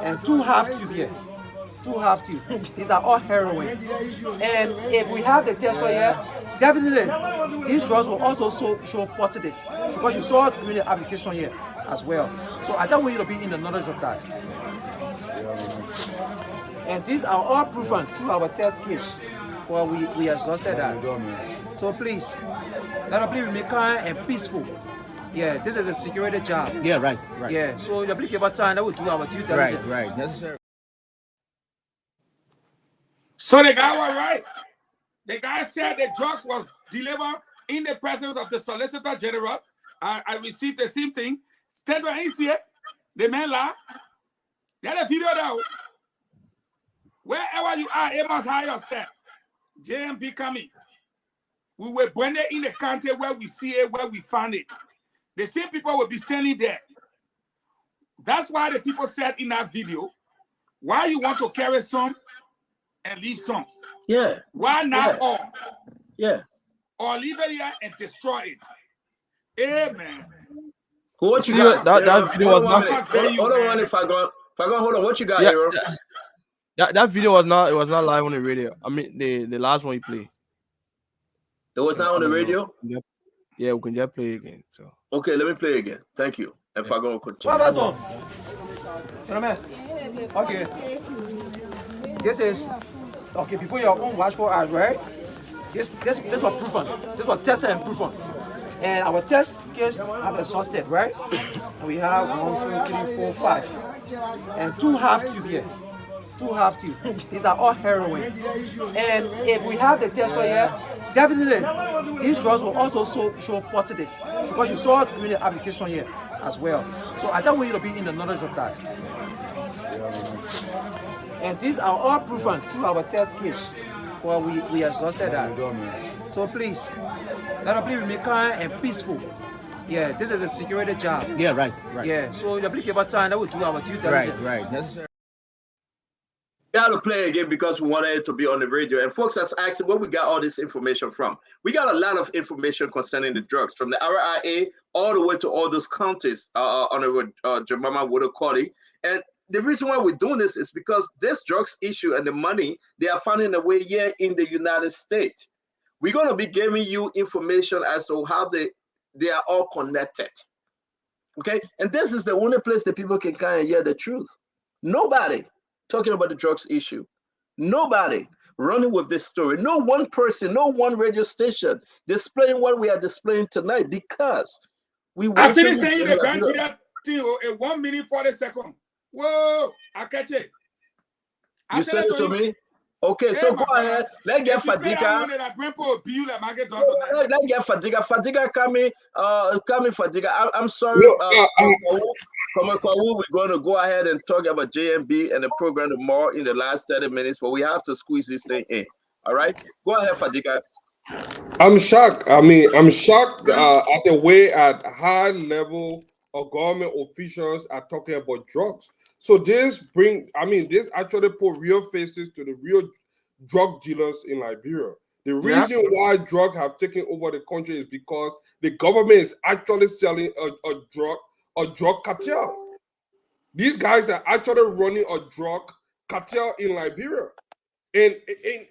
And 2 have tube here. 2 have tube. These are all heroin. And if we have the test here, definitely these drugs will also show positive. Because you saw it during the application here as well. So I just want you to be in the knowledge of that. And these are all proven through our test case. but we exhausted that. So please, let us please remain calm and peaceful. Yeah, this is a security job. Yeah, right. Yeah, so you please give us time that we do our due diligence. Right. Necessary. So the guy was right. The guy said the drugs was delivered in the presence of the Solicitor General. I received the same thing. Stand on ACA. The man lie. Get a video now. Wherever you are, you must hide yourself. JMB coming. We were branded in the country where we see it, where we found it. The same people will be standing there. That's why the people said in that video, why you want to carry some and leave some? Yeah. Why not all? Yeah. Or leave it here and destroy it. Amen. What you got? That video was not. Hold on, if I go, hold on. What you got, Hero? That video was not. It was not live on the radio. I mean, the last one you played. It was not on the radio. Yeah, we can just play again. So. Okay, let me play again. Thank you. If I go continue. Okay. This is okay before your own watchful eyes, right? This was proven. This was tested and proven. And our test case have exhausted, right? And we have 1, 2, 3, 4, 5. And 2 half tube here. 2 half tube. These are all heroin. And if we have the tester here, definitely these drugs will also show positive. Because you saw it during the application here as well. So I just want you to be in the knowledge of that. And these are all proven through our test case. But we exhausted that. So please, let us please remain calm and peaceful. Yeah, this is a security job. Yeah, right. Yeah, so you please give us time that we do our due diligence. Right. Necessary. We got to play again because we wanted it to be on the radio. And folks are asking where we got all this information from. We got a lot of information concerning the drugs, from the RIA all the way to all those counties on the Jemima Woodokoti. And the reason why we're doing this is because this drugs issue and the money, they are finding a way here in the United States. We're going to be giving you information as to how they are all connected. Okay? And this is the only place that people can kind of hear the truth. Nobody talking about the drugs issue. Nobody running with this story. No one person, no one radio station displaying what we are displaying tonight, because we I finished saying the country that thing in 1 minute 40 seconds. Whoa, I catch it. You said it to me? Okay, so go ahead. Let's get Fadiga. Let's get Fadiga. Fadiga coming, Fadiga. I'm sorry. We're going to go ahead and talk about JMB and the program more in the last 30 minutes, but we have to squeeze this thing in. All right? Go ahead, Fadiga. I'm shocked. I'm shocked at the way at high level of government officials are talking about drugs. So this actually put real faces to the real drug dealers in Liberia. The reason why drugs have taken over the country is because the government is actually selling a drug cartel. These guys are actually running a drug cartel in Liberia. And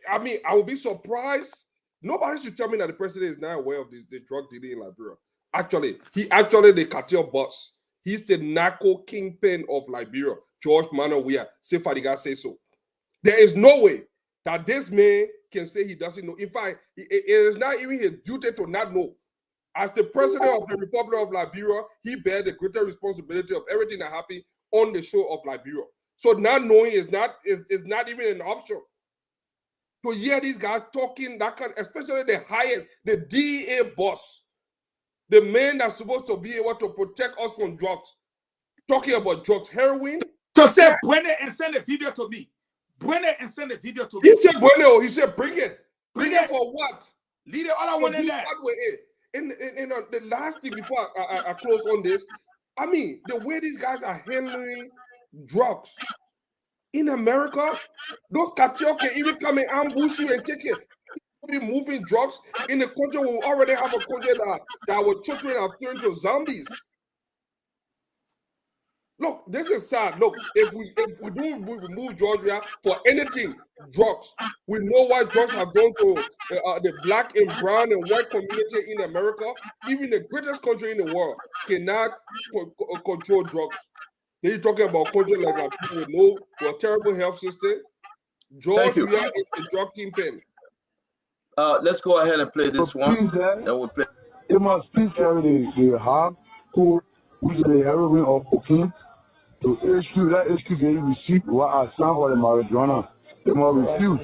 I would be surprised. Nobody should tell me that the president is not aware of the drug dealing in Liberia. Actually, the cartel boss. He's the narco kingpin of Liberia. George Manawia, say Fadiga say so. There is no way that this man can say he doesn't know. In fact, it is not even his duty to not know. As the president of the Republic of Liberia, he bears the greater responsibility of everything that happened on the shore of Liberia. So not knowing is not even an option. To hear these guys talking that kind, especially the highest, the DEA boss, the man that's supposed to be able to protect us from drugs, talking about drugs, heroin. So say, bring it and send a video to me. Bring it and send a video to me. He said, bueno. He said, bring it. Bring it for what? Leave it all I want in there. And the last thing before I close on this, the way these guys are handling drugs in America, those cartel can even come and ambush you and take it. Be moving drugs in the country where we already have a country that our children are turned to zombies. Look, this is sad. Look, if we remove Georgia for anything, drugs, we know why drugs have gone to the black and brown and white community in America. Even the greatest country in the world cannot control drugs. Then you're talking about countries like people with a terrible health system. Georgia is the drug kingpin. Let's go ahead and play this one. Then we'll play. It must please carry the hard code, which is the heroin or cocaine, to issue that HQ getting receipt what I signed for the marijuana. They must refuse.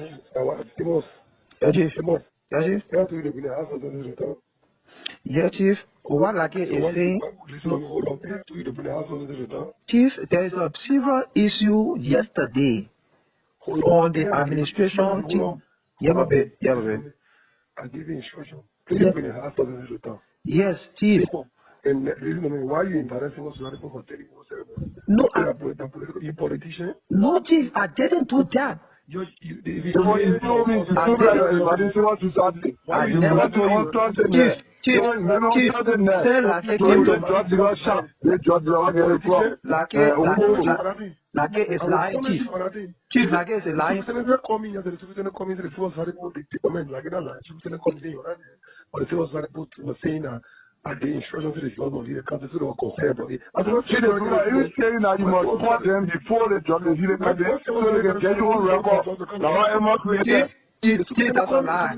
Yeah, Chief. What like it is saying, Chief, there is a serious issue yesterday on the administration team. Yeah, baby. I give you instruction. Please bring the house to the return. Yes, Chief. And why are you embarrassing us for 30 No, you politician? No, Chief, I didn't do that. I never told you. Chief, say like it came to like it is lying, Chief. Chief, like it is lying. I gave instructions to the government of the country to the concern. I don't you saying that you must support them before the judge is here, so they can get you on record. Chief, that's a lie.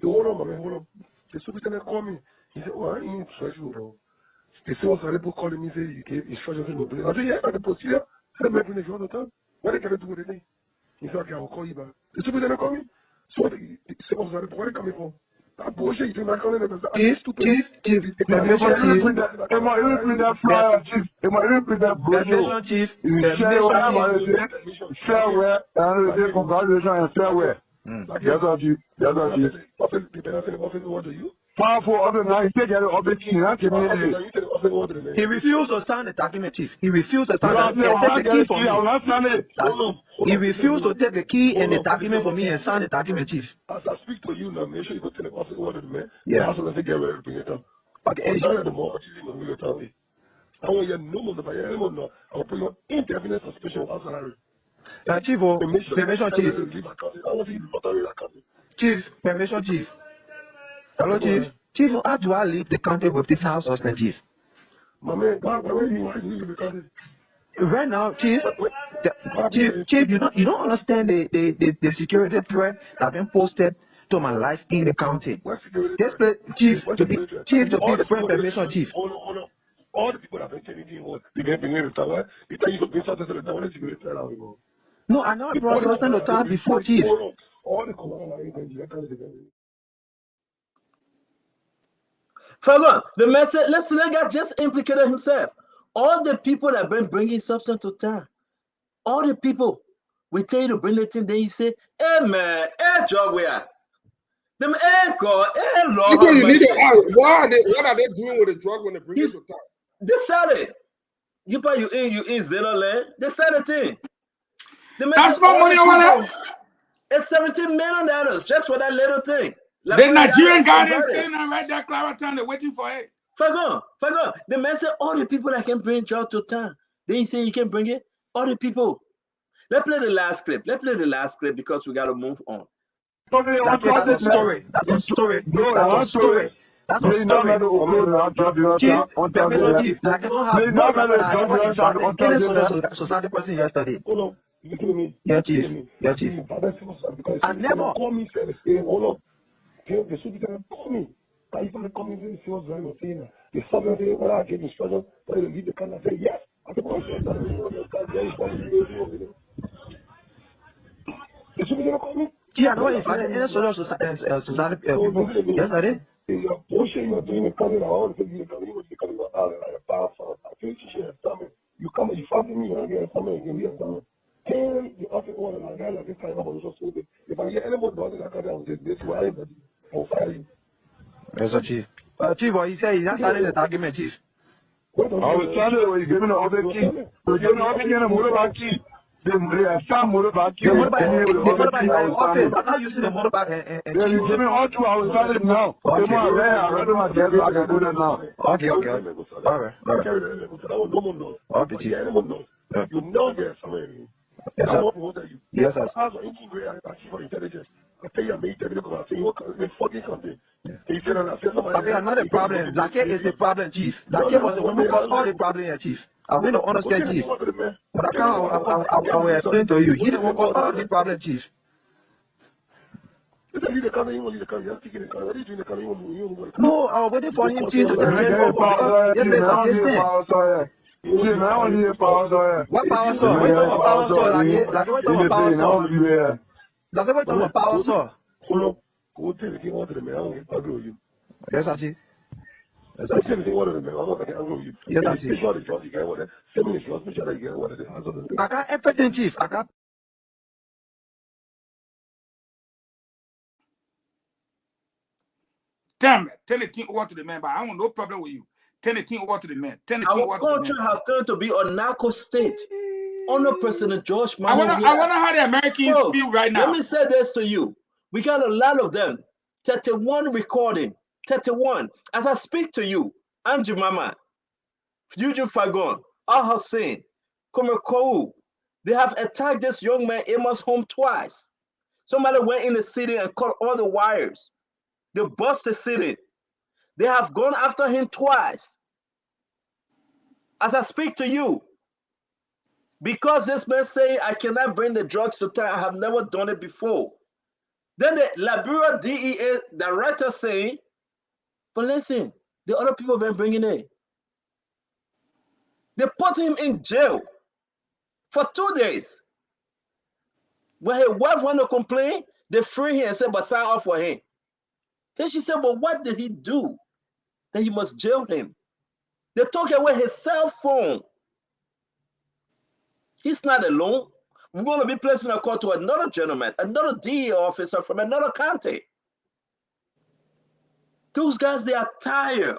Hold on. The superintendent called me. He said, well, I ain't instruction, bro. The sales people calling me, say you gave instructions to the police. I said, yeah, the procedure. I said, make all the time. What are they going to do with the thing? He said, okay, I will call you back. The superintendent called me. So the sales people, where are they coming from? That bullshit, you do not call it. Chief, permission, Chief. Am I even that flyer, Chief? Am I even that permission, Chief? Farewell, and they congratulations and farewell. Yes, Chief. What do you? Powerful other night, take it up the key. He refused to sign the document, Chief. He refused to sign take the key from me. He refused to take the key and the document from me and sign the document, Chief. As I speak to you now, make sure you go to the office order the man. Yeah. Also, let's get ready to bring it up. Okay. I'm sorry, the more you will tell me. I want you no more than I want. I will put you on indefinite suspicion of salary. Chief, permission, Chief. Chief, permission, Chief. Hello, Chief. Chief, how do I leave the country with this house husband, Chief? My man, why do you leave the country? Right now, Chief, Chief, you don't understand the security threat that have been posted to my life in the county. This place, Chief, to be friend permission, Chief. Hold on. All the people that have been telling you, they get in the tower. You tell you to be something to the tower, you will tell them. No, I know I brought something to time before, Chief. All the command Further, the message, listen, that guy just implicated himself. All the people that have been bringing substance to town, all the people, we tell you to bring it in, then you say, hey man, hey job where? Them hey call, hey Lord. What are they doing with the drug when they bring it to town? They sell it. You in Zero Land, they sell the thing. That's more money over there. It's $17 million just for that little thing. Like the Nigerian guy is standing right there, Claratown, they're waiting for it. Fagon. The man said all the people that can bring drugs to town. Then you say you can bring it? All the people. Let's play the last clip. Because we got to move on. That's a story. Chief, permission, Chief. Like I don't have any society person yesterday. Yeah, Chief. I never. The superintendent called me. I even called me and was very much saying that. The superintendent, when I gave instructions for you to leave the country, I said yes. I said, the superintendent called me. Yeah, I know if I didn't society people yesterday. You're pushing, you're doing the country, I want to you because you're out like a powerful. I feel you come and you fighting me, and again, something again, we are done. Tell the office order, like that, like this kind of so stupid. If I get anyone doing that, I will this way, but I'll fire you. Yes, sir, Chief. Chief, what he said, he's not starting the argument, Chief. I was telling you, you're giving the other key. You're giving the other key and a motorbike key. The motorbike key. The motorbike by the office. I'm not using the motorbike and yeah, you're giving all two. I was telling you now. Okay. I read my desk, I can do that now. Okay. All right. Okay, Chief. You know there's somebody. Yes, sir. Yes, sir. I was intelligence. I tell you, I made everything come out. Say, what the fucking country? Okay, another problem. Lake is the problem, Chief. Lake was the one who caused all the problem here, Chief. I want to understand, Chief. But I will explain to you. He the one caused all the problem, Chief. No, I was waiting for him to tell me because he made some distance. What power saw? What you talking about power saw? Like what you talking about power saw? Like what you talking about power saw? Yes, Auntie. Yes, Auntie. Yes, Auntie. I got everything, Chief. I got. Tell the team over to the man, but I want no problem with you. Tell the team over to the man. Tell the team Our over to the country man. has turned to be a narco-state under President George I Manning. wanna how the Americans feel right now. Let me say this to you. We got a lot of them. 31 recording. 31. As I speak to you, Angie Mama, Fuji Fagon, Al Hussein, Komerkou, they have attacked this young man Amos home twice. Somebody went in the city and cut all the wires. They bust the city. They have gone after him twice. As I speak to you, because this man say I cannot bring the drugs to town, I have never done it before. Then the Liberia DEA director saying, but listen, the other people have been bringing it. They put him in jail for 2 days. When his wife went to complain, they free him and said, but sign off for him. Then she said, but what did he do? Then you must jail him. They took away his cell phone. He's not alone. We're going to be placing a call to another gentleman, another DEA officer from another county. Those guys, they are tired.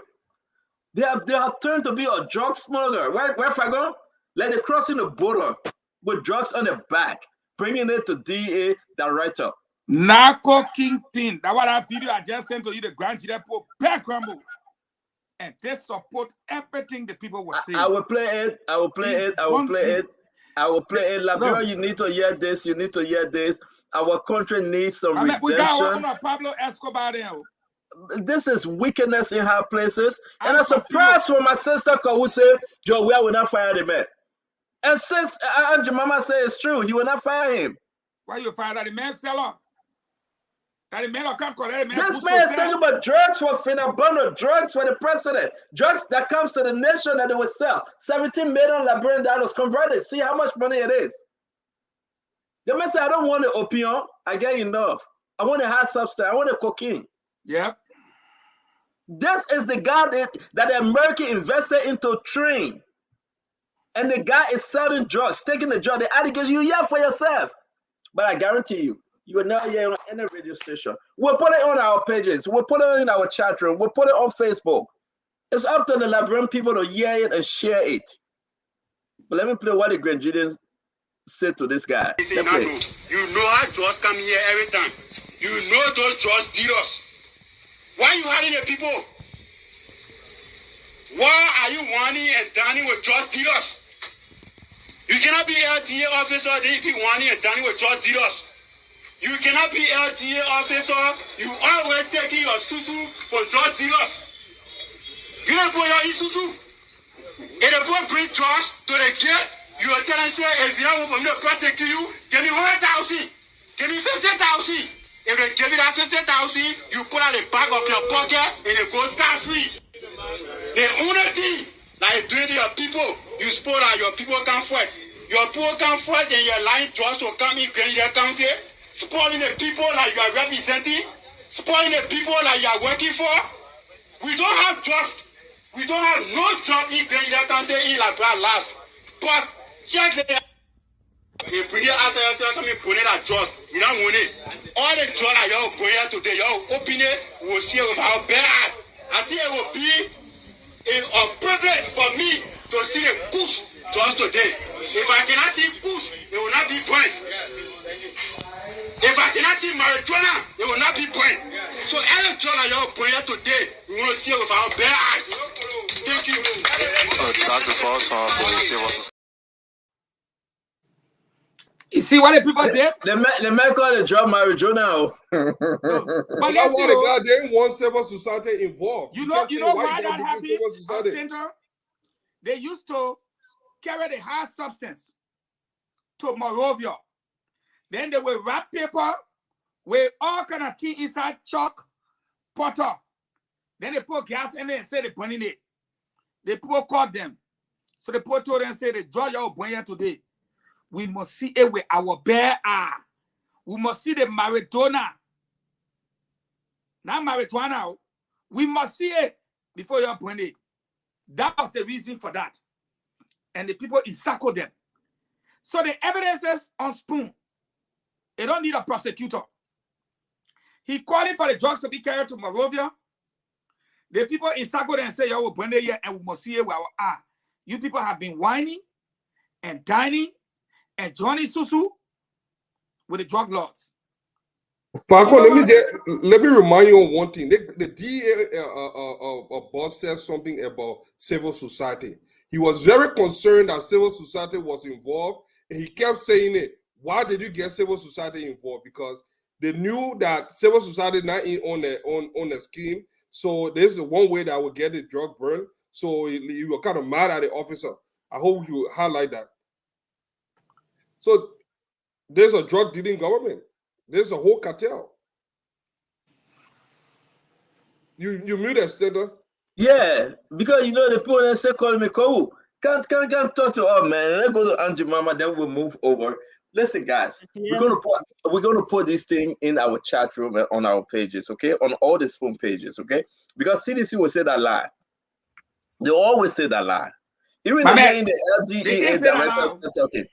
They have turned to be a drug smuggler. Where if I go? Like they're crossing the border with drugs on their back, bringing it to DEA director. Narco kingpin. That's what that video I just sent to you, the Grand Jirepo background. And they support everything the people were saying. I will play it. I will play it. I will play it. I will play it. Liberia, you need to hear this. You need to hear this. Our country needs some redemption. We got one on Pablo Escobar there. This is wickedness in high places. And I'm surprised when my sister who said, Joe, we will not fire the man. And since Aunt Mama said it's true, you will not fire him. Why you fire that the man seller? That the man can't collect man. This man is talking about drugs for Finabano, drugs for the president, drugs that comes to the nation that they will sell. 17 million Liberian dollars converted. See how much money it is. The man said, I don't want the opium. I get enough. I want a high substance. I want a cocaine. Yep. This is the guy that the American invested into train. And the guy is selling drugs, taking the drug. The allegation, you hear for yourself. But I guarantee you, you will not hear on any radio station. We'll put it on our pages. We'll put it in our chat room. We'll put it on Facebook. It's up to the Liberian people to hear it and share it. But let me play what the Grenadians said to this guy. You know how drugs come here every time. You know those drugs dealers. Why are you hiding the people? Why are you whining and dining with drug dealers? You cannot be LTA officer, then you keep whining and dining with drug dealers. You cannot be LTA officer, you always taking your susu for drug dealers. You don't put your susu. If the boy bring drugs to the gate, you are telling say, if you don't want for me to prosecute you, give me 100,000. Give me 50,000. If they give you that 50,000, you put out the back of your pocket and it goes scot-free. The only thing like doing to your people, you suppose that your people come first. Your people come first and your line drugs will come in Grenadier County, spoiling the people like you are representing, spoiling the people like you are working for. We don't have drugs. We don't have no drugs in Grenadier County in Liberia last. But check the if we ask yourself something put it at drugs, we don't want it. All the drugs that you're going here today, you're opening it, we'll see it with our bare eyes. I think it will be a privilege for me to see the kush just today. If I cannot see kush, it will not be point. If I cannot see marijuana, it will not be point. So every drug that you're going here today, we want to see it with our bare eyes. Thank you. That's the first one. You see what the people did? The man called it drug marijuana. But that's why the guy didn't want civil society involved. You know why that happened? They used to carry the hard substance to Morovia. Then they will wrap paper with all kind of things inside chalk, potter. Then they put gas in there and say they burning it. The people called them. So the people told them, say, the drug y'all bring here today. We must see it with our bare eye. We must see the marijuana. Not marijuana. We must see it before y'all bring it. That was the reason for that. And the people encircled them. So the evidences on Spoon, they don't need a prosecutor. He calling for the drugs to be carried to Monrovia. The people encircled them and say, y'all will bring it here and we must see it with our eye. You people have been whining and dining and joining Susu with the drug lords. Paco, let me remind you on one thing. The DA boss said something about civil society. He was very concerned that civil society was involved, and he kept saying it. Why did you get civil society involved? Because they knew that civil society not in on the scheme. So this is one way that would get the drug burned. So you were kind of mad at the officer. I hope you highlight that. So there's a drug dealing government. There's a whole cartel. You muted, Stella. Yeah, because you know the people that say call me Kowu. Can't talk to us, man. Let's go to Angie Mama, then we'll move over. Listen, guys, we're gonna put this thing in our chat room and on our pages, okay? On all the Spoon pages, okay? Because CDC will say that lie. They always say that lie. Even again, the LDEA directors talking.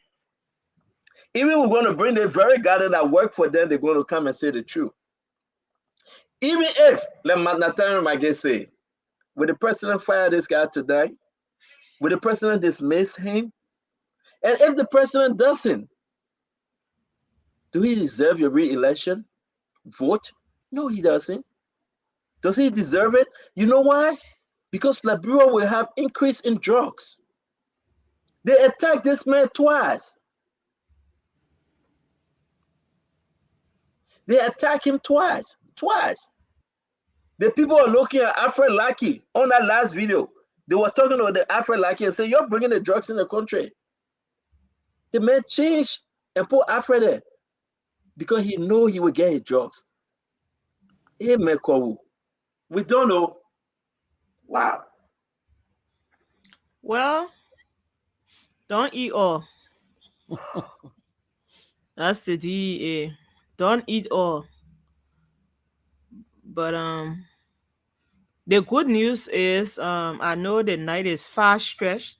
Even we're going to bring the very garden that work for them, they're going to come and say the truth. Even if, like Nathan Magay say, will the president fire this guy today? Will the president dismiss him? And if the president doesn't, do he deserve your re-election? Vote? No, he doesn't. Does he deserve it? You know why? Because Liberia will have increase in drugs. They attacked this man twice. They attacked him twice. The people are looking at Alfred Lackey on that last video. They were talking about the Alfred Lackey and say, you're bringing the drugs in the country. The man changed and put Alfred there because he knew he would get his drugs. Hey, Mekowu, we don't know. Wow. Well, don't eat all. That's the DEA. Don't eat all. But the good news is I know the night is fast stretched,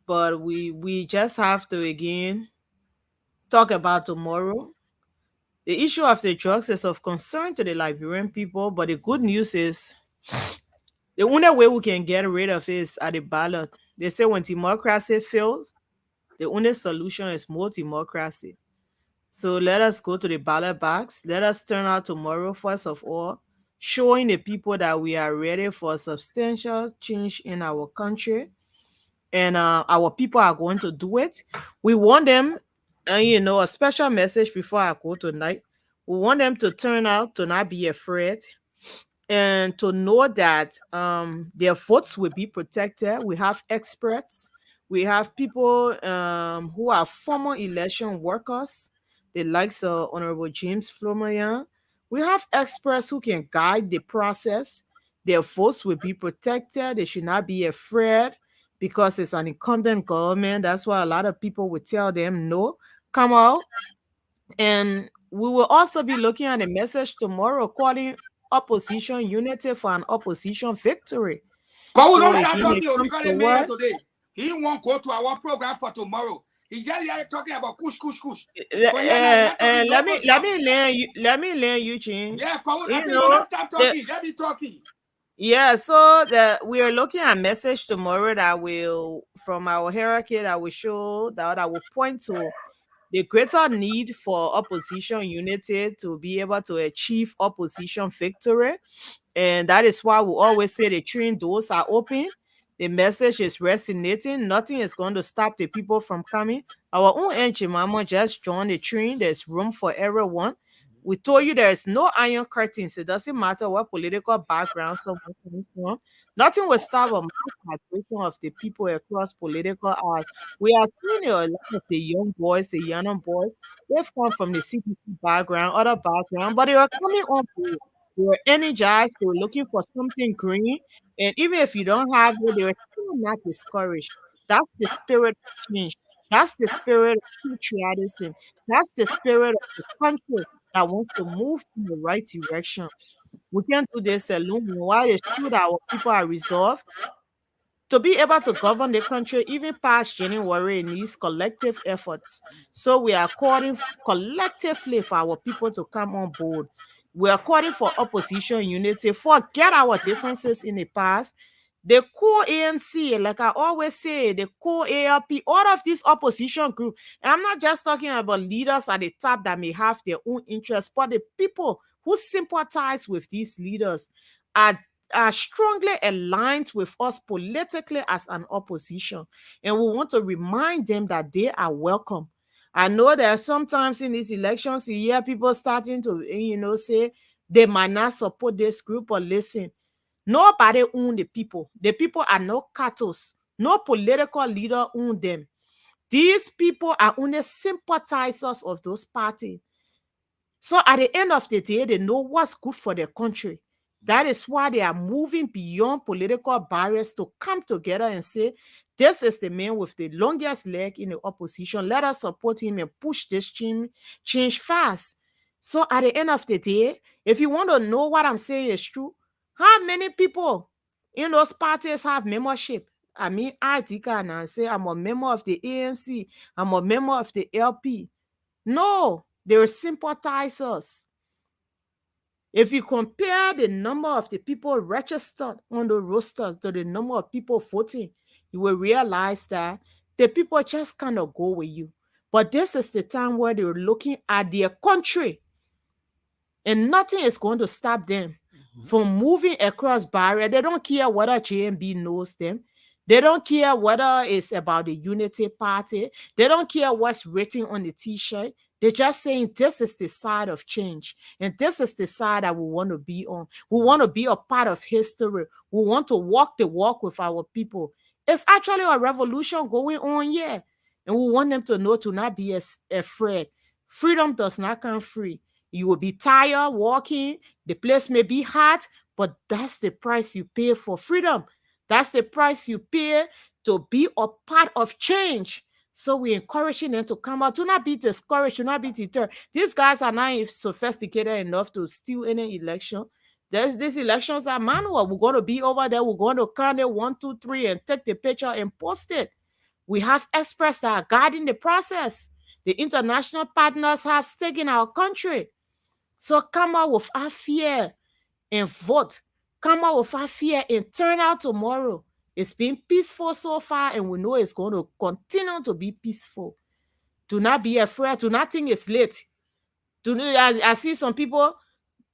but we just have to again talk about tomorrow. The issue of the drugs is of concern to the Liberian people, but the good news is the only way we can get rid of it is at the ballot. They say when democracy fails, the only solution is more democracy. So let us go to the ballot box. Let us turn out tomorrow, first of all, showing the people that we are ready for substantial change in our country. And our people are going to do it. We want them, and a special message before I go tonight. We want them to turn out, to not be afraid, and to know that their votes will be protected. We have experts. We have people who are former election workers, the likes of Honorable James Flomayan. We have experts who can guide the process. Their votes will be protected. They should not be afraid because it's an incumbent government. That's why a lot of people would tell them, no, come out. And we will also be looking at a message tomorrow calling opposition unity for an opposition victory. Kowu, don't start talking because they made it today. He won't go to our program for tomorrow. He's just here talking about kush. Let me learn you, Chin. Yeah, Kowu, I think let's stop talking. Let me talking. Yeah, so we are looking at a message tomorrow that will, from our hierarchy, that will show that will point to the greater need for opposition unity to be able to achieve opposition victory. And that is why we always say the train doors are open. The message is resonating. Nothing is going to stop the people from coming. Our own Enchi Mama just joined the train. There's room for everyone. We told you there is no iron curtains. It doesn't matter what political background someone comes from. Nothing will stop a mass migration of the people across political aisles. We are seeing a lot of the young boys, the younger boys. They've come from the CPC background, other background, but they are coming on board. They were energized. They were looking for something green. And even if you don't have it, they were still not discouraged. That's the spirit of change. That's the spirit of patriotism. That's the spirit of the country that wants to move in the right direction. We can't do this alone. Why it should our people are resolved to be able to govern the country even past January needs collective efforts. So we are calling collectively for our people to come on board. We are calling for opposition unity. Forget our differences in the past. The core ANC, like I always say, the core ALP, all of these opposition groups, and I'm not just talking about leaders at the top that may have their own interests, but the people who sympathize with these leaders are strongly aligned with us politically as an opposition. And we want to remind them that they are welcome. I know that sometimes in these elections, you hear people starting to, say they might not support this group, but listen, nobody owns the people. The people are no cattle. No political leader owns them. These people are only sympathizers of those parties. So at the end of the day, they know what's good for their country. That is why they are moving beyond political barriers to come together and say, this is the man with the longest leg in the opposition. Let us support him and push this change fast. So at the end of the day, if you want to know what I'm saying is true, how many people in those parties have membership? I mean, I can and say I'm a member of the ANC, I'm a member of the LP. No, they're sympathizers. If you compare the number of the people registered on the rosters to the number of people voting, you will realize that the people just kind of go with you. But this is the time where they're looking at their country, and nothing is going to stop them from moving across barrier. They don't care whether JMB knows them. They don't care whether it's about the Unity Party. They don't care what's written on the T-shirt. They're just saying this is the side of change. And this is the side that we want to be on. We want to be a part of history. We want to walk the walk with our people. It's actually a revolution going on here. And we want them to know to not be afraid. Freedom does not come free. You will be tired walking. The place may be hot, but that's the price you pay for freedom. That's the price you pay to be a part of change. So we're encouraging them to come out. Do not be discouraged. Do not be deterred. These guys are not sophisticated enough to steal any election. These elections are manual. We're going to be over there. We're going to count it 1, 2, 3 and take the picture and post it. We have experts that are guiding the process. The international partners have stake in our country. So come out without fear and vote. Come out without fear and turn out tomorrow. It's been peaceful so far, and we know it's going to continue to be peaceful. Do not be afraid. Do not think it's late. I see some people,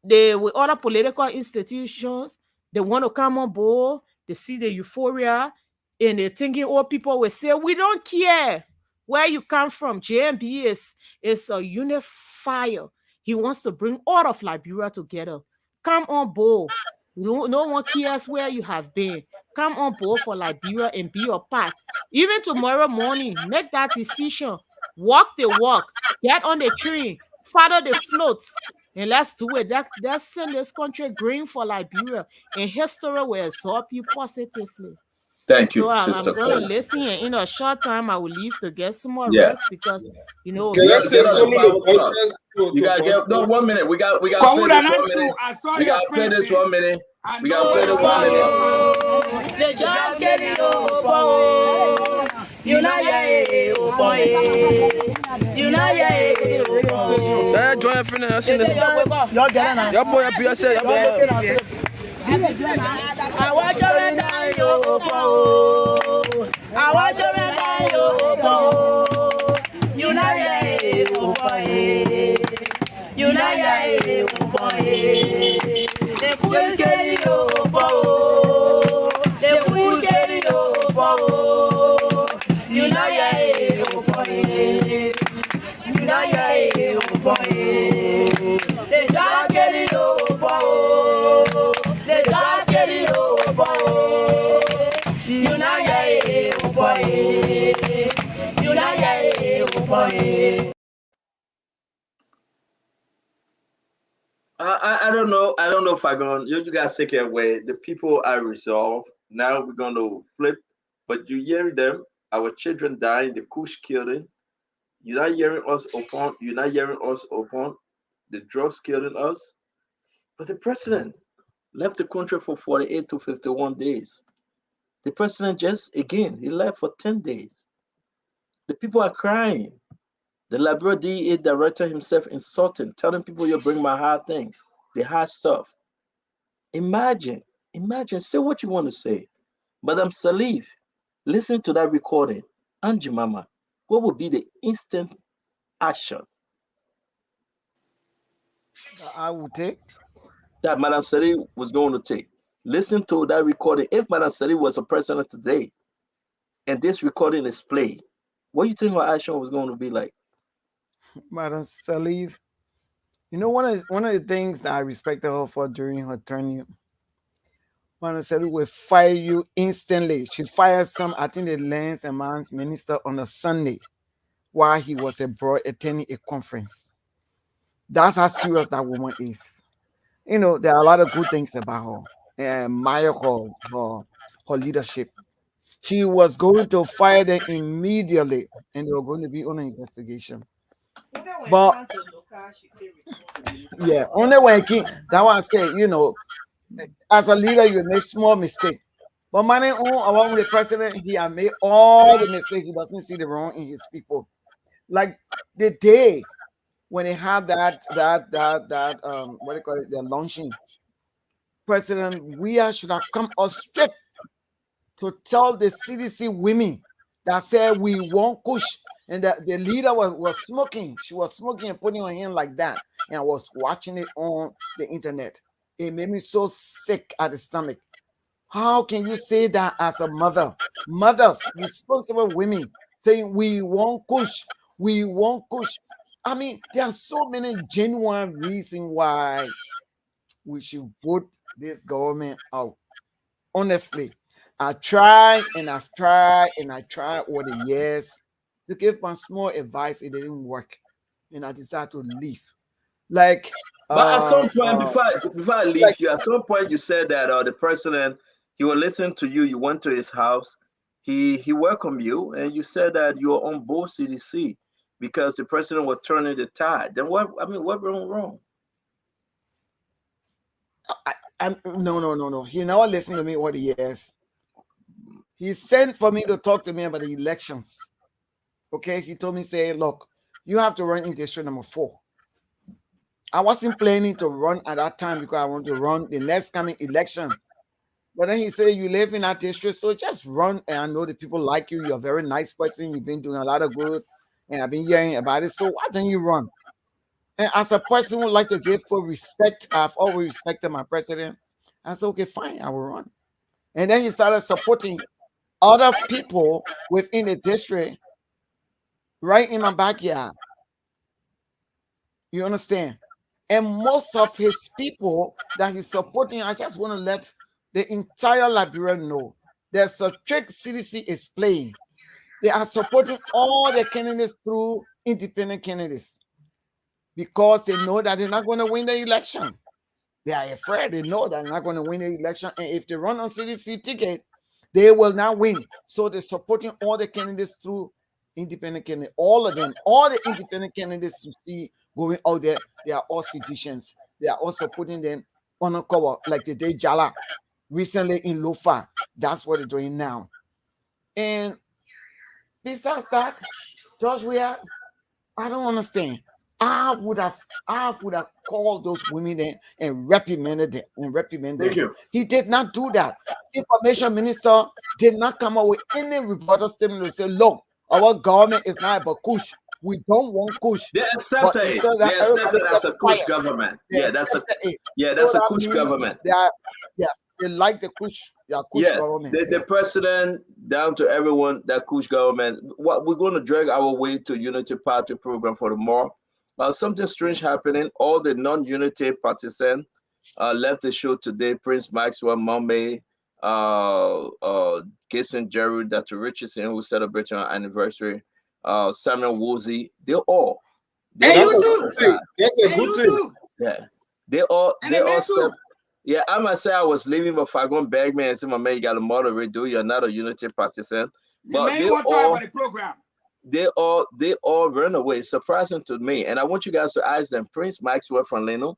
with other political institutions, they want to come on board. They see the euphoria, and they're thinking, people will say, we don't care where you come from. JMB is a unifier. He wants to bring all of Liberia together. Come on board. No one cares where you have been. Come on board for Liberia and be a part. Even tomorrow morning, make that decision. Walk the walk. Get on the train. Follow the floats. And let's do it. Let's send this country green for Liberia. And history will absorb you positively. Thank you, so Sister I'm going to listen, and in a short time, I will leave to get some more Yeah. rest because, Can I say something You gotta get 1 minute. We got play this 1 minute. I saw We gotta play this 1 minute. We gotta play this 1 minute. They just get it over. United, join friend. Y'all get it now. Your boy up here say, I want you to die, I want you to die, United, United, they push it over, they push it over, United, United, I don't know. I don't know if I'm going. You guys take it away. The people are resolved. Now we're going to flip. But you hear them. Our children dying. The Kush killing. You're not hearing us upon. You're not hearing us upon. The drugs killing us. But the president left the country for 48 to 51 days. The president just again he left for 10 days. The people are crying. The Liberia DEA director himself insulting, telling people you bring my hard thing, the hard stuff. Imagine, say what you want to say. Madam Salif, listen to that recording. Angie Mama, what would be the instant action I would take that Madam Salif was going to take? Listen to that recording. If Madam Salif was a president today and this recording is played, what do you think her action was going to be like? Madam Salif. You know, one of the things that I respected her for during her tenure, Madam Salif will fire you instantly. She fired some, I think, the lands and mines minister on a Sunday while he was abroad attending a conference. That's how serious that woman is. You know, there are a lot of good things about her and admire her leadership. She was going to fire them immediately and they were going to be on an investigation. But yeah, only when king that one say, you know, as a leader, you make small mistake. But money on along with the president, he had made all the mistakes. He doesn't see the wrong in his people. Like the day when they had that what do you call it, the launching, President Weah should have come out straight to tell the CDC women that said we won't push. And that the leader was smoking. She was smoking and putting her hand like that. And I was watching it on the internet. It made me so sick at the stomach. How can you say that as a mother? Mothers, responsible women, saying we won't push. We won't push. I mean, there are so many genuine reasons why we should vote this government out. Honestly, I tried and I've tried and I tried over the years to give my small advice. It didn't work, and I decided to leave. Like, But at some point, uh, before I leave like you, at some point you said that the president he will listen to you. You went to his house, he welcomed you, and you said that you were on board CDC because the president was turning the tide. Then what? I mean, what went wrong? no. He never listened to me over the years. He sent for me to talk to me about the elections. Okay, he told me, say, look, you have to run in district number 4. I wasn't planning to run at that time because I want to run the next coming election. But then he said, you live in that district, so just run. And I know the people like you. You're a very nice person. You've been doing a lot of good. And I've been hearing about it. So why don't you run? And as a person who would like to give full respect, I've always respected my president. I said, okay, fine, I will run. And then he started supporting other people within the district right in my backyard. You understand? And most of his people that he's supporting, I just want to let the entire Liberia know there's a trick CDC is playing. They are supporting all the candidates through independent candidates because they know that they're not going to win the election. They are afraid. They know that they're not going to win the election. And if they run on CDC ticket, they will not win. So they're supporting all the candidates through independent candidates. All of them, all the independent candidates you see going out there, they are all citizens. They are also putting them on a cover, like the day Jala recently in Lofa. That's what they're doing now. And besides that, George, I don't understand. I would have called those women in and reprimanded them. Thank you. He did not do that. Information minister did not come up with any reporter statement to say, look, our government is not about kush. We don't want kush. They But accepted it. instead of They that, everybody accepted as kept a Kush quiet. government. They Yeah, that's a accepted it. that's So a that Kush means government. yes, they like the kush. Yeah, kush Yeah, government. the president down to everyone, that Kush government. What we're going to drag our way to Unity Party program for tomorrow. Something strange happening. All the non-Unity partisans left the show today. Prince Maxwell, Mame, Gibson Jerry, Dr. Richardson, who celebrated our anniversary. Samuel Woolsey, they're all. And That's you a too. good thing. That's a And good you thing. too. Yeah, they all And the men step. too. Yeah, I must say I was leaving, but Fagon begged me and said, "My man, you got to moderate. Do you're not a unity partisan." The But man you want to talk about the program. they all run away. Surprising to me, and I want you guys to ask them: Prince Maxwell from Leno,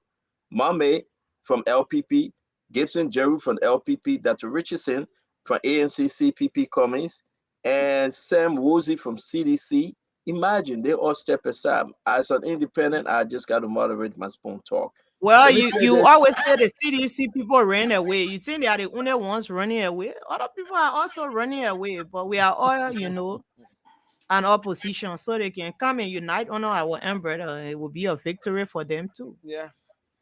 Mame from LPP, Gibson Jeru from LPP, Dr. Richardson from ANC CPP Cummings, and Sam Woolsey from CDC. Imagine they all step aside. As an independent, I just got to moderate my spoon talk. Well, Let me say you this. always say the CDC people ran away. You think they are the only ones running away? Other people are also running away, but we are all, an opposition, so they can come and unite under our umbrella. It will be a victory for them too. Yeah.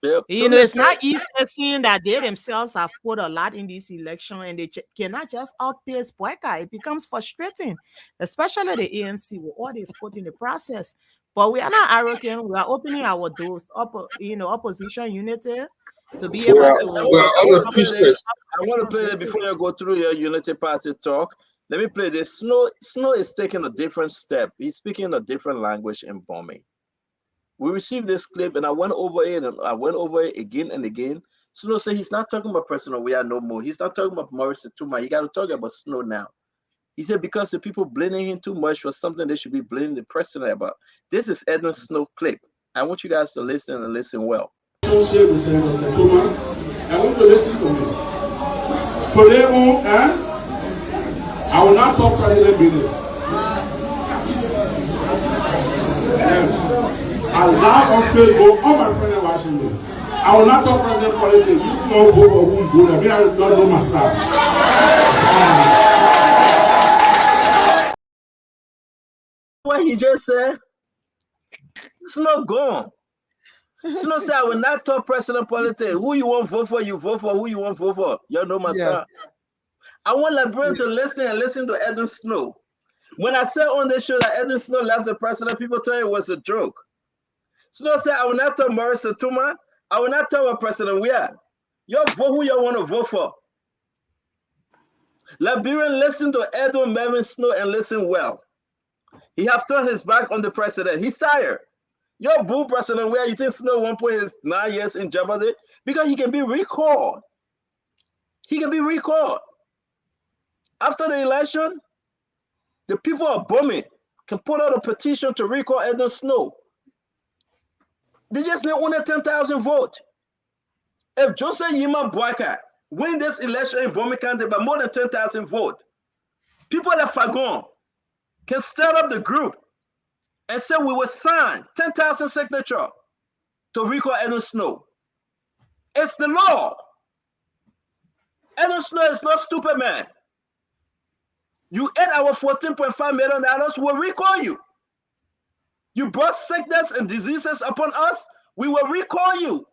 Yep. It's not easy seeing that they themselves have put a lot in this election and they cannot just outpace Boyka. It becomes frustrating, especially the ANC with all they've put in the process. But we are not arrogant. We are opening our doors, opposition unity to be able to. I want to play that before you go through your Unity Party talk. Let me play this. Snow is taking a different step. He's speaking a different language in bombing. We received this clip and I went over it and I went over it again and again. Snow said he's not talking about President Weah no more. He's not talking about Maurice Tuma. He got to talk about Snow now. He said because the people blaming him too much for something they should be blaming the president about. This is Edwin Snow clip. I want you guys to listen and listen well. I want to listen to me. Today on, I will not talk President Biden. Yes. I live on Facebook, all my friends are watching me. I will not talk President politics. You know who or who good. I mean, I don't know myself. What he just said, Snow gone. Snow said, I will not talk president politics. Who you want to vote for, you vote for. Who you want to vote for, you know my son. I want Liberians to listen to Edwin Snow. When I said on this show that Edwin Snow left the president, people thought it was a joke. Snow said, I will not talk Maurice Tuma. I will not talk about President Weah. You vote who you want to vote for. Liberian, listen to Edwin Melvin Snow and listen well. He have turned his back on the president. He's tired. Your boo President Weah, you think Snow won't put his 9 years in jeopardy? Because he can be recalled. He can be recalled. After the election, the people are bombing, can put out a petition to recall Edwin Snow. They just need only 10,000 votes. If Joseph Yima Boyka win this election in Bomi County by more than 10,000 votes, people at Fagon can start up the group and say we will sign 10,000 signatures to recall Edwin Snow. It's the law. Edwin Snow is not stupid, man. You ate our $14.5 million, we'll recall you. You brought sickness and diseases upon us, we will recall you.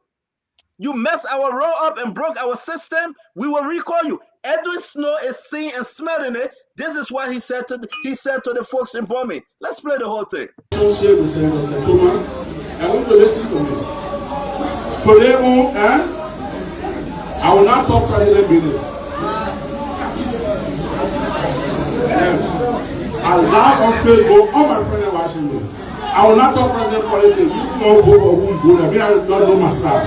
You messed our roll up and broke our system, we will recall you. Edwin Snow is seeing and smelling it. This is what he said to the folks in Bomi. Let's play the whole thing. I want to listen to me. Today on, I will not talk President Biden. Yes. I live on Facebook, all my friends are watching me. I will not talk President politics. You know who or who good. I mean, I don't know myself.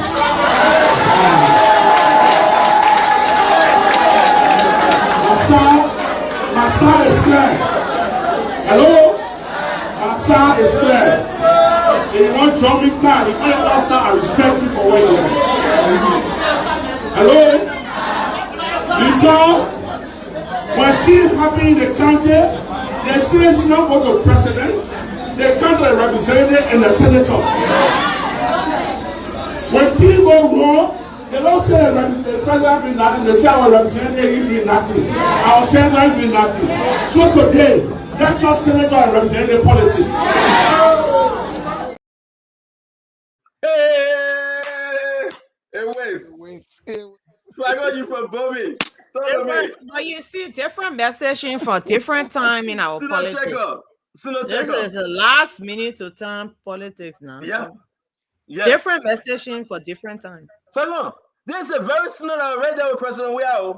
My side is clear. Hello? My side is clear. If you want to jump me car, you call it outside, I respect you for what you are. Hello? Because when things happen in the country, they say you don't go to president, they come to the representative and the senator. When things go wrong, they don't say the president be nothing, they say our representative be nothing. Our senator be nothing. So today, let your senator and representative politics. Hey, I got you from Bobby. But you see, different messaging for different time in our politics. This is a last minute to time politics now. Yeah. So different messaging for different time. Fellow, this is a very similar right there with President Weah.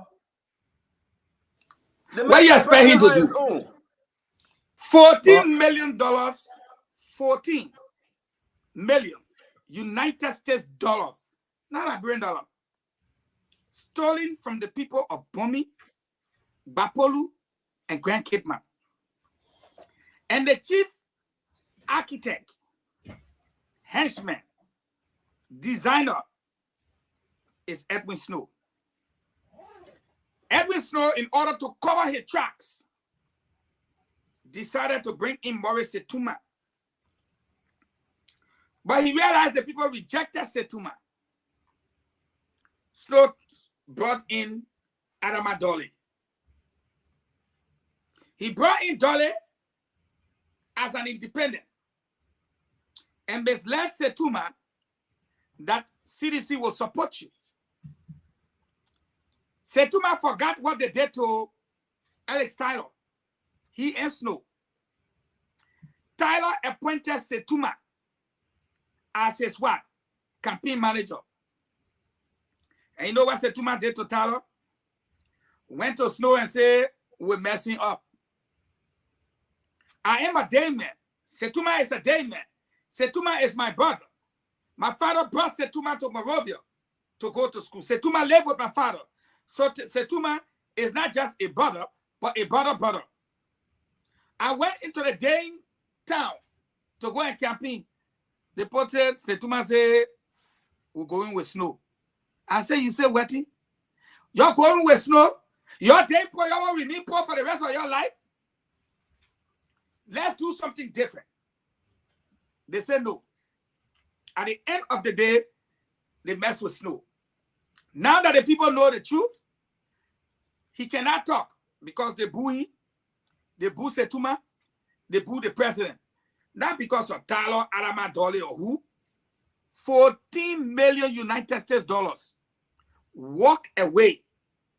What you expect him to do? $14 million, 14 million United States dollars, not Liberian dollar, stolen from the people of Bomi, Bapolu, and Grand Cape Man. And the chief architect, henchman, designer is Edwin Snow. Edwin Snow, in order to cover his tracks, decided to bring in Maurice Setuma. But he realized the people rejected Setuma. Snow brought in Adama Dolly. He brought in Dolly as an independent and misled Setuma that CDC will support you. Setuma forgot what they did to Alex Tyler. He and Snow. Tyler appointed Setuma as his what? Campaign manager. And you know what Setuma did to Tyler? Went to Snow and said, we're messing up. I am a day man. Setuma is a day man. Setuma is my brother. My father brought Setuma to Morovia to go to school. Setuma lived with my father. So Setuma is not just a brother, but a brother. I went into the Dane town to go and campaign. They ported Setuma said, we're going with Snow. I said, you say what? You're going with Snow? Your day poor, you will remain poor for the rest of your life? Let's do something different. They said no. At the end of the day, they mess with Snow. Now that the people know the truth, he cannot talk because they boo him, they boo Setuma, they boo the president. Not because of Tyler, Adama Dolly, or who. 14 million United States dollars walk away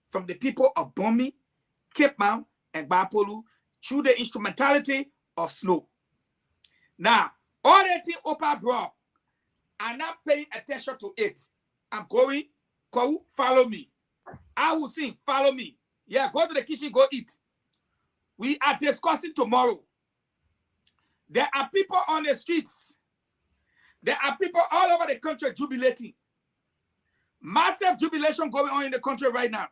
from the people of Bomi, Cape Mount, and Bapolu through the instrumentality of Snow. Now, all that thing Opa brought, I'm not paying attention to it. I'm going, follow me. I will sing, follow me. Yeah, go to the kitchen, go eat. We are discussing tomorrow. There are people on the streets. There are people all over the country jubilating. Massive jubilation going on in the country right now.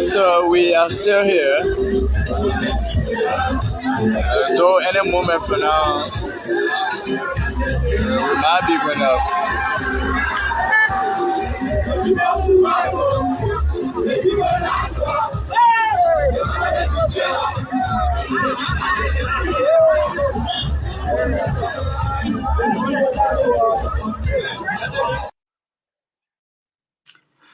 So we are still here. Though any moment from now, we might be going up.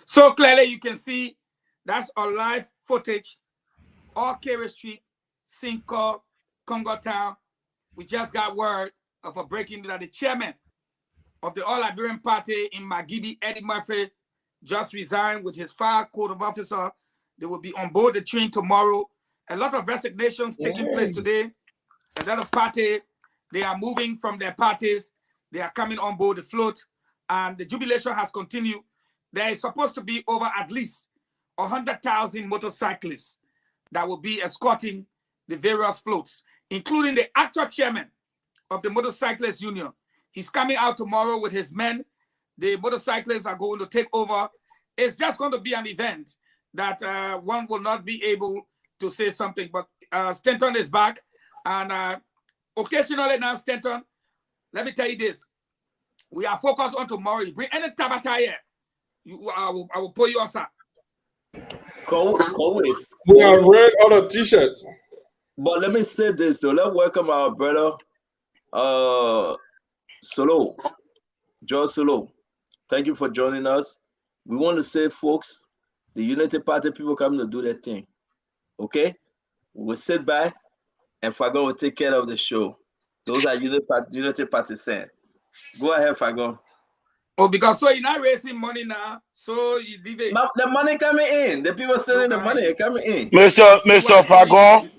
So clearly you can see that's a live footage. All Kerry Street, Cinco, Congo Town. We just got word of a breaking that the chairman of the All Liberian Party in Magibi, Eddie Murphy, just resigned with his fire code of officer. They will be on board the train tomorrow. A lot of resignations taking place today. Another party, they are moving from their parties. They are coming on board the float. And the jubilation has continued. there is supposed to be over at least 100,000 motorcyclists that will be escorting the various floats, including the actual chairman of the Motorcyclists Union. He's coming out tomorrow with his men. The motorcyclists are going to take over. It's just going to be an event that one will not be able to say something. But Stanton is back. And occasionally now, Stanton, let me tell you this. We are focused on tomorrow. You bring any tabata here, I will pull you outside. We have red other t-shirts. But let me say this though. Let's welcome our brother Solo. Joe Solo. Thank you for joining us. We want to say, folks, the Unity Party people come to do their thing. Okay? We'll sit back and Fagon will take care of the show. Those are Unity Party saying. Go ahead, Fagon. Oh, because so you're not raising money now, so you leave it. The money coming in. The people selling the money coming in. Mr. Fagon,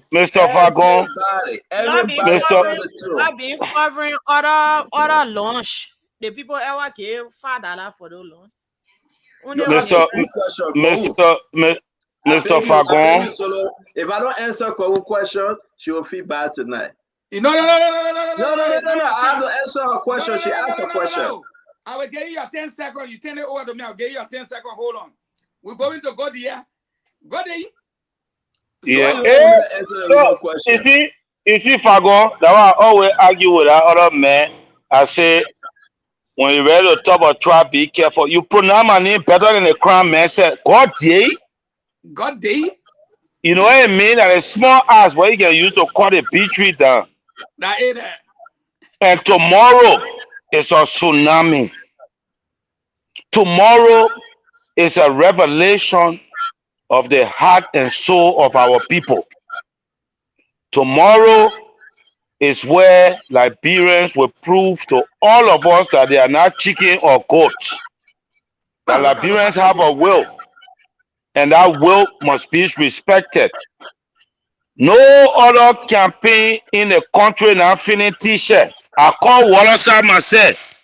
Everybody I've been covering other lunch. The people ever gave $5 for the lunch. Mr. Fagon. If I don't answer a question, she will feel bad tonight. No. I have to answer her question. She asked a question. I will give you a 10 seconds. You turn it over to me. I'll give you a 10 seconds. Hold on. We're going to go there. Go there. Yeah. You see, Fagon, that I always argue with that other man. I say, when you ready to talk about trial, be careful. You pronounce my name better than the crown man said. God day. God day. You know what I mean? That a small ass where you can use to cut a big tree down. That ain't that. And tomorrow is a tsunami. Tomorrow is a revelation of the heart and soul of our people. Tomorrow is where Liberians will prove to all of us that they are not chicken or goats. That Liberians have a will, and that will must be respected. No other campaign in the country now finish t-shirt. I call Wallace myself.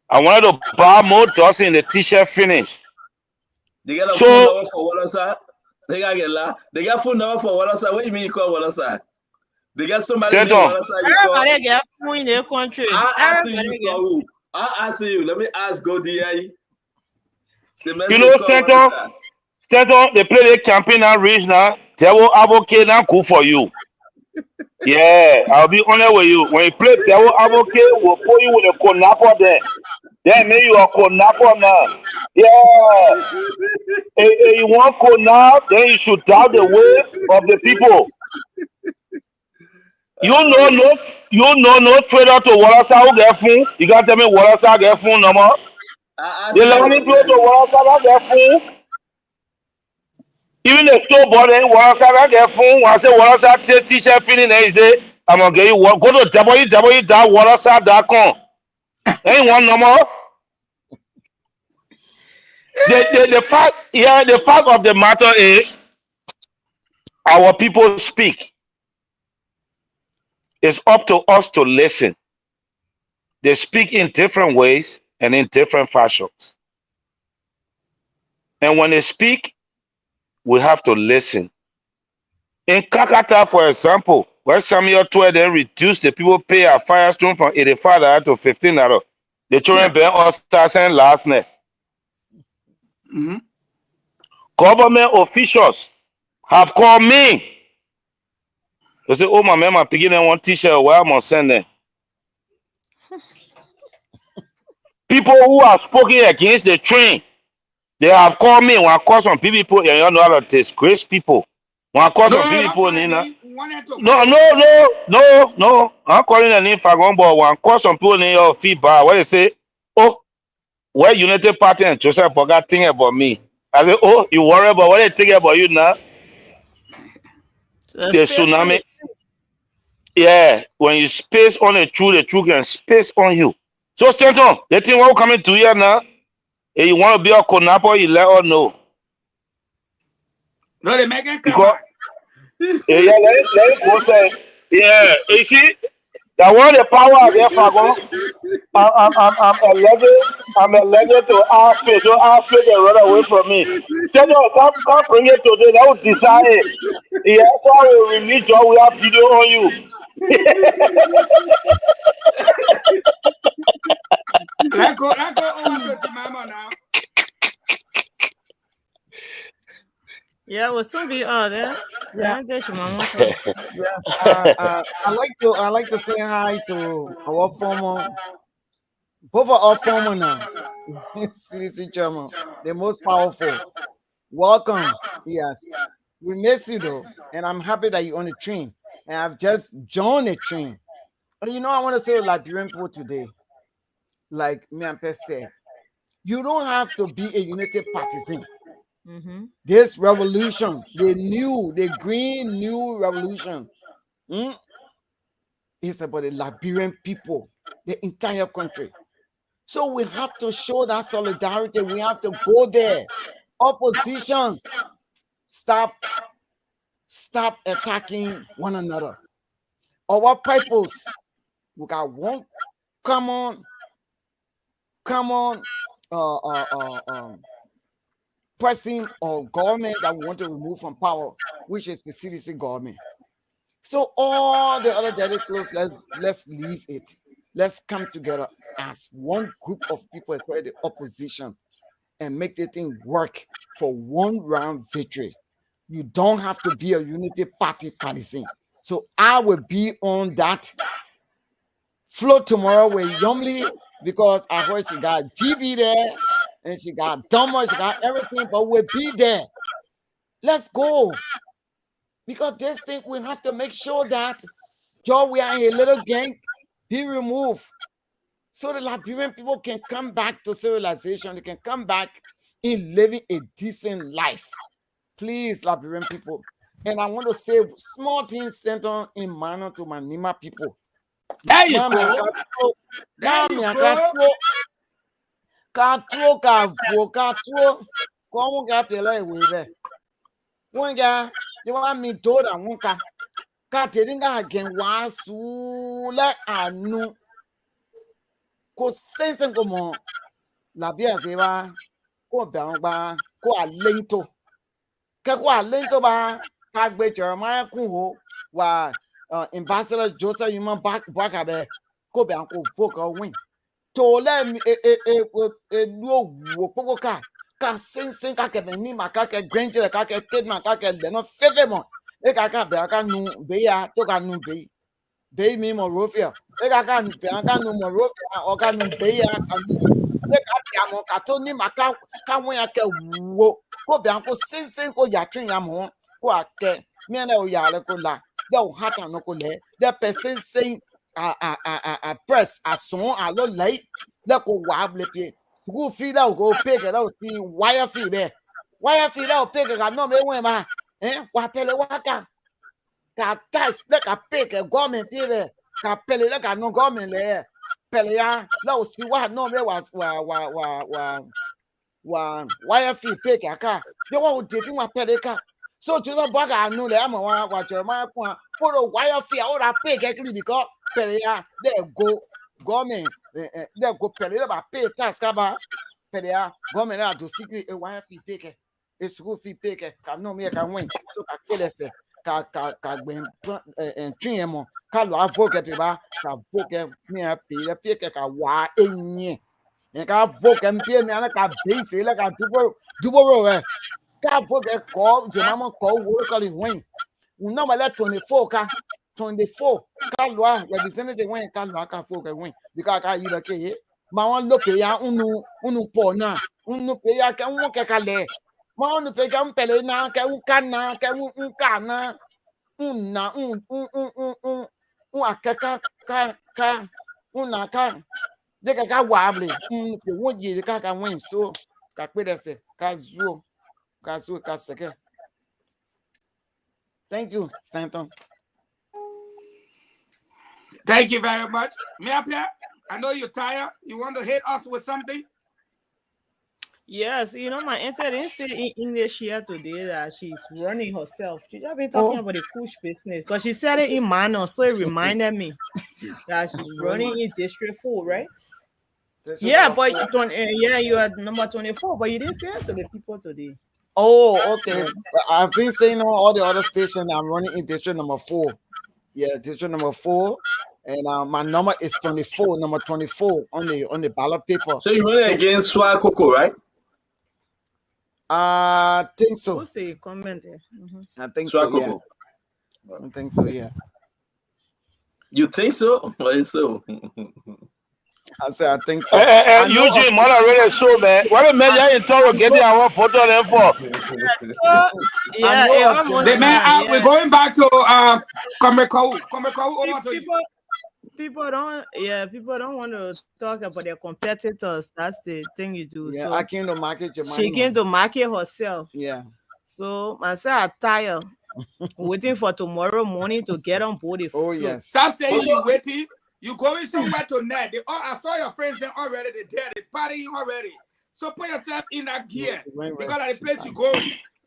I wanted to buy more dust in the t-shirt finish. They got a phone number for Wallace. They got phone number for Wallace. What do you mean you call Wallace? They got somebody named Wallace. Everybody get phone in the country. I'll ask you. Let me ask Godi. You know, Stanton, they play the campaign now, reach now. Devil advocate now cool for you. Yeah, I'll be honest with you. When you play devil advocate, we'll put you with a conapo there. Then maybe you are conapo now. Yeah. If you want conap, then you should doubt the way of the people. You know no trader to Wallace who get phone. You can't tell me Wallace get phone no more. They let me go to Wallace get phone. Even the store bought any Wallace get phone. When I say Wallace take t-shirt feeling, they say, I'm gonna get you one. Go to www.wallace.com. Ain't one no more. The fact of the matter is our people speak. It's up to us to listen. They speak in different ways and in different fashions. And when they speak, we have to listen. In Kakata, for example, where Samuel 12 then reduced the people pay a firestone from $85 to $15. The children bear us starting last night. Mm-hmm. Government officials have called me. They say, oh, my man, I'm picking them one t-shirt where I'm going to send them. People who have spoken against the train, they have called me. When I call some people, and you know how to disgrace people. When I call some people, no. I'm calling the name Fagon, but when I call some people, they feel bad. When they say, oh, where United Party and Joseph Boga think about me? I say, oh, you worry about what they think about you now? The tsunami. Yeah, when you space on the truth can space on you. So, Stanton, the thing what coming to you now? If you want to be a conapo, you let us know. No, they make it come back. Yeah, let it go say. Yeah, you see, that one the power there, Fagon. I'm 11 I'm allergic to outfit, so outfit and run away from me. Tell you, come bring it today. That will decide it. Yeah, so I will release you. We have video on you. Let's go over to Mama now. Yeah, we'll soon be there. Yeah. That's your mama. Yes. I like to say hi to our former, both of our former now. CDC chairman, the most powerful. Welcome. Yes. We miss you though. And I'm happy that you're on the train. And I've just joined the train. And I want to say to Liberian people today, like me and Pet said, you don't have to be a united partisan. This revolution, the green new revolution, is about the Liberian people, the entire country. So we have to show that solidarity. We have to go there. Opposition, stop attacking one another. Our purpose, we got one common person or government that we want to remove from power, which is the CDC government. So all the other dirty clothes, let's leave it. Let's come together as one group of people, especially the opposition, and make the thing work for one round victory. You don't have to be a unity party partisan. So I will be on that float tomorrow with Yumli, because I heard she got GB there and she got Dumber, she got everything, but we'll be there. Let's go. Because this thing, we have to make sure that we are a little gang, be removed, so the Liberian people can come back to civilization. They can come back in living a decent life. Please, Liberian people. And I want to say small things centered in manner to my Nima people. There you go. There you go. You want me to that one Katinga again was like a new sense como la via se va ko ba ko alento ke ko alento ba ka gbe Jeremiah kun ho wa ambassador Joseph human back abe ko be ko vocal win to let me no wo poko ka sense ka ke ni ma ka ke granger ka ke kidman ka ke le no fefe mo e ka be aka nu be ya to ka nu be mi Morofia. They got no Morofia or got no Bay. They got Yamo Catoni Maca, Kawaka, go Bianco, Sin go Yatrin Yamo, go ake, Miana Yalacola, they'll hat and nocole, the person saying a press, a song, a little late, that go wobbly pay. School feed out, go pick it out, see wire feed there. Wire feed out, pick it, I know me when ma, Wapele Waka. Ka test like a pick a government people ka pele like a no government le pele ya la si wa no me was why fee pick a car they want to think wa pele ka so to the bag I know le am wa Jeremiah point for the wire fee all that pick actually because pele ya there go government there go pele ba pay tax ka ba pele ya government na do secret a wire fee pick a school fee pick ka no me can win so ka kill us ka gben twin mo ka lo avoke pe ba ka voke mi a pe ka wa enye en ka voke mpe mi ana ka base le ka dubo we ka voke ko je mama ko wo ko le win una ma le 24 ka 24 ka lo representative win ka lo ka voke win because ka yi le ke ma won lo pe ya unu po na unu pe ya ka won ke ka le ma unu pe ka mpele na ka un kana una akeka ka una ka de ka wable pe won je ka win so ka pe dese ka zuo ka seke. Thank you, Stanton. Thank you very much. Miapia, I know you're tired. You want to hit us with something? Yes, my auntie didn't say in English here today that she's running herself. She's just been talking about the push business because she said it in manner, so it reminded me that she's running in District 4, right? Yeah, but yeah, you are number 24, but you didn't say it to the people today. Oh, okay. I've been saying on all the other stations I'm running in district number 4. Yeah, district number 4. And my number is 24, number 24 on the ballot paper. So you're running against Swag Coco, right? I think so. Who say comment there? I think Swag so, yeah. Coco. I think so, yeah. You think so? Why so? I say I think so. Eugene, man, already so, man. What a man, you interrogating our photo there for? Yeah, the man, we're going back to Komeko. Over to you. People don't want to talk about their competitors. That's the thing you do. Yeah, so I came to market your money. she came to market herself. Yeah. So myself, I'm tired. Waiting for tomorrow morning to get on board. Oh yes. Stop saying you waiting. You going somewhere tonight. I saw your friends there already. They're there. They're partying already. So put yourself in that gear. Because at the place you go,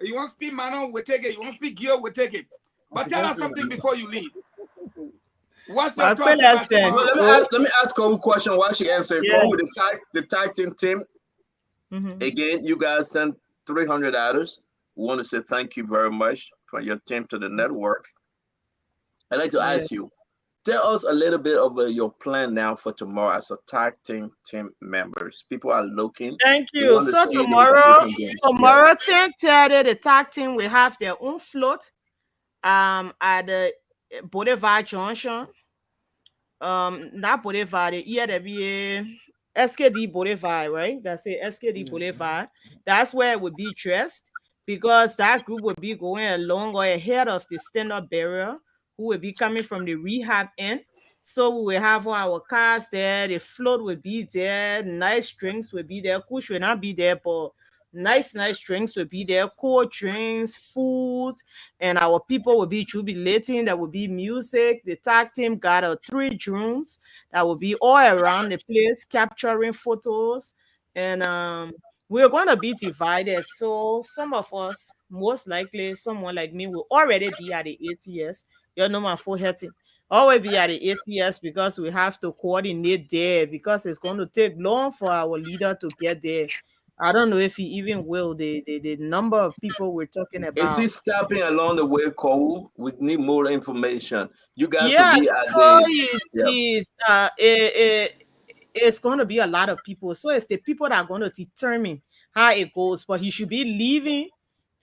you want to speak Manon, we'll take it. You want to speak Gio, we'll take it. But tell us something before you leave. What's your thoughts about tomorrow? Let me ask her a question while she answers. Yeah. With the tag team. Again, you guys sent $300. We want to say thank you very much for your team to the network. I'd like to ask you, tell us a little bit of your plan now for tomorrow as a tag team members. People are looking. Thank you. So tomorrow 10:30, the tag team will have their own float at the Boulevard Junction. Not Boulevard, the EWA SKD Boulevard, right? That's it, SKD Boulevard. That's where it would be dressed, because that group would be going along or ahead of the stand-up barrier, who will be coming from the rehab end. So we will have our cars there, the float will be there, nice drinks will be there. Kush will not be there, but nice drinks will be there, cold drinks, food, and our people will be jubilating. There will be music. The tag team got 3 drones that will be all around the place capturing photos, and we're going to be divided. So some of us, most likely someone like me, will already be at the ATS. You know my forehead. Always be at the ATS because we have to coordinate there, because it's going to take long for our leader to get there. I don't know if he even will. The number of people we're talking about. Is he stopping along the way, Cole? We need more information. You guys Yeah, could be at it's going to be a lot of people. So it's the people that are going to determine how it goes. But he should be leaving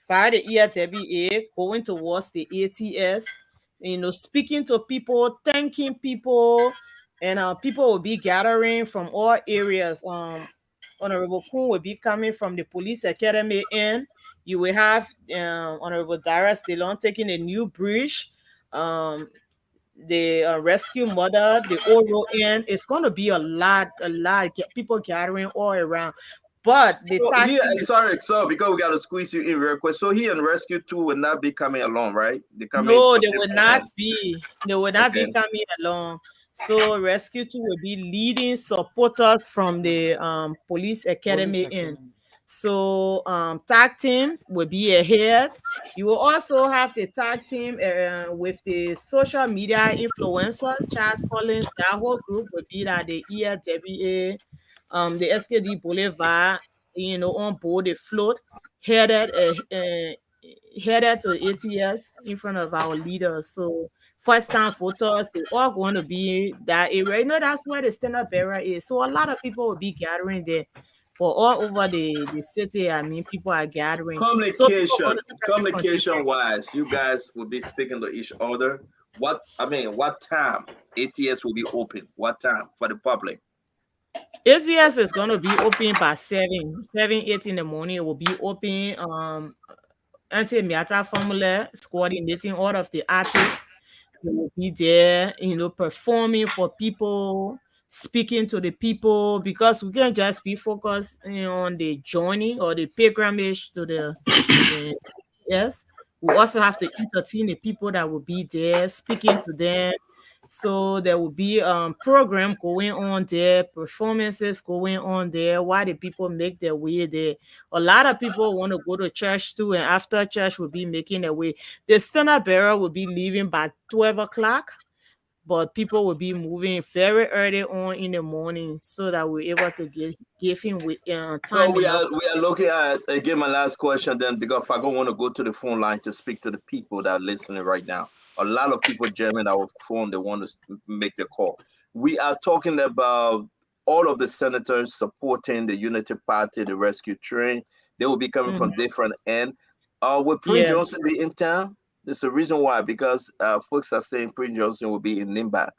via the ERWA, going towards the ATS, speaking to people, thanking people, and people will be gathering from all areas. Honorable Kuhn will be coming from the police academy in. You will have Honorable Dara Stillon taking a new bridge. The rescue mother, the Oro in. It's going to be a lot people gathering all around. But the sorry, because we got to squeeze you in real quick. So he and Rescue 2 will not be coming along, right? No, they will not be. They will not be coming along. So Rescue 2 will be leading supporters from the police academy in. So tag team will be ahead. You will also have the tag team with the social media influencers. Charles Collins, that whole group will be at the ERWA, the SKD Boulevard, on board the float, headed to ATS in front of our leaders. So first time photos, they all going to be that area. That's where the stand-up barrier is. So a lot of people will be gathering there. For all over the city, people are gathering. Communication wise, you guys will be speaking to each other. What time ATS will be open? What time for the public? ATS is going to be open by 8 in the morning. It will be open. Anti-Miata Formula is coordinating all of the artists. They will be there, performing for people, speaking to the people, because we can't just be focused on the journey or the pilgrimage to the yes. We also have to entertain the people that will be there, speaking to them. So there will be program going on there, performances going on there, while the people make their way there. A lot of people want to go to church too, and after church will be making their way. The stand-up bearer will be leaving by 12 o'clock. but people will be moving very early on in the morning so that we're able to give him with So time we enough. are looking at again my last question then, because I don't want to go to the phone line to speak to the people that are listening right now. A lot of people jamming our phone, they want to make the call. We are talking about all of the senators supporting the Unity Party, the rescue train. They will be coming from different end. Will Prince Yeah. Johnson be in town? There's a reason why, because folks are saying Prince Johnson will be in Nimba.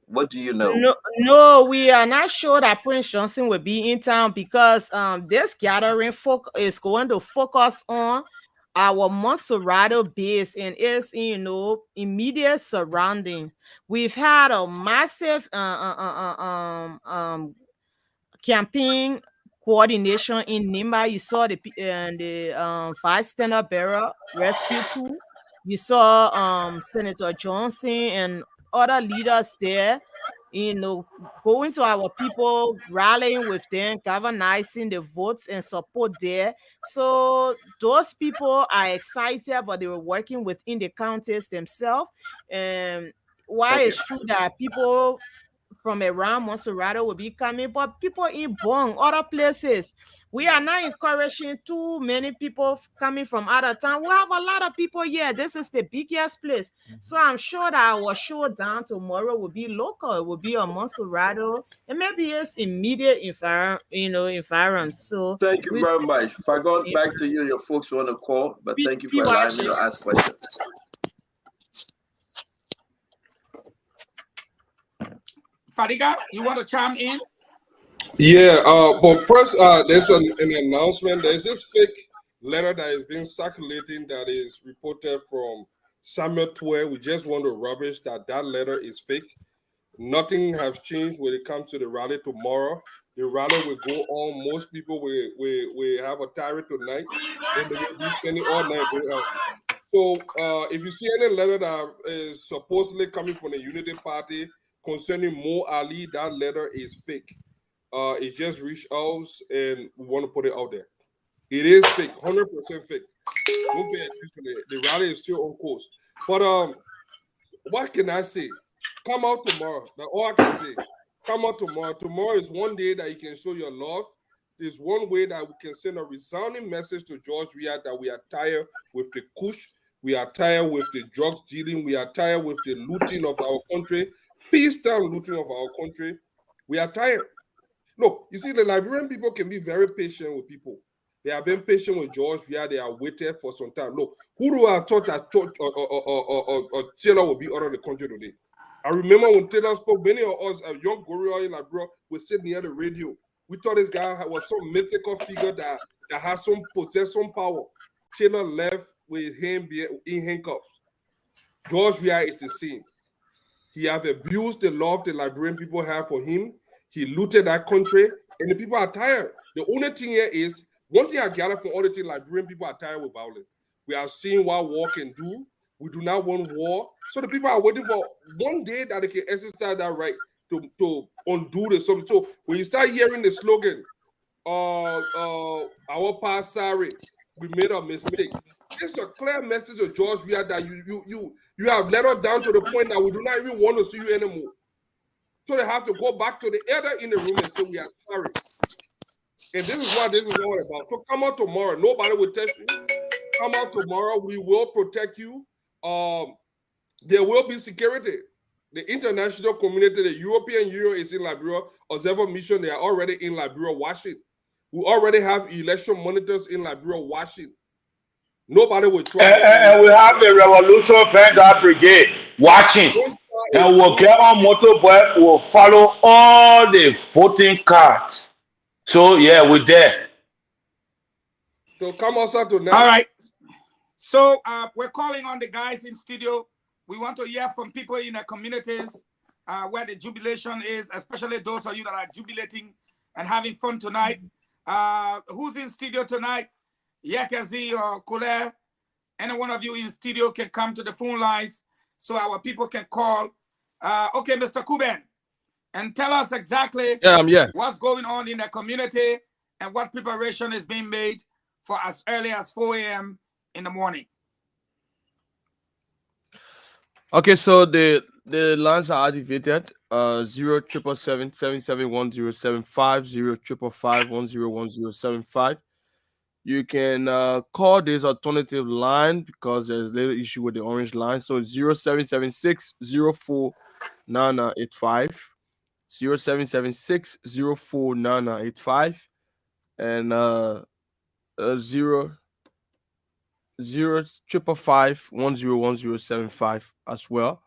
What do you know? No, we are not sure that Prince Johnson will be in town because this gathering is going to focus on our Monserrado base and its immediate surrounding. We've had a massive campaign coordination in Nimba. You saw the vice standard bearer rescue too. You saw Senator Johnson and other leaders there, going to our people, rallying with them, galvanizing the votes and support there. So those people are excited, but they were working within the counties themselves. And while Okay. it's true that people from around Monserrado will be coming, but people in Bong, other places, we are not encouraging too many people coming from out of town. We have a lot of people here. This is the biggest place. So I'm sure that our showdown tomorrow will be local. It will be on Monserrado and maybe it's immediate environment. So Thank you we very much. If I go back to you, your folks want to call, but thank you for allowing me to PYG. ask questions. Fadiga, you want to chime in? Yeah, but first, there's an announcement. There's this fake letter that is being circulating that is reported from Samuel Twe. We just want to rubbish that letter is fake. Nothing has changed when it comes to the rally tomorrow. The rally will go on. Most people will have a tirade tonight. Then they will be spending all night going out. So if you see any letter that is supposedly coming from the Unity Party concerning Mo Ali, that letter is fake. It just reached us and we want to put it out there. It is fake, 100% fake. Don't pay attention to it. The rally is still on course. But what can I say? Come out tomorrow. That's all I can say. Come out tomorrow. Tomorrow is one day that you can show your love. There's one way that we can send a resounding message to George Weah that we are tired with the kush. We are tired with the drugs dealing. We are tired with the looting of our country. Peacetime looting of our country. We are tired. Look, you see, the Liberian people can be very patient with people. They have been patient with George Weah. They are waited for some time. Look, who do I thought that Taylor will be out of the country today? I remember when Taylor spoke, many of us, a young gorilla in Liberia, were sitting near the radio. We thought this guy was some mythical figure that has possessed some power. Taylor left with him in handcuffs. George Weah is the same. He has abused the love the Liberian people have for him. He looted that country, and the people are tired. The only thing here is, one thing I gather from all the things, Liberian people are tired with violence. We are seeing what war can do. We do not want war. So the people are waiting for one day that they can exercise that right to undo the something. So when you start hearing the slogan, our past sorry, we made a mistake. It's a clear message of George Weah that you have let us down to the point that we do not even want to see you anymore. So they have to go back to the elder in the room and say, we are sorry. And this is what this is all about. So come out tomorrow. Nobody will test you. Come out tomorrow. We will protect you. There will be security. The international community, the European Union is in Liberia. Observer mission, they are already in Liberia watching. We already have election monitors in Liberia watching. Nobody will try. And we have the Revolution Vanguard Brigade watching. And we'll get on motorbike, we'll follow all the voting cards. So, yeah, we're there. So come outside tonight. All right. So we're calling on the guys in studio. We want to hear from people in the communities where the jubilation is, especially those of you that are jubilating and having fun tonight. Who's in studio tonight? Yakazi or Kule? Any one of you in studio can come to the phone lines so our people can call. Okay, Mr. Kuben, and tell us exactly what's going on in the community and what preparation is being made for as early as 4 a.m. in the morning. Okay, so the The lines are activated. 077771075 05551011075. You can call this alternative line because there's a little issue with the orange line. So 0776049985, 0776049985, and 05551011075 as well.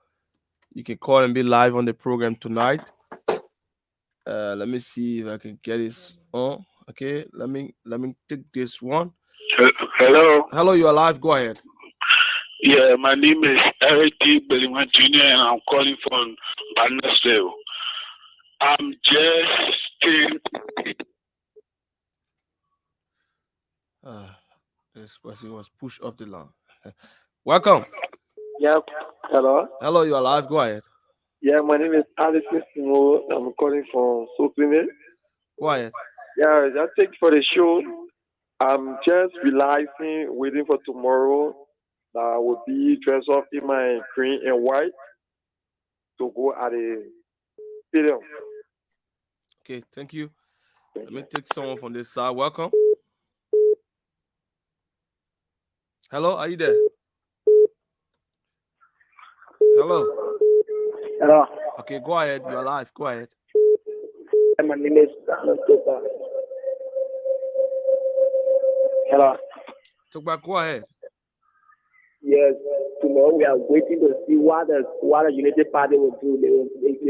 You can call and be live on the program tonight. Let me see if I can get this on. Okay, let me take this one. Hello. Hello, you are live. Go ahead. Yeah, my name is Eric D. Bellingman Jr. and I'm calling from Bandersdale. I'm just This person was pushed off the line. Welcome. Yep. Hello. Hello, you are live. Go ahead. Yeah, my name is Alice Simo. I'm calling from Soklime. Go ahead. Yeah, just thanks for the show. I'm just realizing, waiting for tomorrow that I will be dressed up in my green and white to go at the stadium. Okay, thank you. Let me take someone from this side. Welcome. Hello, are you there? Hello. Hello. Okay, go ahead. You are live. Go ahead. My name is Hello. Talk go ahead. Yes. Tomorrow we are waiting to see what the United Party will do. They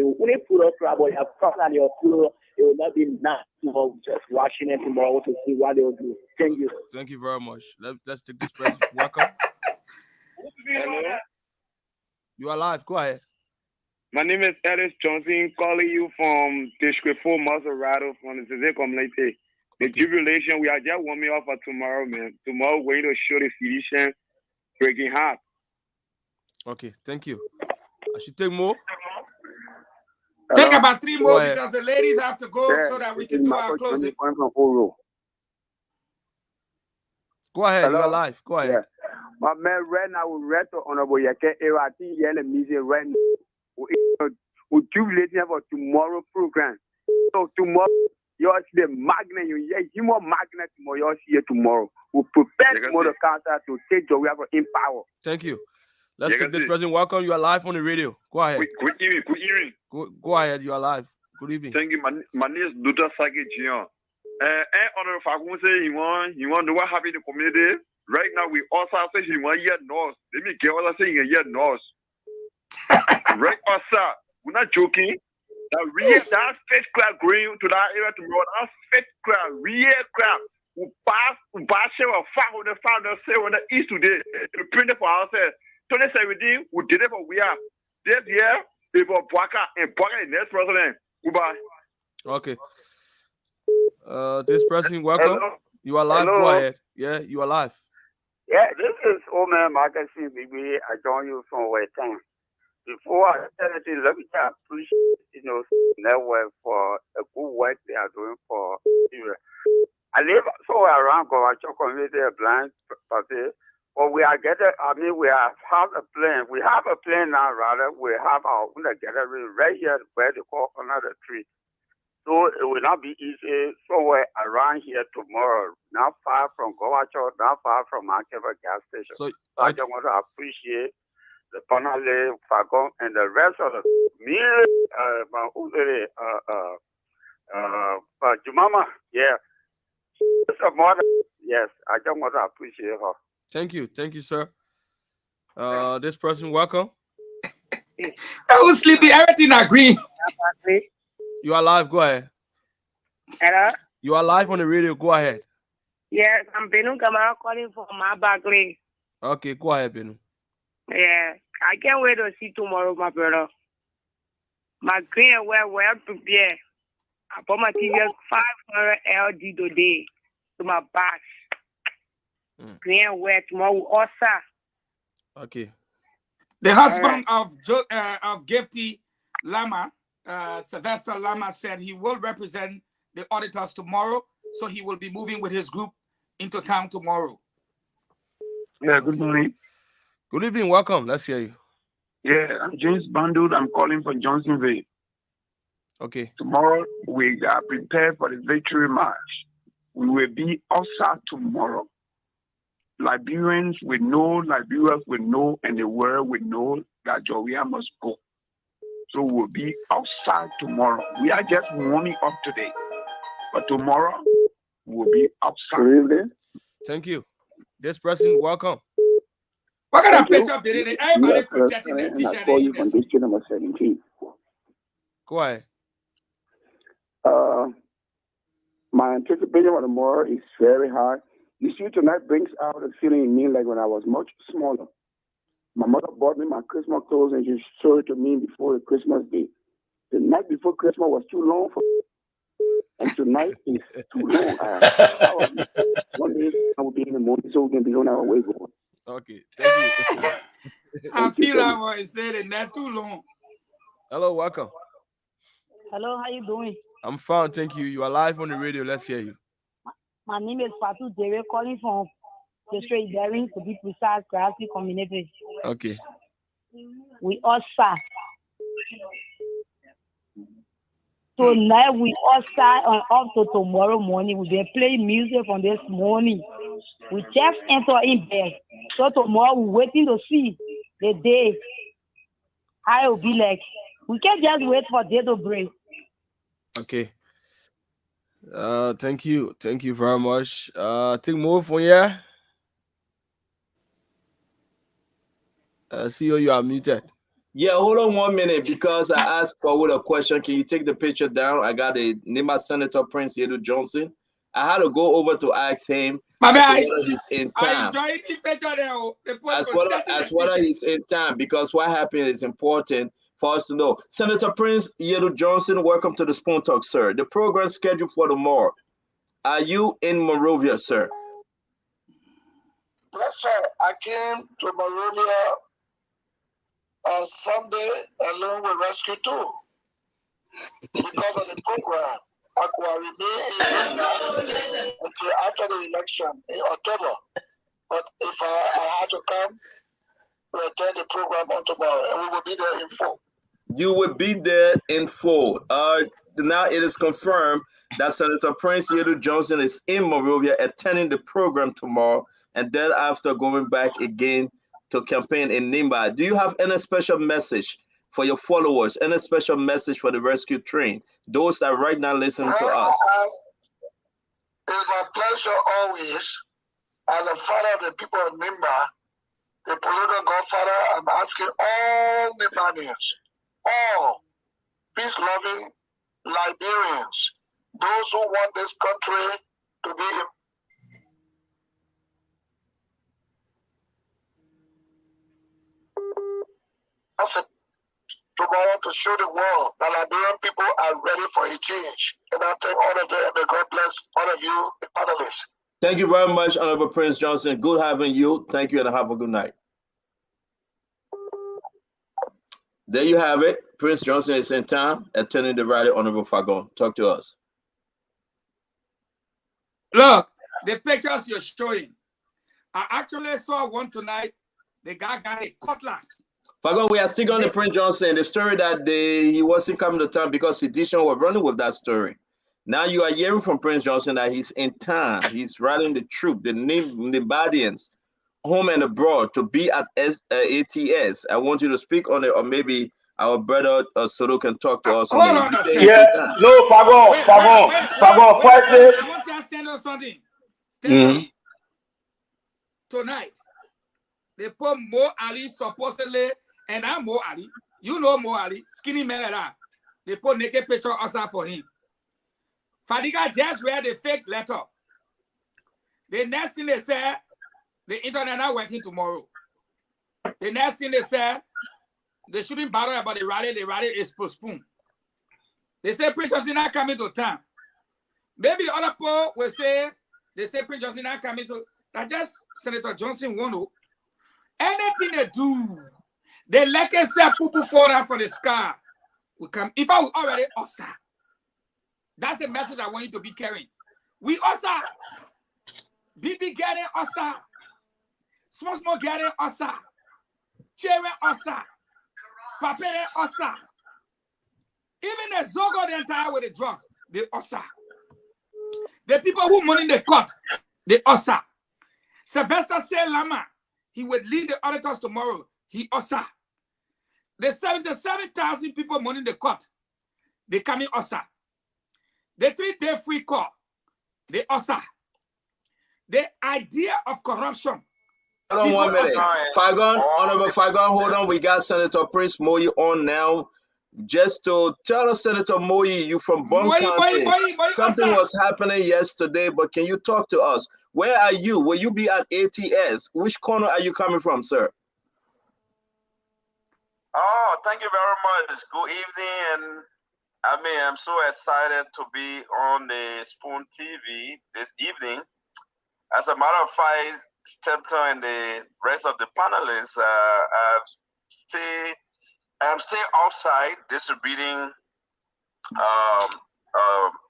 will only put us trouble. They have probably your floor. It will not be enough tomorrow. Just watching it tomorrow to see what they will do. Thank you. Thank you very much. Let's take this person. Welcome. Hello. You are live. Go ahead. My name is Ellis Johnson, calling you from District 4 Maserado from the Zizé community. The jubilation, we are just warming up for tomorrow, man. Tomorrow, we're going to show the physician breaking heart. Okay, thank you. I should take more. Take about 3 more because the ladies have to go so that we can do our closing. Go ahead, Hello? you are live. Go ahead. Yeah. My man, right now, we're right to Honorable Yake Erati, Yele Music, right now. We're jubilating for tomorrow program. So tomorrow, you'll see the magnet, you more magnet tomorrow, you'll see it tomorrow. We'll prepare tomorrow counter to take the way of empower. Thank you. Let's take this person. Welcome. You are live on the radio. Go ahead. Good evening. Go ahead. You are live. Good evening. Thank you. My name is Dr. Saki Jr. Honorable Fagun say he want to know what happened in the community. Right now, we also say he want hear nurse. Let me get what I say he hear nurse. Right, sir. We're not joking. That fake crowd going to that area tomorrow. That fake crowd, real crowd. We pass 500 say on the east today. We print it for ourselves. 2017, we did it for we are. This year, it was Bwaka and Bwaka the next president. Goodbye. Okay. This person, welcome. Hello? You are live. Hello? Go ahead. Yeah, you are live. Yeah, this is Old Man Magazine, baby. I join you from where time. Before I tell you, let me just appreciate, network for the good work they are doing for you. I live somewhere around Gowacho community, blind party. But we are getting, we have a plan. We have a plan now, rather. We have our own gathering right here where they call under the tree. So it will not be easy somewhere around here tomorrow, not far from Gowacho, not far from Akeva gas station. So I just want to appreciate the Panale, Fagon, and the rest of the Jumama, yeah. Yes, I just want to appreciate her. Thank you, sir. This person, welcome. I was sleepy. Everything agree. You are live. Go ahead. Hello? You are live on the radio. Go ahead. Yes, I'm Benu Kamara calling from my Bagley. Okay, go ahead, Benu. Yeah, I can't wait to see tomorrow, my brother. My green and well prepared. I bought my TV 500 LD today to my back. Green and well tomorrow also. Okay. The husband of Gifty Lama, Sylvester Lama, said he will represent the auditors tomorrow, so he will be moving with his group into town tomorrow. Yeah, good morning. Good evening. Welcome. Let's hear you. Yeah, I'm James Bundled. I'm calling from Johnsonville. Okay. Tomorrow, we are prepared for the victory march. We will be outside tomorrow. Liberians will know, Liberians will know, and the world will know that Joria must go. So we'll be outside tomorrow. We are just warming up today. But tomorrow, we'll be outside. Thank you. This person, welcome. What kind of Thank you. picture did it? Everybody protecting their And I t-shirt. call you from district number 17. Go ahead. My anticipation for tomorrow is very high. You see, tonight brings out a feeling in me like when I was much smaller. My mother bought me my Christmas clothes and she showed it to me before the Christmas day. The night before Christmas was too long for me. And tonight is too long. One day I will be in the morning so we can be on our way going. Okay, thank you. I feel like what I said, and not too long. Hello, welcome. Hello, how you doing? I'm fine, thank you. You are live on the radio. Let's hear you. My name is Fatu Dere, calling from District Daring, to be precise, Grassy Community. Okay. We all sat. Tonight we all sat on up to tomorrow morning. We've been playing music from this morning. We just enter in bed. So tomorrow we're waiting to see the day. How it will be like. We can't just wait for day to break. Okay. Thank you. Thank you very much. Take more from here. CEO, you are muted. Yeah, hold on 1 minute because I asked forward a question. Can you take the picture down? I got a name of Senator Prince Yedu Johnson. I had to go over to ask him whether he's in time. As whether he's in time, because what happened is important for us to know. Senator Prince Yedu Johnson, welcome to the Spoon Talk, sir. The program scheduled for tomorrow. Are you in Monrovia, sir? Yes, sir. I came to Monrovia on Sunday along with Rescue 2 because of the program. I will remain in England until after the election in October. But if I had to come, we'll attend the program on tomorrow, and we will be there in full. You will be there in full. Now it is confirmed that Senator Prince Yedu Johnson is in Monrovia attending the program tomorrow, and then after going back again to campaign in Nimba. Do you have any special message for your followers? Any special message for the rescue train? Those that right now listen to us. It's my pleasure always, as a father of the people of Nimba, the political godfather, I'm asking all Nimbanians, all peace-loving Liberians, those who want this country to be tomorrow to show the world that Liberian people are ready for a change. And I thank all of them, and may God bless all of you, the panelists. Thank you very much, Honorable Prince Johnson. Good having you. Thank you, and have a good night. There you have it. Prince Johnson is in town, attending the rally. Honorable Fagon, talk to us. Look, the pictures you're showing. I actually saw one tonight. The guy got a cutlass. Fagon, we are still on the Prince Johnson. The story that he wasn't coming to town because Sedition was running with that story. Now you are hearing from Prince Johnson that he's in town. He's rallying the troop, the Nimbadians, home and abroad, to be at ATS. I want you to speak on it, or maybe our brother Soto can talk to us. Hold on a second. Yeah, no, Fagon. I want to stand on something. Tonight, they put Mo Ali supposedly, and I'm Mo Ali. You know Mo Ali, skinny man like that. They put naked picture outside for him. Fadiga just read the fake letter. The next thing they said, the internet not working tomorrow. The next thing they said, they shouldn't bother about the rally is postponed. They say Prince Johnson not coming to town. Maybe the other poll will say, they say Prince Johnson not coming to, that just Senator Johnson won. Anything they do, they like I say, people fall down from the sky. We come, if I was already Osa. That's the message I want you to be carrying. We Osa. BB getting Osa. Small getting Osa. Cherry Osa. Papere Osa. Even the Zogo the entire with the drugs, they Osa. The people who money in the court, they Osa. Sylvester say Lama, he would lead the auditors tomorrow. He Osa. The 77,000 people money in the court, they come in Osa. The 3-day free call, they Osa. The idea of corruption. Hold on 1 minute. Fagon, Honorable Fagon, hold on. We got Senator Prince Moyi on now. Just to tell us, Senator Moyi, you from Bon County. Something was happening yesterday, but can you talk to us? Where are you? Will you be at ATS? Which corner are you coming from, sir? Oh, thank you very much. Good evening, and I'm so excited to be on the Spoon TV this evening. As a matter of fact, Stepton and the rest of the panelists, I'm still outside distributing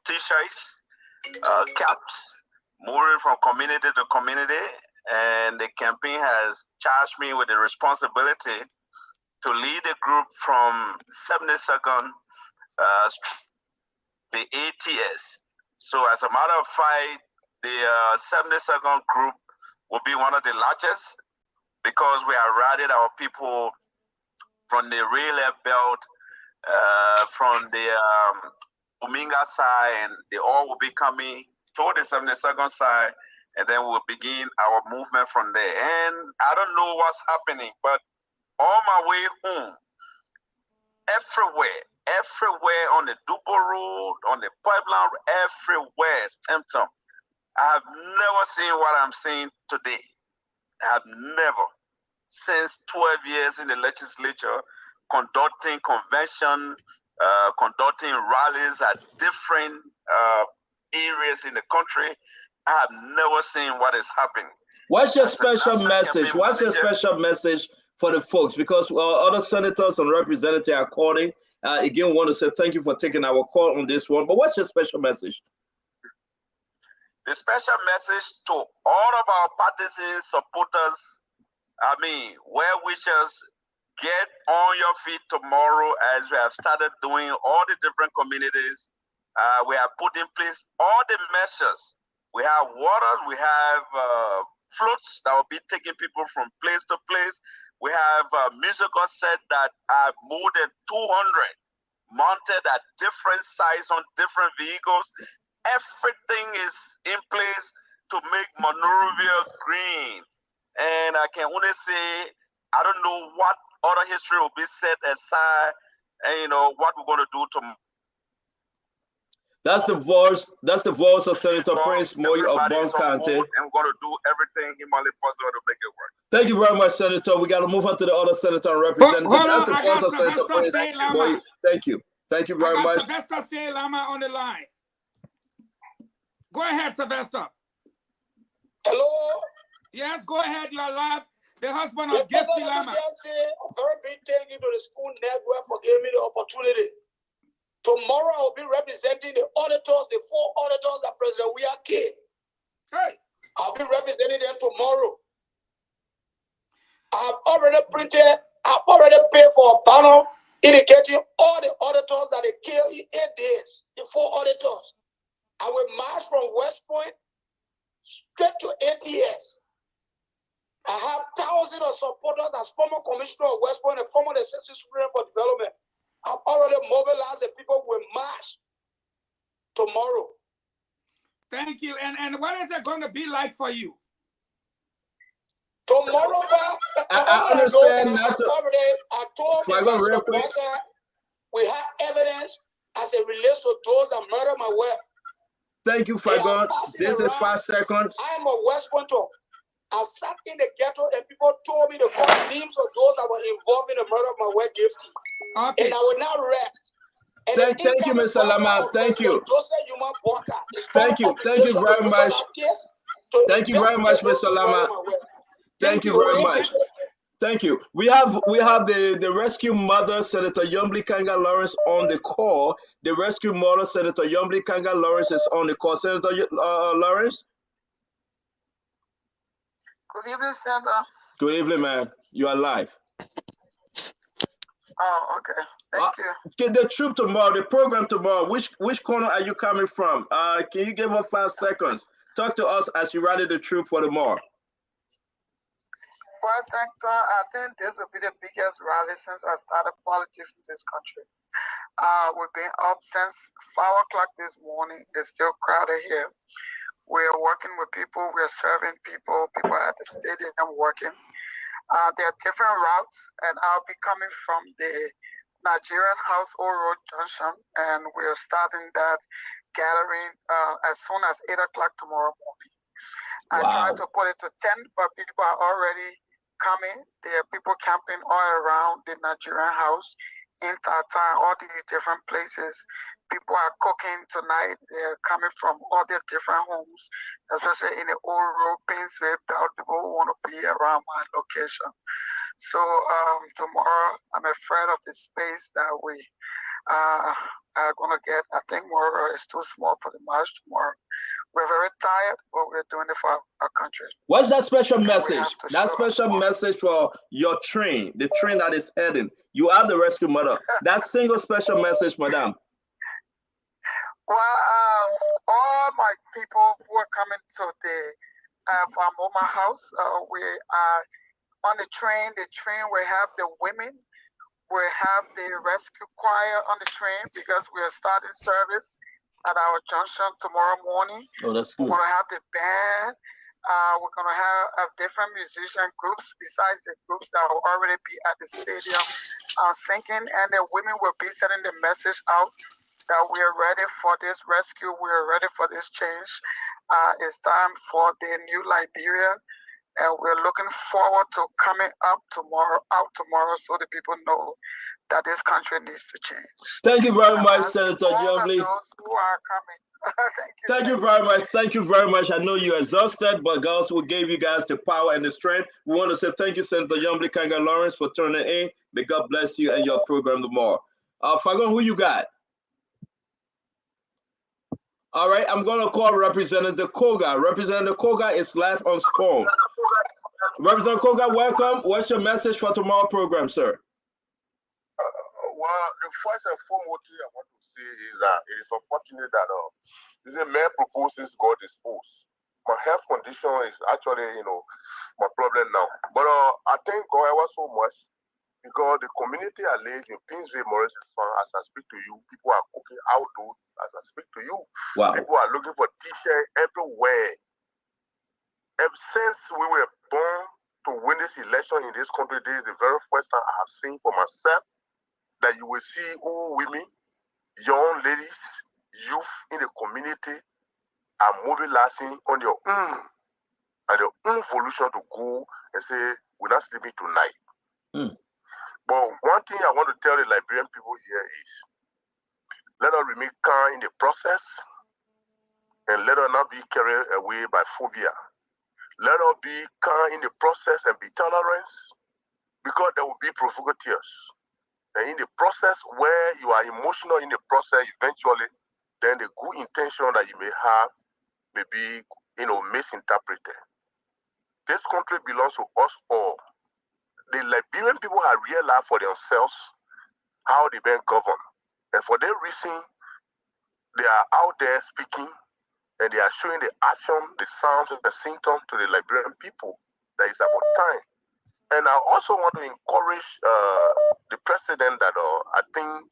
t-shirts, caps, moving from community to community, and the campaign has charged me with the responsibility to lead a group from 72nd, the ATS. So as a matter of fact, the 72nd group will be one of the largest because we have routed our people from the rail belt, from the Uminga side, and they all will be coming toward the 72nd side, and then we'll begin our movement from there. And I don't know what's happening, but on my way home, everywhere on the Dubo Road, on the pipeline, everywhere, Temptum. I have never seen what I'm seeing today. I have never, since 12 years in the legislature, conducting convention, conducting rallies at different areas in the country. I have never seen what is happening. What's your special message? What's your special message for the folks? Because other senators and representatives are calling. Again, want to say thank you for taking our call on this one. But what's your special message? The special message to all of our partisans, supporters, well-wishers, get on your feet tomorrow as we have started doing all the different communities. We have put in place all the measures. We have water, we have floats that will be taking people from place to place. We have musical sets that are more than 200 mounted at different sites on different vehicles. Everything is in place to make Monrovia green. And I can only say, I don't know what other history will be set aside, and what we're going to do tomorrow. That's the voice of Senator Prince Moyi of Bon County. And we're going to do everything humanly possible to make it work. Thank you very much, Senator. We got to move on to the other senator and representative. That's the voice of Senator Prince Moyi. Thank you. Thank you very much. Sylvester Say Lama on the line. Go ahead, Sylvester. Hello? Yes, go ahead. You're live. The husband of Gifty Lama. Very big thank you to the Spoon Network for giving me the opportunity. Tomorrow I'll be representing the auditors, the 4 auditors that President Weah gave. Hey. I'll be representing them tomorrow. I've already paid for a banner indicating all the auditors that they killed in 8 days, the 4 auditors. I will march from West Point straight to ATS. I have thousands of supporters as former commissioner of West Point and former assistant superior for development. I've already mobilized the people who will march tomorrow. Thank you. And what is it going to be like for you? Tomorrow, I understand. I told you we have evidence as it relates to those that murdered my wife. Thank you, Fagon. This is 5 seconds. I am a West Pointer. I sat in the ghetto and people told me to call names of those that were involved in the murder of my wife, Gifty. Okay. And I will not rest. Thank you, Mr. Lama. Thank you. Thank you very much. Thank you very much, Mr. Lama. Thank you very much. Thank you. We have the rescue mother, Senator Yombly Kanga Lawrence, on the call. The rescue mother, Senator Yombly Kanga Lawrence, is on the call. Senator Lawrence? Good evening, Senator. Good evening, man. You are live. Oh, okay. Thank you. Okay, the troop tomorrow, the program tomorrow. Which corner are you coming from? Can you give us 5 seconds? Talk to us as you rally the troop for tomorrow. Well, I think this will be the biggest rally since I started politics in this country. We've been up since 5 o'clock this morning. It's still crowded here. We're working with people. We're serving people. People at the stadium working. There are different routes, and I'll be coming from the Nigerian House Road Junction, and we're starting that gathering as soon as 8 o'clock tomorrow morning. I tried to put it to 10, but people are already coming. There are people camping all around the Nigerian House, in Tata, all these different places. People are cooking tonight. They're coming from all their different homes, especially in the old road, Painsville, Belt. People want to be around my location. So tomorrow, I'm afraid of the space that we are going to get. I think Moro is too small for the march tomorrow. We're very tired, but we're doing it for our country. What's that special message? That special message for your train, the train that is heading. You are the rescue mother. That single special message, madam. Well, all my people who are coming to the from my house, we are on the train. The train will have the women. We have the rescue choir on the train because we are starting service at our junction tomorrow morning. Oh, that's good. We're going to have the band. We're going to have different musician groups besides the groups that will already be at the stadium singing. And the women will be sending the message out that we are ready for this rescue. We are ready for this change. It's time for the new Liberia. And we're looking forward to coming out tomorrow so the people know that this country needs to change. Thank you very much, Senator Yombly. Those who are coming. Thank you very much. Thank you very much. I know you're exhausted, but God will give you guys the power and the strength. We want to say thank you, Senator Yombly Kanga Lawrence, for turning in. May God bless you and your program tomorrow. Fagon, who you got? All right, I'm going to call Representative Koga. Representative Koga is live on phone. Representative Koga, welcome. What's your message for tomorrow's program, sir? Well, the first and foremost thing I want to say is that it is unfortunate that this is a man proposes, God disposes. My health condition is actually, my problem now. But I thank God ever so much because the community I live in Painsville, Morrison's Farm, as I speak to you, people are cooking outdoors as I speak to you. Wow. People are looking for t-shirts everywhere. Ever since we were born to win this election in this country, this is the very first time I have seen for myself that you will see old women, young ladies, youth in the community are mobilizing on their own and their own volition to go and say, we're not sleeping tonight. But one thing I want to tell the Liberian people here is, let us remain calm in the process and let us not be carried away by phobia. Let us be calm in the process and be tolerant because there will be provocateurs. And in the process where you are emotional in the process, eventually, then the good intention that you may have may be, misinterpreted. This country belongs to us all. The Liberian people have realized for themselves how they've been governed. And for that reason, they are out there speaking and they are showing the action, the sounds, and the symptoms to the Liberian people that it's about time. And I also want to encourage the president that I think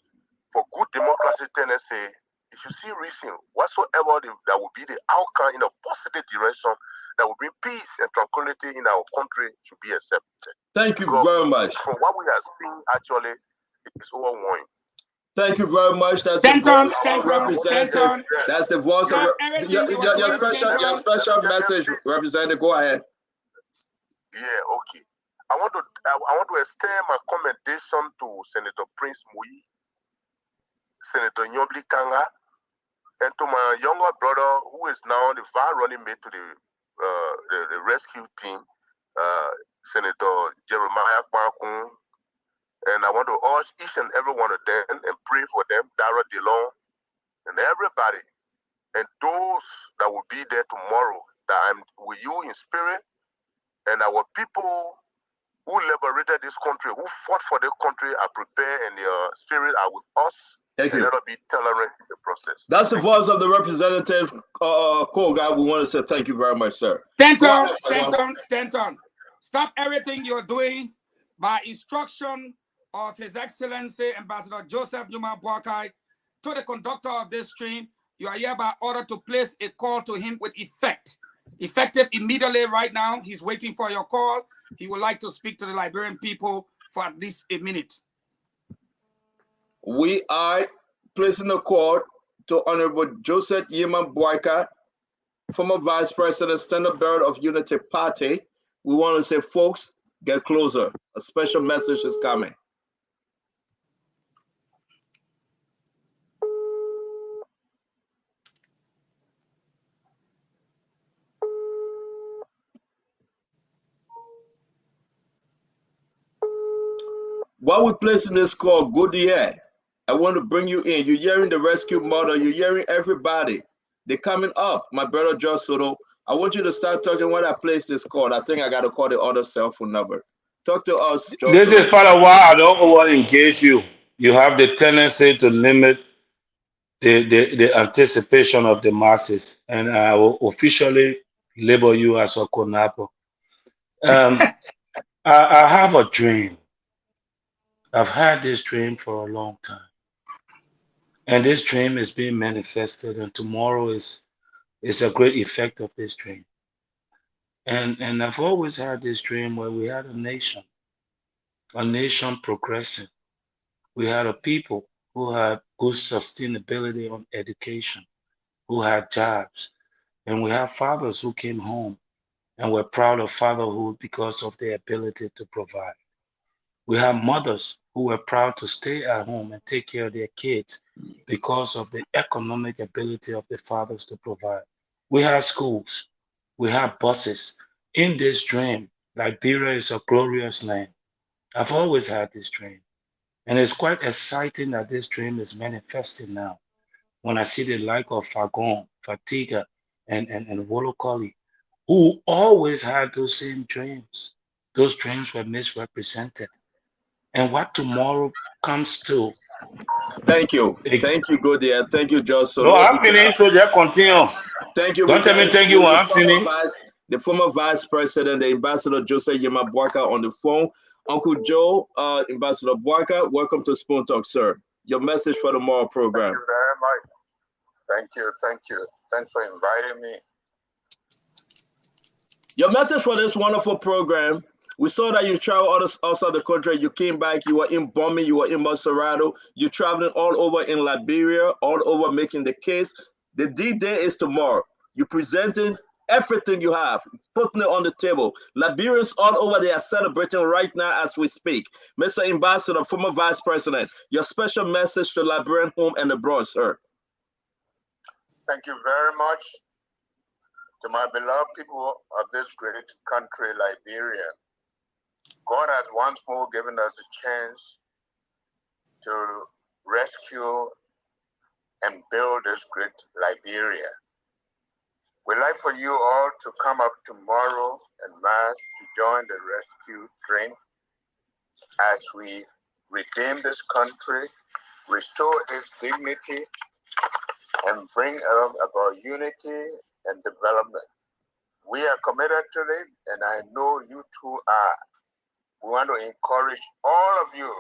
for good democracy tendency, if you see reason, whatsoever that will be the outcome in a positive direction that will bring peace and tranquility in our country should be accepted. Thank you very much. From what we have seen, actually, it's overwhelming. Thank you very much. That's the voice of Representative. That's the voice of your special message, Representative. Go ahead. Yeah, okay. I want to extend my commendation to Senator Prince Mui, Senator Yombly Kanga, and to my younger brother who is now the VAR running mate to the rescue team, Senator Jeremiah Kwakun. And I want to urge each and every one of them and pray for them, Dara DeLong, and everybody, and those that will be there tomorrow, that I'm with you in spirit, and our people who liberated this country, who fought for the country, are prepared and their spirit are with us. Thank you. Let us be tolerant in the process. That's the voice of the representative, Cole guy. We want to say thank you very much, sir. Stanton. Stop everything you're doing by instruction of His Excellency Ambassador Joseph Numa Boakai to the conductor of this stream. You are hereby ordered to place a call to him with effective immediately right now. He's waiting for your call. He would like to speak to the Liberian people for at least a minute. We are placing a call to Honorable Joseph Yeman Boakai, former Vice President, Standard Bearer of Unity Party. We want to say, folks, get closer. A special message is coming. While we're placing this call, good year. I want to bring you in. You're hearing the rescue mother. You're hearing everybody. They're coming up. My brother Joe Soto, I want you to start talking when I place this call. I think I got to call the other cell phone number. Talk to us, Joe This Soto. is part of why I don't over engage you. You have the tendency to limit the anticipation of the masses, and I will officially label you as a Konapo. I have a dream. I've had this dream for a long time. And this dream is being manifested, and tomorrow is a great effect of this dream. And I've always had this dream where we had a nation progressing. We had a people who had good sustainability on education, who had jobs, and we have fathers who came home and were proud of fatherhood because of their ability to provide. We have mothers who were proud to stay at home and take care of their kids because of the economic ability of the fathers to provide. We have schools, we have buses. In this dream, Liberia is a glorious land. I've always had this dream. And it's quite exciting that this dream is manifesting now. When I see the like of Fagon, Fatiga, and Wolokoli, who always had those same dreams. Those dreams were misrepresented. And what tomorrow comes to. Thank you. Thank you, Godia. Thank you, Joe Soto. No, I'm finished, so just continue. Thank you. Don't tell me thank you, I'm finished. The former Vice President, the Ambassador Joseph Yeman Boakai on the phone. Uncle Joe, Ambassador Boakai, welcome to Spoon Talk, sir. Your message for tomorrow program. Thank you very much. Thank you. Thanks for inviting me. Your message for this wonderful program. We saw that you traveled outside the country. You came back. You were in Bombay. You were in Monserrado. You're traveling all over in Liberia, all over making the case. The D-Day is tomorrow. You're presenting everything you have, putting it on the table. Liberians all over there are celebrating right now as we speak. Mr. Ambassador, former Vice President, your special message to Liberian home and abroad, sir. Thank you very much to my beloved people of this great country, Liberia. God has once more given us a chance to rescue and build this great Liberia. We'd like for you all to come up tomorrow en masse to join the rescue train as we redeem this country, restore its dignity, and bring about unity and development. We are committed to it, and I know you too are. We want to encourage all of you,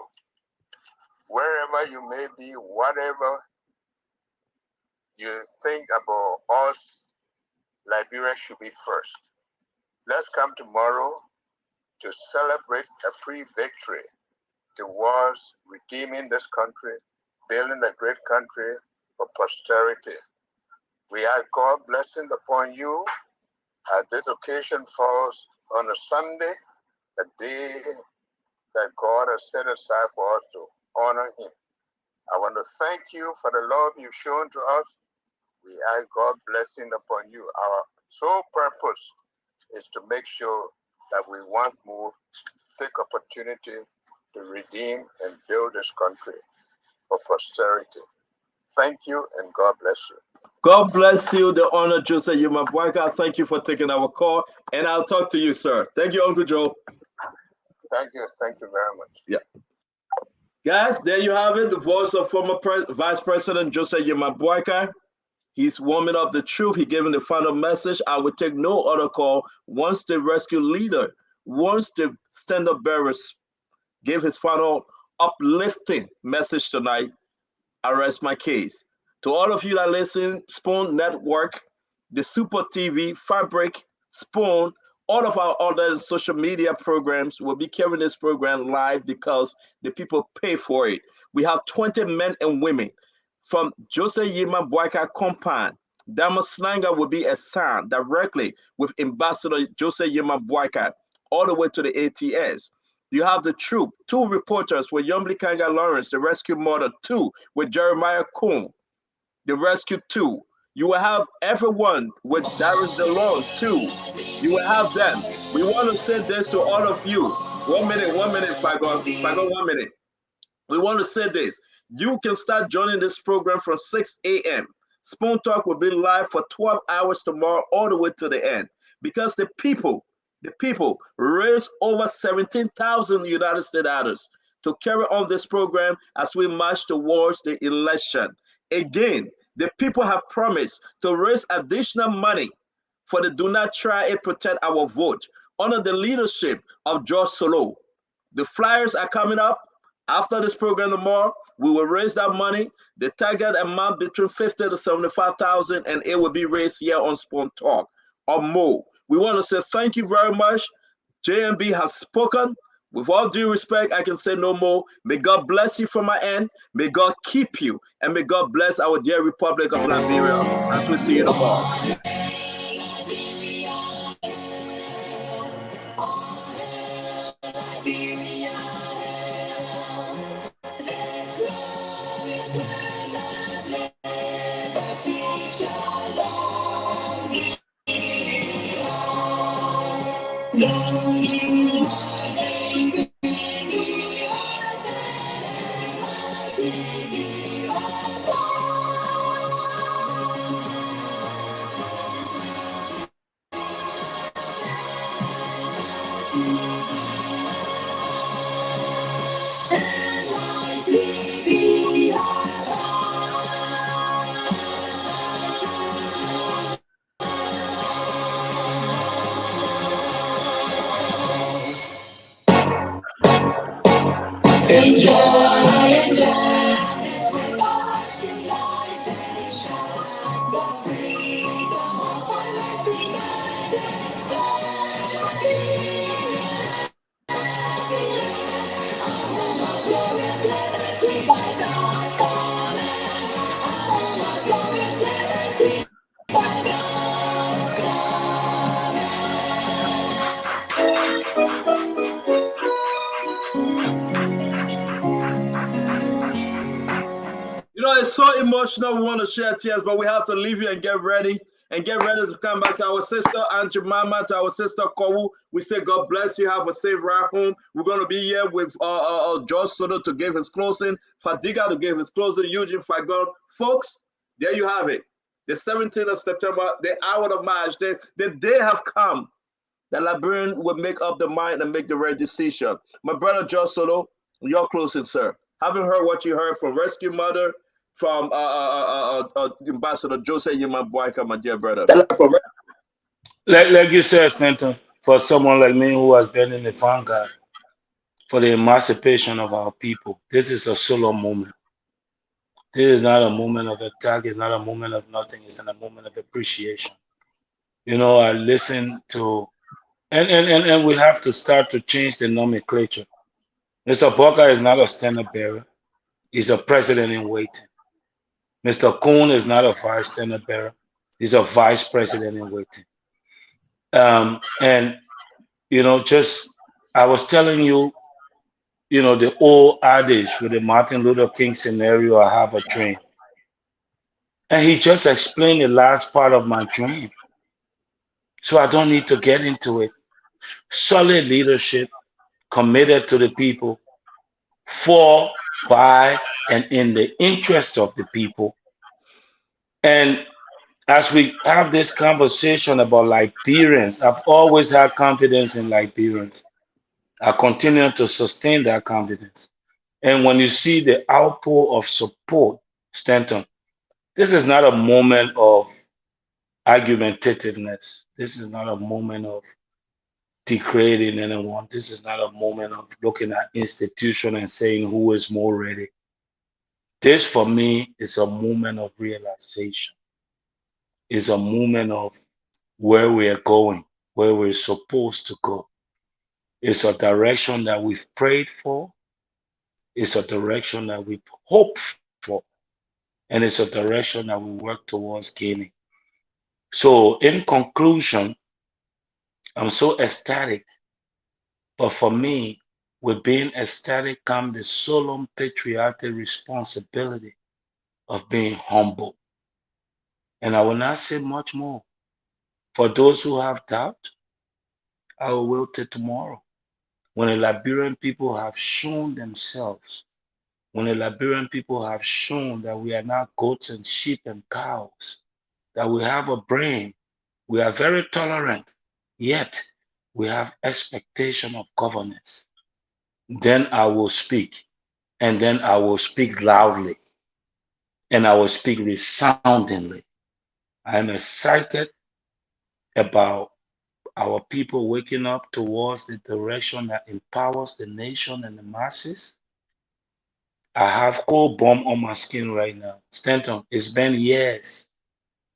wherever you may be, whatever you think about us, Liberia should be first. Let's come tomorrow to celebrate a free victory towards redeeming this country, building a great country for posterity. We ask God's blessing upon you. This occasion falls on a Sunday, a day that God has set aside for us to honor Him. I want to thank you for the love you've shown to us. We ask God's blessing upon you. Our sole purpose is to make sure that we want more take opportunity to redeem and build this country for posterity. Thank you, and God bless you. God bless you, the honor Joseph Yeman Boakai. Thank you for taking our call, and I'll talk to you, sir. Thank you, Uncle Joe. Thank you very much. Yeah. Guys, there you have it. The voice of former Vice President Joseph Yemabwaka. He's warming up the truth. He gave him the final message. I would take no other call. Once the rescue leader, once the stand-up bearers gave his final uplifting message tonight, I rest my case. To all of you that listen, Spoon Network, the Super TV, Fabric, Spoon, all of our other social media programs will be carrying this program live because the people pay for it. We have 20 men and women from Jose Yima Boyka compound. Dama Slanger will be assigned directly with Ambassador Jose Yima Boyka all the way to the ATS. You have the troop, 2 reporters with Yombli Kanga Lawrence, the rescue mother, 2 with Jeremiah Kuhn, the rescue 2. You will have everyone with Darius DeLong, 2. You will have them. We want to say this to all of you. 1 minute, Fagon, 1 minute. We want to say this. You can start joining this program from 6 a.m. Spoon Talk will be live for 12 hours tomorrow all the way to the end because the people raised over 17,000 United States dollars to carry on this program as we march towards the election. Again, the people have promised to raise additional money for the Do Not Try It, Protect Our Vote under the leadership of George Solo. The flyers are coming up. After this program tomorrow, we will raise that money. The target amount between 50 to 75,000, and it will be raised here on Spoon Talk or more. We want to say thank you very much. JMB has spoken. With all due respect, I can say no more. May God bless you from my end. May God keep you, and may God bless our dear Republic of Liberia as we see you tomorrow. You know, it's so emotional. We want to share tears, but we have to leave you and get ready to come back to our sister Aunt Jemima, to our sister Kowu. We say God bless you. Have a safe ride home. We're going to be here with George Soto to give his closing, Fadiga to give his closing, Eugene Fagon. Folks, there you have it. The 17th of September, the hour of March, the day have come. The Liberian will make up the mind and make the right decision. My brother George Soto, your closing, sir. Having heard what you heard from Rescue Mother, from Ambassador Jose Yimabwaika, my dear brother. Like you said, Stanton, for someone like me who has been in the vanguard for the emancipation of our people, this is a solo moment. This is not a moment of attack. It's not a moment of nothing. It's a moment of appreciation. You know, I listen to, and we have to start to change the nomenclature. Mr. Booker is not a standard bearer. He's a president in waiting. Mr. Kuhn is not a vice standard bearer. He's a vice president in waiting. And, you know, I was telling you, you know, the old adage with the Martin Luther King scenario, I have a dream. And he just explained the last part of my dream. So I don't need to get into it. Solid leadership, committed to the people, for, by, and in the interest of the people. And as we have this conversation about Liberians, I've always had confidence in Liberians. I continue to sustain that confidence. And when you see the outpour of support, Stanton, this is not a moment of argumentativeness. This is not a moment of degrading anyone. This is not a moment of looking at institution and saying who is more ready. This for me is a moment of realization. It's a moment of where we are going, where we're supposed to go. It's a direction that we've prayed for. It's a direction that we've hoped for. And it's a direction that we work towards gaining. So in conclusion, I'm so ecstatic. But for me, with being ecstatic comes the solemn patriotic responsibility of being humble. And I will not say much more. For those who have doubt, I will wait till tomorrow. When the Liberian people have shown themselves, when the Liberian people have shown that we are not goats and sheep and cows, that we have a brain, we are very tolerant, yet we have expectation of governance, then I will speak, and then I will speak loudly, and I will speak resoundingly. I am excited about our people waking up towards the direction that empowers the nation and the masses. I have cold bomb on my skin right now. Stanton, it's been years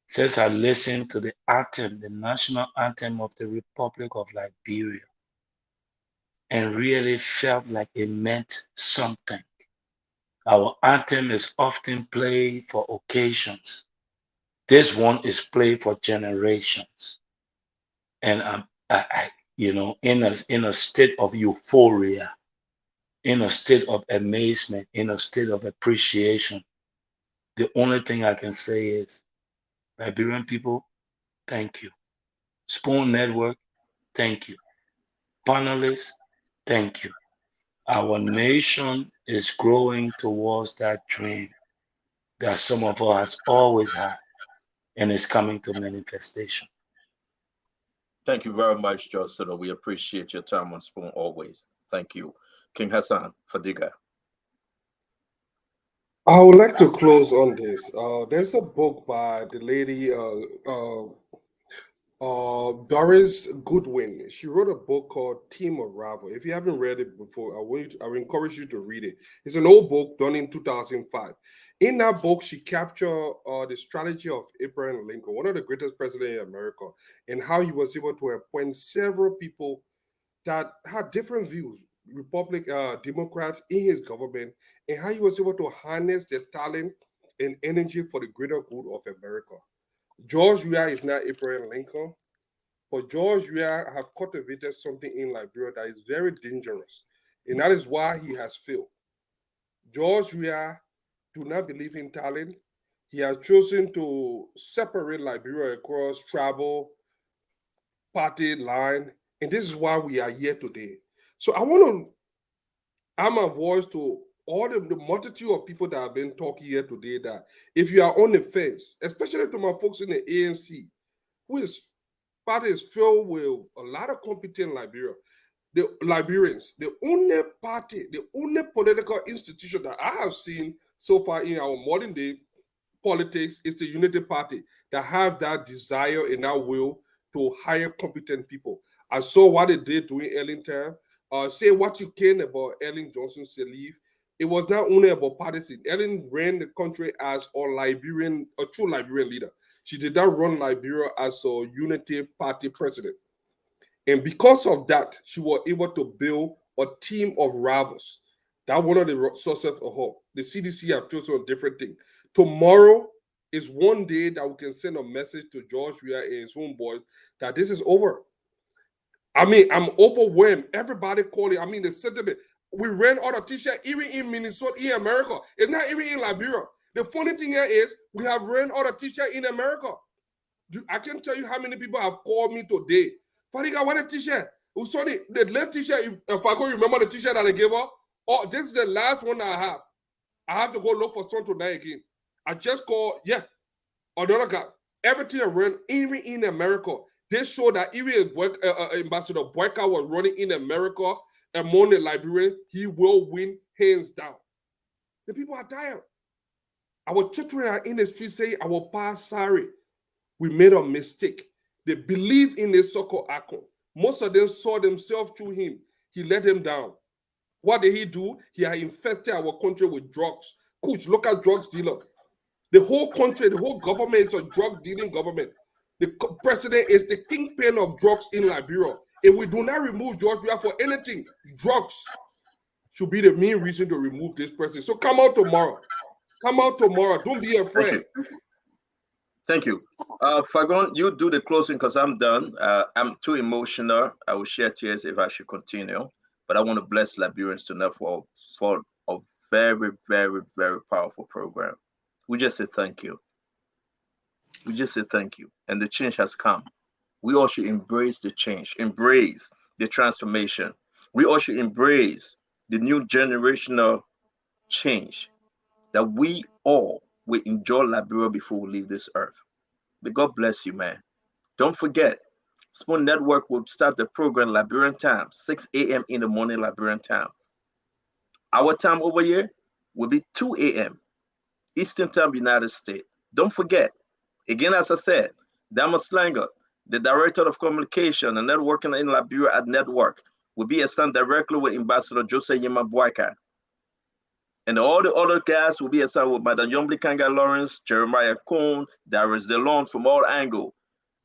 since I listened to the anthem, the national anthem of the Republic of Liberia, and really felt like it meant something. Our anthem is often played for occasions. This one is played for generations. And in a state of euphoria, in a state of amazement, in a state of appreciation, the only thing I can say is, Liberian people, thank you. Spoon Network, thank you. Panelists, thank you. Our nation is growing towards that dream that some of us has always had, and is coming to manifestation. Thank you very much, George Soto. We appreciate your time on Spoon always. Thank you. King Hassan, Fadiga. I would like to close on this. There's a book by the lady Doris Goodwin. She wrote a book called Team of Rival. If you haven't read it before, I would encourage you to read it. It's an old book done in 2005. In that book, she captured the strategy of Abraham Lincoln, one of the greatest presidents in America, and how he was able to appoint several people that had different views, Democrats in his government, and how he was able to harness their talent and energy for the greater good of America. George Weah is not Abraham Lincoln, but George Weah have cultivated something in Liberia that is very dangerous, and that is why he has failed. George Weah do not believe in talent. He has chosen to separate Liberia across tribal, party line, and this is why we are here today. So I want to add my voice to all the multitude of people that have been talking here today, that if you are on the fence, especially to my folks in the ANC, who is party is filled with a lot of competent the Liberians, the only party, the only political institution that I have seen so far in our modern day politics is the Unity Party that have that desire and that will to hire competent people. I saw what they did during Ellington. Say what you can about Ellen Johnson Sirleaf. It was not only about partisan. Ellen ran the country as a true Liberian leader. She did not run Liberia as a Unity Party president. And because of that, she was able to build a team of rivals. That one of the sources of her. The CDC have chosen a different thing. Tomorrow is one day that we can send a message to George Weah and his homeboys that this is over. I mean, I'm overwhelmed. Everybody calling. I mean, the sentiment. We ran out of t-shirts even in Minnesota, in America. It's not even in Liberia. The funny thing here is we have ran out of t-shirts in America. I can't tell you how many people have called me today. Fadiga, what a t-shirt. Sorry, the left t-shirt, if I can remember the t-shirt that I gave her, oh, this is the last one I have. I have to go look for some tonight again. I just called, another guy. Everything I ran, even in America. They showed that even Ambassador Boyka was running in America. among the Liberians, he will win hands down. The people are tired. Our children are in the street saying, our past sorry, we made a mistake. They believe in the so-called Akon. Most of them saw themselves through him. He let them down. What did he do? He had infected our country with drugs. Push, local drugs dealer. The whole country, the whole government is a drug dealing government. The president is the kingpin of drugs in Liberia. If we do not remove George Weah for anything, drugs should be the main reason to remove this president. So come out tomorrow. Come out tomorrow. Don't be afraid. Thank you. Fagon, you do the closing because I'm done. I'm too emotional. I will share tears if I should continue. But I want to bless Liberians tonight for a very, very, very powerful program. We just say thank you. We just say thank you. And the change has come. We all should embrace the change, embrace the transformation. We all should embrace the new generational change that we all will enjoy Liberia before we leave this earth. May God bless you, man. Don't forget, Spoon Network will start the program Liberian time, 6 a.m. in the morning, Liberian time. Our time over here will be 2 a.m. Eastern Time, United States. Don't forget, again, as I said, Dama Slanger, the Director of Communication and Networking in Liberia at Network, will be assigned directly with Ambassador Jose Yema Boyka. And all the other guys will be assigned with Madam Yombli Kanga Lawrence, Jeremiah Cohn, Darius DeLong from all angles.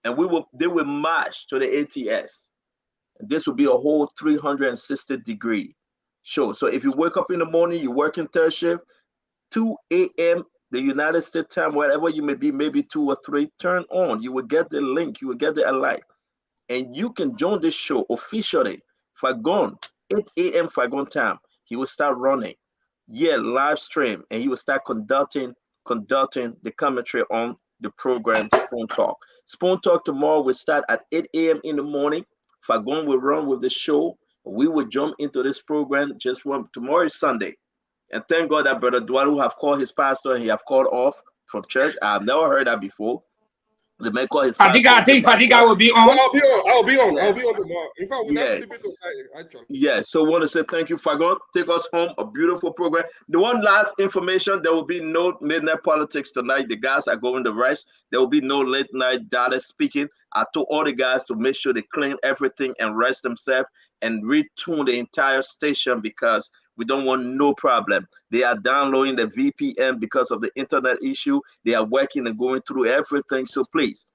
And they will march to the ATS. And this will be a whole 360-degree show. So if you wake up in the morning, you work in third shift, 2 a.m. the United States time, wherever you may be, maybe 2 or 3, turn on. You will get the link. You will get the alert. And you can join this show officially. Fagon, 8 a.m. Fagon time. He will start running. Live stream. And he will start conducting the commentary on the program Spoon Talk. Spoon Talk tomorrow will start at 8 a.m. in the morning. Fagon will run with the show. We will jump into this program tomorrow is Sunday. And thank God that Brother Duane, who have called his pastor and he have called off from church. I've never heard that before. They may call his pastor. I think Fadiga will be on. I'll be on tomorrow. In fact, we're not sleeping tonight, actually. Yeah, so I want to say thank you, Fagon. Take us home. A beautiful program. The one last information, there will be no midnight politics tonight. The guys are going to rest. There will be no late night data speaking. I told all the guys to make sure they clean everything and rest themselves and retune the entire station because we don't want no problem. They are downloading the VPN because of the internet issue. They are working and going through everything. So please,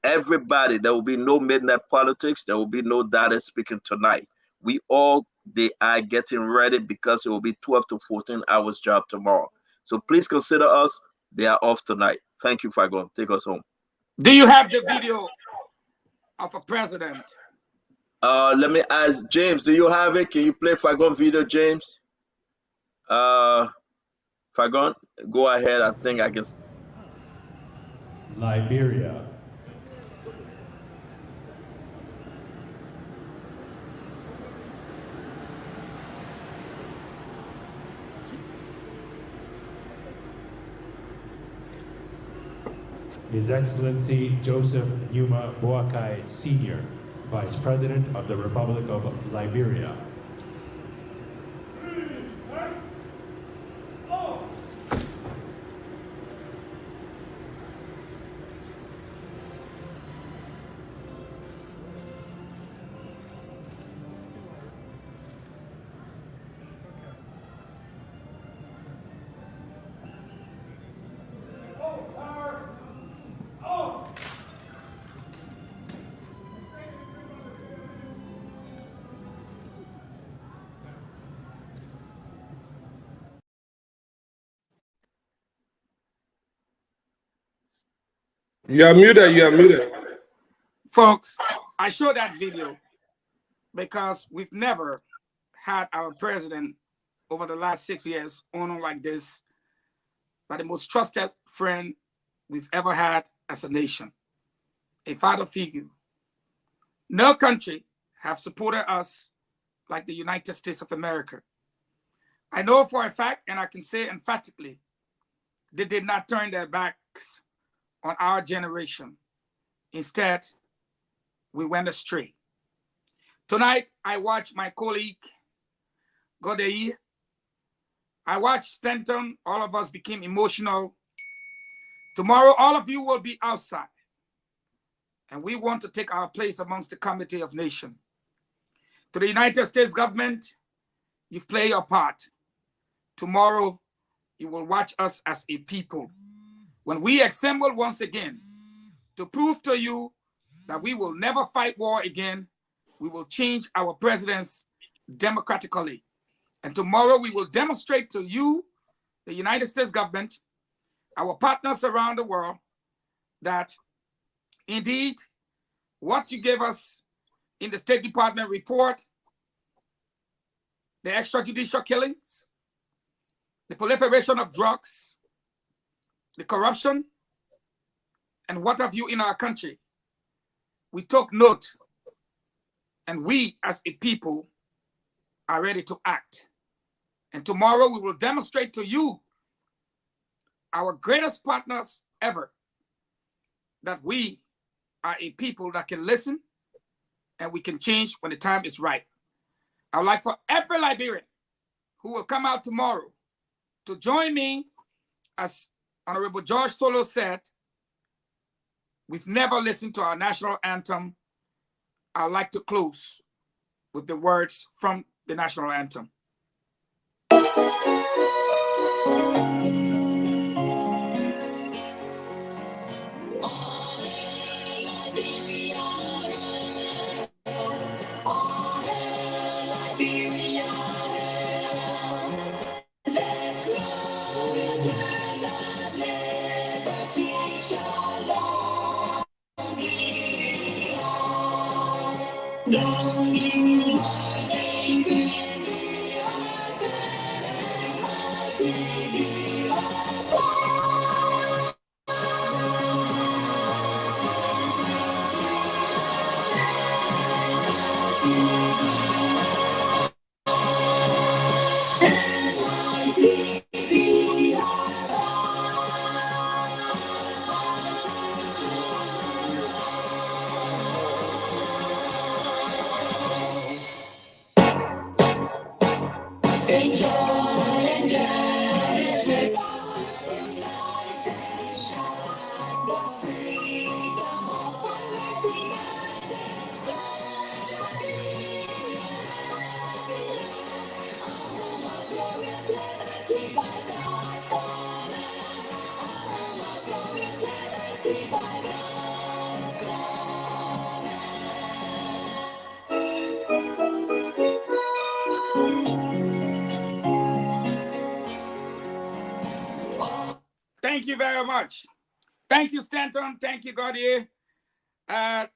everybody, there will be no midnight politics. There will be no data speaking tonight. They are getting ready because it will be 12 to 14 hours job tomorrow. So please consider us. They are off tonight. Thank you, Fagon. Take us home. Do you have the video of a president? Let me ask James, do you have it? Can you play Fagon video, James? Fagon, go ahead. I think I can. Liberia. His Excellency Joseph Numa Boakai Sr., Vice President of the Republic of Liberia. You are muted. Folks, I showed that video because we've never had our president over the last 6 years on like this, but the most trusted friend we've ever had as a nation, a father figure. No country have supported us like the United States of America. I know for a fact, and I can say emphatically, they did not turn their backs on our generation. Instead, we went astray. Tonight, I watched my colleague Godei. I watched Stanton. All of us became emotional. Tomorrow, all of you will be outside. And we want to take our place amongst the Committee of Nations. To the United States government, you've played your part. Tomorrow, you will watch us as a people. When we assemble once again to prove to you that we will never fight war again, we will change our presidents democratically. And tomorrow we will demonstrate to you, the United States government, our partners around the world, that indeed what you gave us in the State Department report, the extrajudicial killings, the proliferation of drugs, the corruption, and what have you in our country, we took note, and we as a people are ready to act. And tomorrow we will demonstrate to you, our greatest partners ever, that we are a people that can listen and we can change when the time is right. I would like for every Liberian who will come out tomorrow to join me, as Honorable George Solo said, we've never listened to our national anthem. I'd like to close with the words from the national anthem. Thank you very much. Thank you, Stanton. Thank you, Gaudier.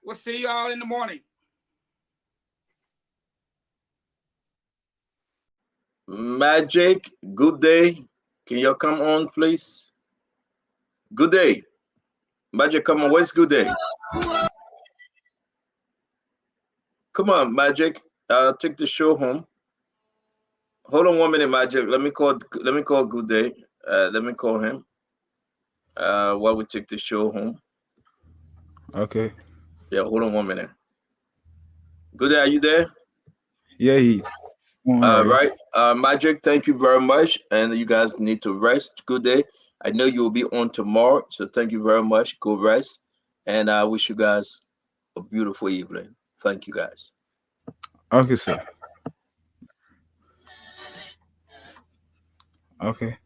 We'll see you all in the morning. Magic, good day. Can you come on, please? Good day. Magic, come on. Where's good day? Come on, Magic. Take the show home. Hold on 1 minute, Magic. Let me call Good Day. Let me call him. While we take the show home. Okay. Yeah, hold on 1 minute. Good Day, are you there? Yeah, he's. Right. Magic, thank you very much. And you guys need to rest. Good Day. I know you will be on tomorrow, so thank you very much. Go rest. And I wish you guys a beautiful evening. Thank you, guys. Okay, sir. Okay.